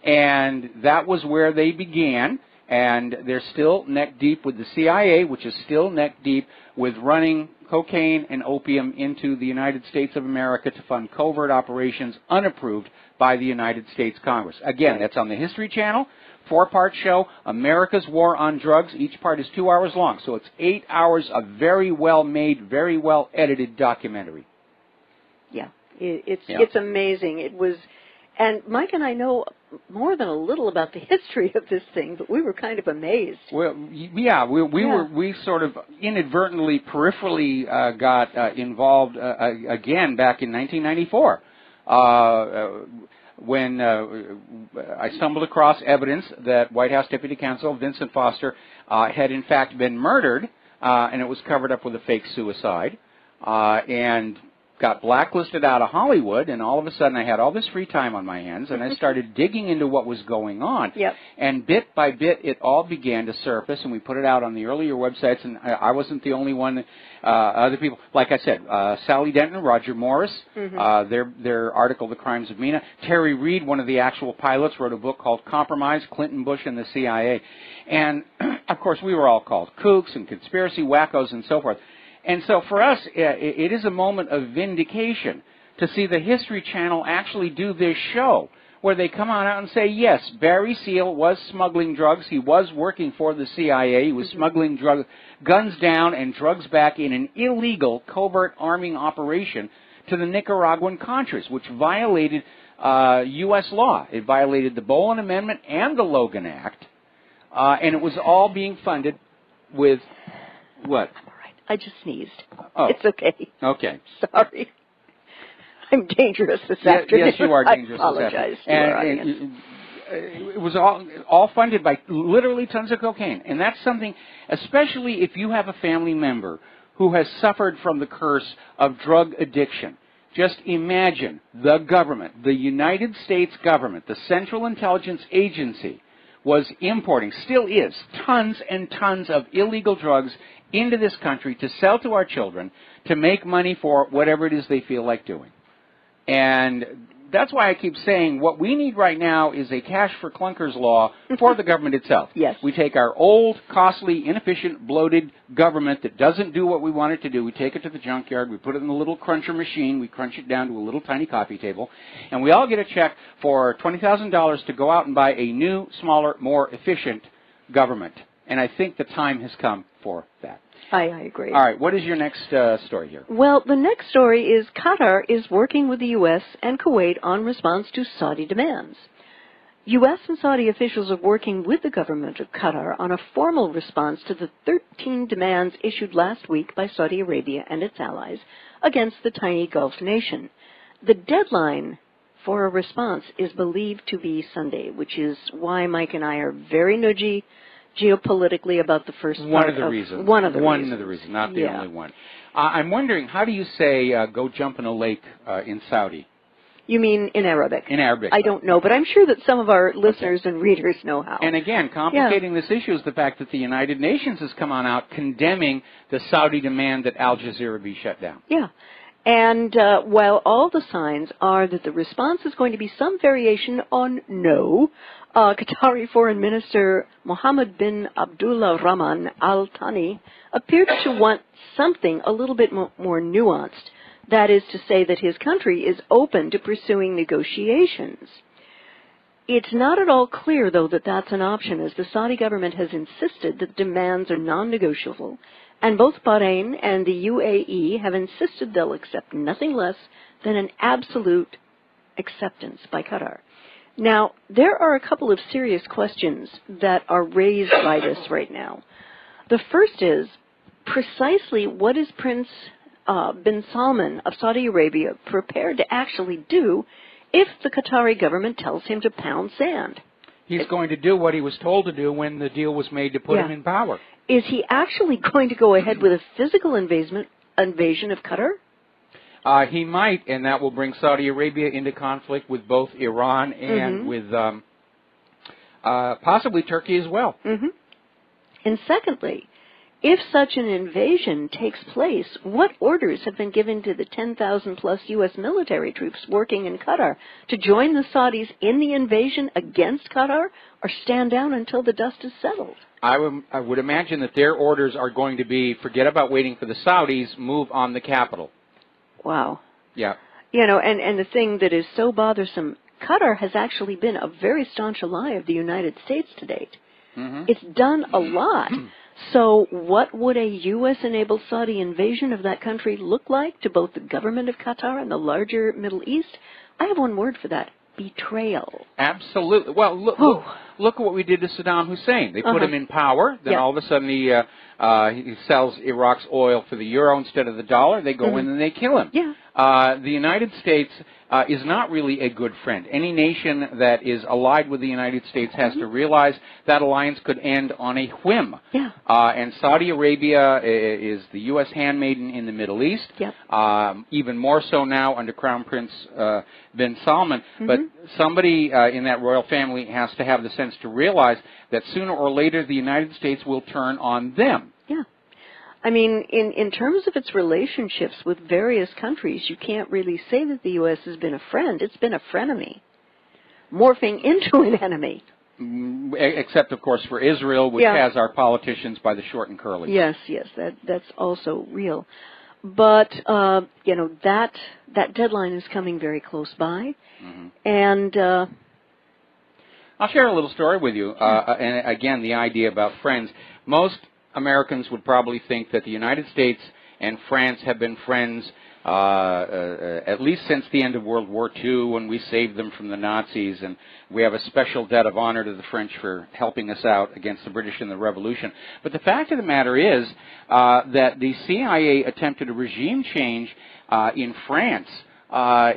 And that was where they began. And they're still neck deep with the CIA, which is still neck deep with running cocaine and opium into the United States of America to fund covert operations unapproved by the United States Congress. Again, that's on the History Channel, 4-part show, America's War on Drugs. Each part is 2 hours long, so it's 8 hours of very well-made, very well-edited documentary. Yeah, it's amazing. It was... And Mike and I know more than a little about the history of this thing, but we were kind of amazed. Well, yeah, we sort of inadvertently, peripherally got involved again back in 1994 when I stumbled across evidence that White House Deputy Counsel Vincent Foster had in fact been murdered, and it was covered up with a fake suicide, and got blacklisted out of Hollywood, and all of a sudden I had all this free time on my hands, and I started digging into what was going on. And bit by bit, it all began to surface, and we put it out on the earlier websites, and I wasn't the only one. Other people, like I said, Sally Denton, Roger Morris, their article, The Crimes of Mina. Terry Reid, one of the actual pilots, wrote a book called Compromise, Clinton, Bush, and the CIA. And, of course, we were all called kooks and conspiracy wackos and so forth. And so for us, it is a moment of vindication to see the History Channel actually do this show, where they come on out and say, yes, Barry Seal was smuggling drugs. He was working for the CIA. He was smuggling guns down and drugs back in an illegal covert arming operation to the Nicaraguan Contras, which violated U.S. law. It violated the Boland Amendment and the Logan Act, and it was all being funded with what? I just sneezed. Oh. It's okay. Okay. Sorry. I'm dangerous this afternoon. Yes, you are dangerous I apologize this afternoon. It was all funded by literally tons of cocaine. And that's something, especially if you have a family member who has suffered from the curse of drug addiction. Just imagine the government, the United States government, the Central Intelligence Agency, was importing, still is, tons and tons of illegal drugs into this country to sell to our children to make money for whatever it is they feel like doing. And that's why I keep saying what we need right now is a cash for clunkers law for the government itself. Yes. We take our old, costly, inefficient, bloated government that doesn't do what we want it to do. We take it to the junkyard. We put it in the little cruncher machine. We crunch it down to a little tiny coffee table. And we all get a check for $20,000 to go out and buy a new, smaller, more efficient government. And I think the time has come for that. I agree. All right, what is your next story here? Well, the next story is Qatar is working with the U.S. and Kuwait on response to Saudi demands. U.S. and Saudi officials are working with the government of Qatar on a formal response to the 13 demands issued last week by Saudi Arabia and its allies against the tiny Gulf nation. The deadline for a response is believed to be Sunday, which is why Mike and I are very nudgy geopolitically about the first part One of the reasons, not the only one. I'm wondering, how do you say go jump in a lake in Saudi? You mean in Arabic? In Arabic. I don't know, but I'm sure that some of our listeners and readers know how. And again, complicating this issue is the fact that the United Nations has come on out condemning the Saudi demand that Al Jazeera be shut down. Yeah. And while all the signs are that the response is going to be some variation on no, Qatari Foreign Minister Mohammed bin Abdullah Rahman Al Thani appeared to want something a little bit more nuanced. That is to say that his country is open to pursuing negotiations. It's not at all clear, though, that that's an option, as the Saudi government has insisted that demands are non-negotiable, and both Bahrain and the UAE have insisted they'll accept nothing less than an absolute acceptance by Qatar. Now, there are a couple of serious questions that are raised by this right now. The first is, precisely what is Prince bin Salman of Saudi Arabia prepared to actually do if the Qatari government tells him to pound sand? He's going to do what he was told to do when the deal was made to put him in power. Is he actually going to go ahead with a physical invasion of Qatar? He might, and that will bring Saudi Arabia into conflict with both Iran and with possibly Turkey as well. And secondly, if such an invasion takes place, what orders have been given to the 10,000-plus U.S. military troops working in Qatar to join the Saudis in the invasion against Qatar, or stand down until the dust is settled? I would imagine that their orders are going to be, forget about waiting for the Saudis, move on the capital. Wow. Yeah. You know, and the thing that is so bothersome, Qatar has actually been a very staunch ally of the United States to date. It's done a lot. So what would a U.S.-enabled Saudi invasion of that country look like to both the government of Qatar and the larger Middle East? I have one word for that: betrayal. Absolutely. Well, look at what we did to Saddam Hussein. They put him in power. Then all of a sudden he sells Iraq's oil for the euro instead of the dollar. They go in and they kill him. The United States is not really a good friend. Any nation that is allied with the United States has to realize that alliance could end on a whim. And Saudi Arabia is the U.S. handmaiden in the Middle East, even more so now under Crown Prince bin Salman. But somebody in that royal family has to have the sense to realize that sooner or later the United States will turn on them. I mean, in terms of its relationships with various countries, you can't really say that the U.S. has been a friend. It's been a frenemy, morphing into an enemy. Except, of course, for Israel, which has our politicians by the short and curly. Yes, that's also real. But, you know, that deadline is coming very close by. And I'll share a little story with you. And, again, the idea about friends. Most Americans would probably think that the United States and France have been friends at least since the end of World War II, when we saved them from the Nazis, and we have a special debt of honor to the French for helping us out against the British in the Revolution. But the fact of the matter is that the CIA attempted a regime change in France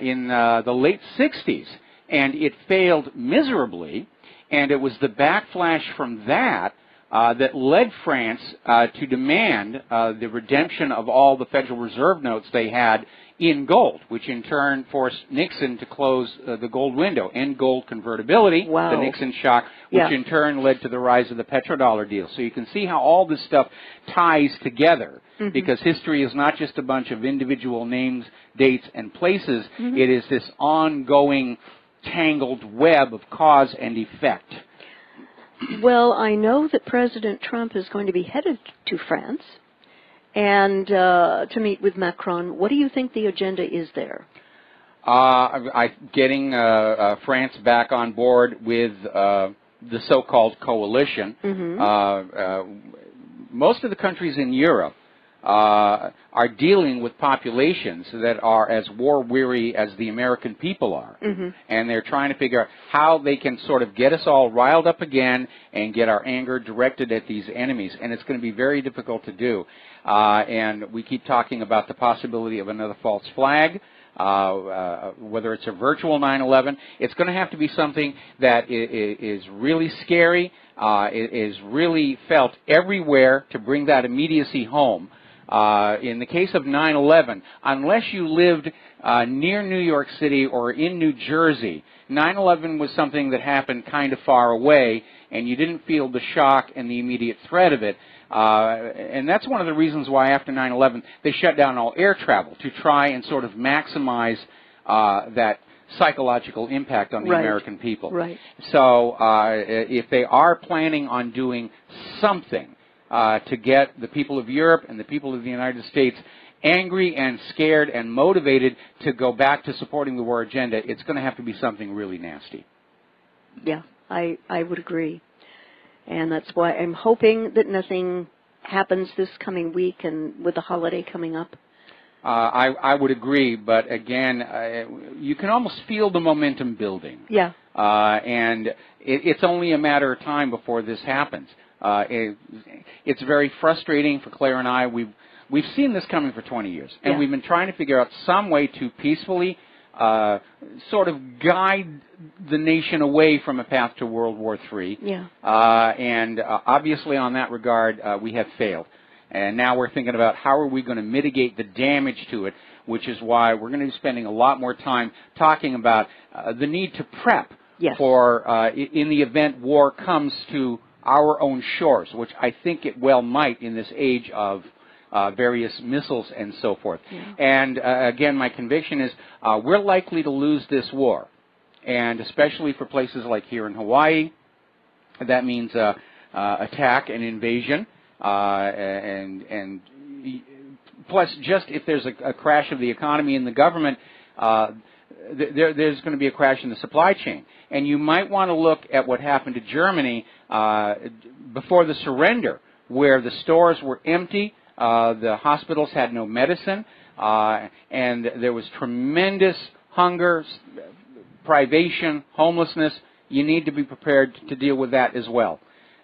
in the late 60s, and it failed miserably, and it was the backflash from that that led France to demand the redemption of all the Federal Reserve notes they had in gold, which in turn forced Nixon to close the gold window, end gold convertibility, the Nixon shock, which in turn led to the rise of the petrodollar deal. So you can see how all this stuff ties together, because history is not just a bunch of individual names, dates, and places. It is this ongoing tangled web of cause and effect. Well, I know that President Trump is going to be headed to France and to meet with Macron. What do you think the agenda is there? Getting France back on board with the so-called coalition. Most of the countries in Europe are dealing with populations that are as war-weary as the American people are. And they're trying to figure out how they can sort of get us all riled up again and get our anger directed at these enemies. And it's going to be very difficult to do. And we keep talking about the possibility of another false flag, whether it's a virtual 9/11. It's going to have to be something that is really scary, is really felt everywhere to bring that immediacy home. In the case of 9/11, unless you lived near New York City or in New Jersey, 9/11 was something that happened kind of far away, and you didn't feel the shock and the immediate threat of it. And that's one of the reasons why after 9/11 they shut down all air travel, to try and sort of maximize that psychological impact on the American people. So if they are planning on doing something to get the people of Europe and the people of the United States angry and scared and motivated to go back to supporting the war agenda, it's going to have to be something really nasty. Yeah, I would agree. And that's why I'm hoping that nothing happens this coming week and with the holiday coming up. I would agree, but again, you can almost feel the momentum building. Yeah. And it's only a matter of time before this happens. It's very frustrating for Claire and I. We've seen this coming for 20 years, and we've been trying to figure out some way to peacefully sort of guide the nation away from a path to World War III. And obviously on that regard, we have failed. And now we're thinking about how are we going to mitigate the damage to it, which is why we're going to be spending a lot more time talking about the need to prep for in the event war comes to our own shores, which I think it well might in this age of various missiles and so forth. And again, my conviction is we're likely to lose this war, and especially for places like here in Hawaii, that means attack and invasion, and plus just if there's a crash of the economy and the government, there's going to be a crash in the supply chain. And you might want to look at what happened to Germany before the surrender, where the stores were empty, the hospitals had no medicine, and there was tremendous hunger, privation, homelessness. You need to be prepared to deal with that as well.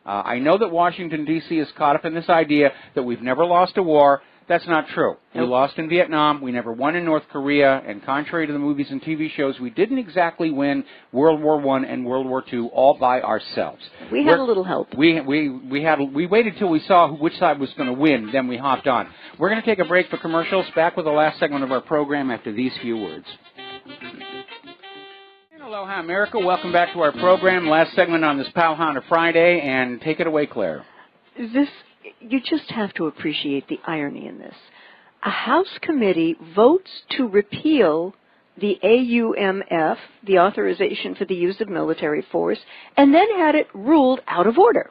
I know that Washington, D.C. is caught up in this idea that we've never lost a war. That's not true. We lost in Vietnam. We never won in North Korea. And contrary to the movies and TV shows, we didn't exactly win World War I and World War II all by ourselves. We had a little help. We waited till we saw which side was going to win, then we hopped on. We're going to take a break for commercials. Back with the last segment of our program after these few words. Aloha, America. Welcome back to our program. Last segment on this Pauhana Friday, and take it away, Claire. You just have to appreciate the irony in this. A House committee votes to repeal the AUMF, the Authorization for the Use of Military Force, and then had it ruled out of order.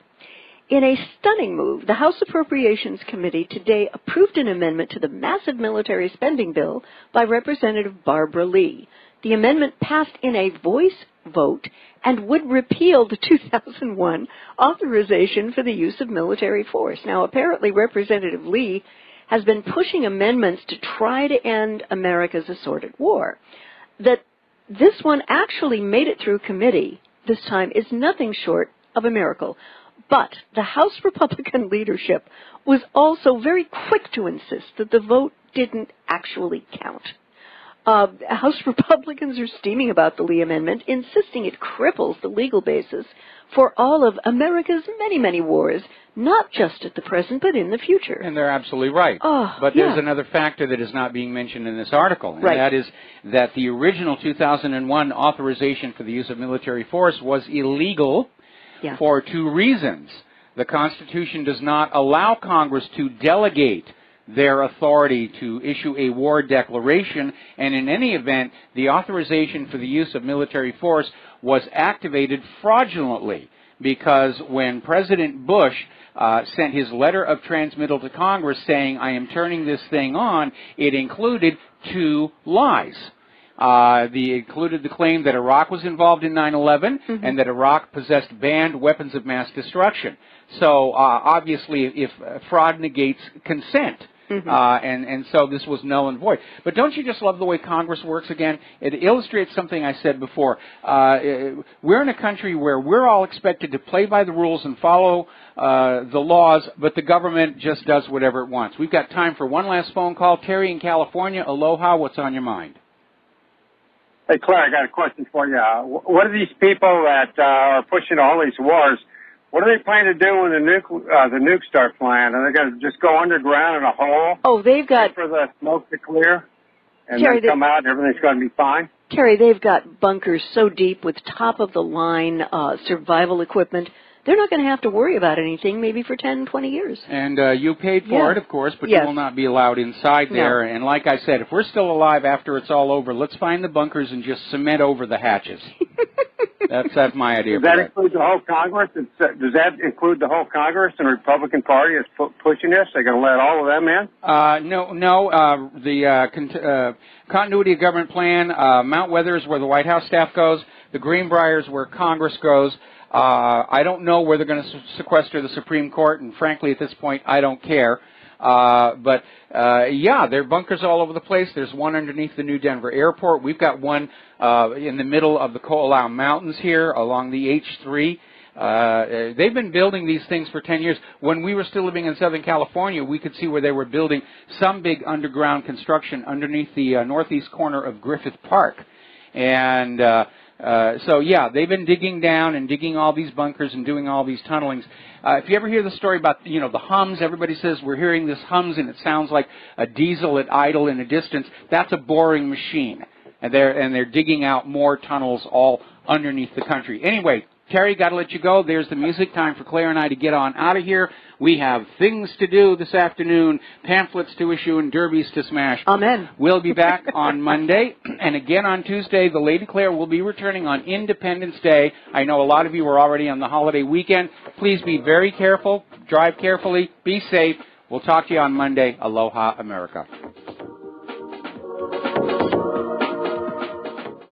In a stunning move, the House Appropriations Committee today approved an amendment to the massive military spending bill by Representative Barbara Lee. The amendment passed in a voice vote and would repeal the 2001 authorization for the use of military force. Now, apparently, Representative Lee has been pushing amendments to try to end America's assorted war. That this one actually made it through committee this time is nothing short of a miracle. But the House Republican leadership was also very quick to insist that the vote didn't actually count. House Republicans are steaming about the Lee Amendment, insisting it cripples the legal basis for all of America's many, many wars, not just at the present, but in the future. And they're absolutely right. But there's another factor that is not being mentioned in this article, and that is that the original 2001 authorization for the use of military force was illegal for two reasons. The Constitution does not allow Congress to delegate their authority to issue a war declaration, and in any event, the authorization for the use of military force was activated fraudulently, because when President Bush sent his letter of transmittal to Congress saying, I am turning this thing on, it included two lies. It included the claim that Iraq was involved in 9/11 and that Iraq possessed banned weapons of mass destruction. So obviously, if fraud negates consent, and so this was null and void. But don't you just love the way Congress works again? It illustrates something I said before. We're in a country where we're all expected to play by the rules and follow the laws, but the government just does whatever it wants. We've got time for one last phone call. Terry in California, aloha, what's on your mind? Hey, Claire, I got a question for you. What are these people that are pushing all these wars? What are they planning to do when the nukes start flying? Are they going to just go underground in a hole? Oh, they've got for the smoke to clear, and Terry, then come out and everything's going to be fine. Terry, they've got bunkers so deep with top of the line survival equipment. They're not going to have to worry about anything maybe for 10, 20 years. And you paid for it, of course, but you will not be allowed inside there. And like I said, if we're still alive after it's all over, let's find the bunkers and just cement over the hatches. That's my idea. Does that include the whole Congress? Does that include the whole Congress and the Republican Party is pushing this? They're going to let all of them in? No. The continuity of government plan, Mount Weather is where the White House staff goes. The Greenbrier is where Congress goes. I don't know where they're going to sequester the Supreme Court, and frankly, at this point, I don't care. But there are bunkers all over the place. There's one underneath the New Denver Airport. We've got one in the middle of the Ko'olau Mountains here along the H3. They've been building these things for 10 years. When we were still living in Southern California, we could see where they were building some big underground construction underneath the northeast corner of Griffith Park. And they've been digging down and digging all these bunkers and doing all these tunnelings. If you ever hear the story about, the hums, everybody says we're hearing this hums and it sounds like a diesel at idle in a distance. That's a boring machine. And they're digging out more tunnels all underneath the country. Anyway, Terry, got to let you go. There's the music. Time for Claire and I to get on out of here. We have things to do this afternoon, pamphlets to issue, and derbies to smash. Amen. We'll be back on Monday. And again on Tuesday, the Lady Claire will be returning on Independence Day. I know a lot of you are already on the holiday weekend. Please be very careful. Drive carefully. Be safe. We'll talk to you on Monday. Aloha, America.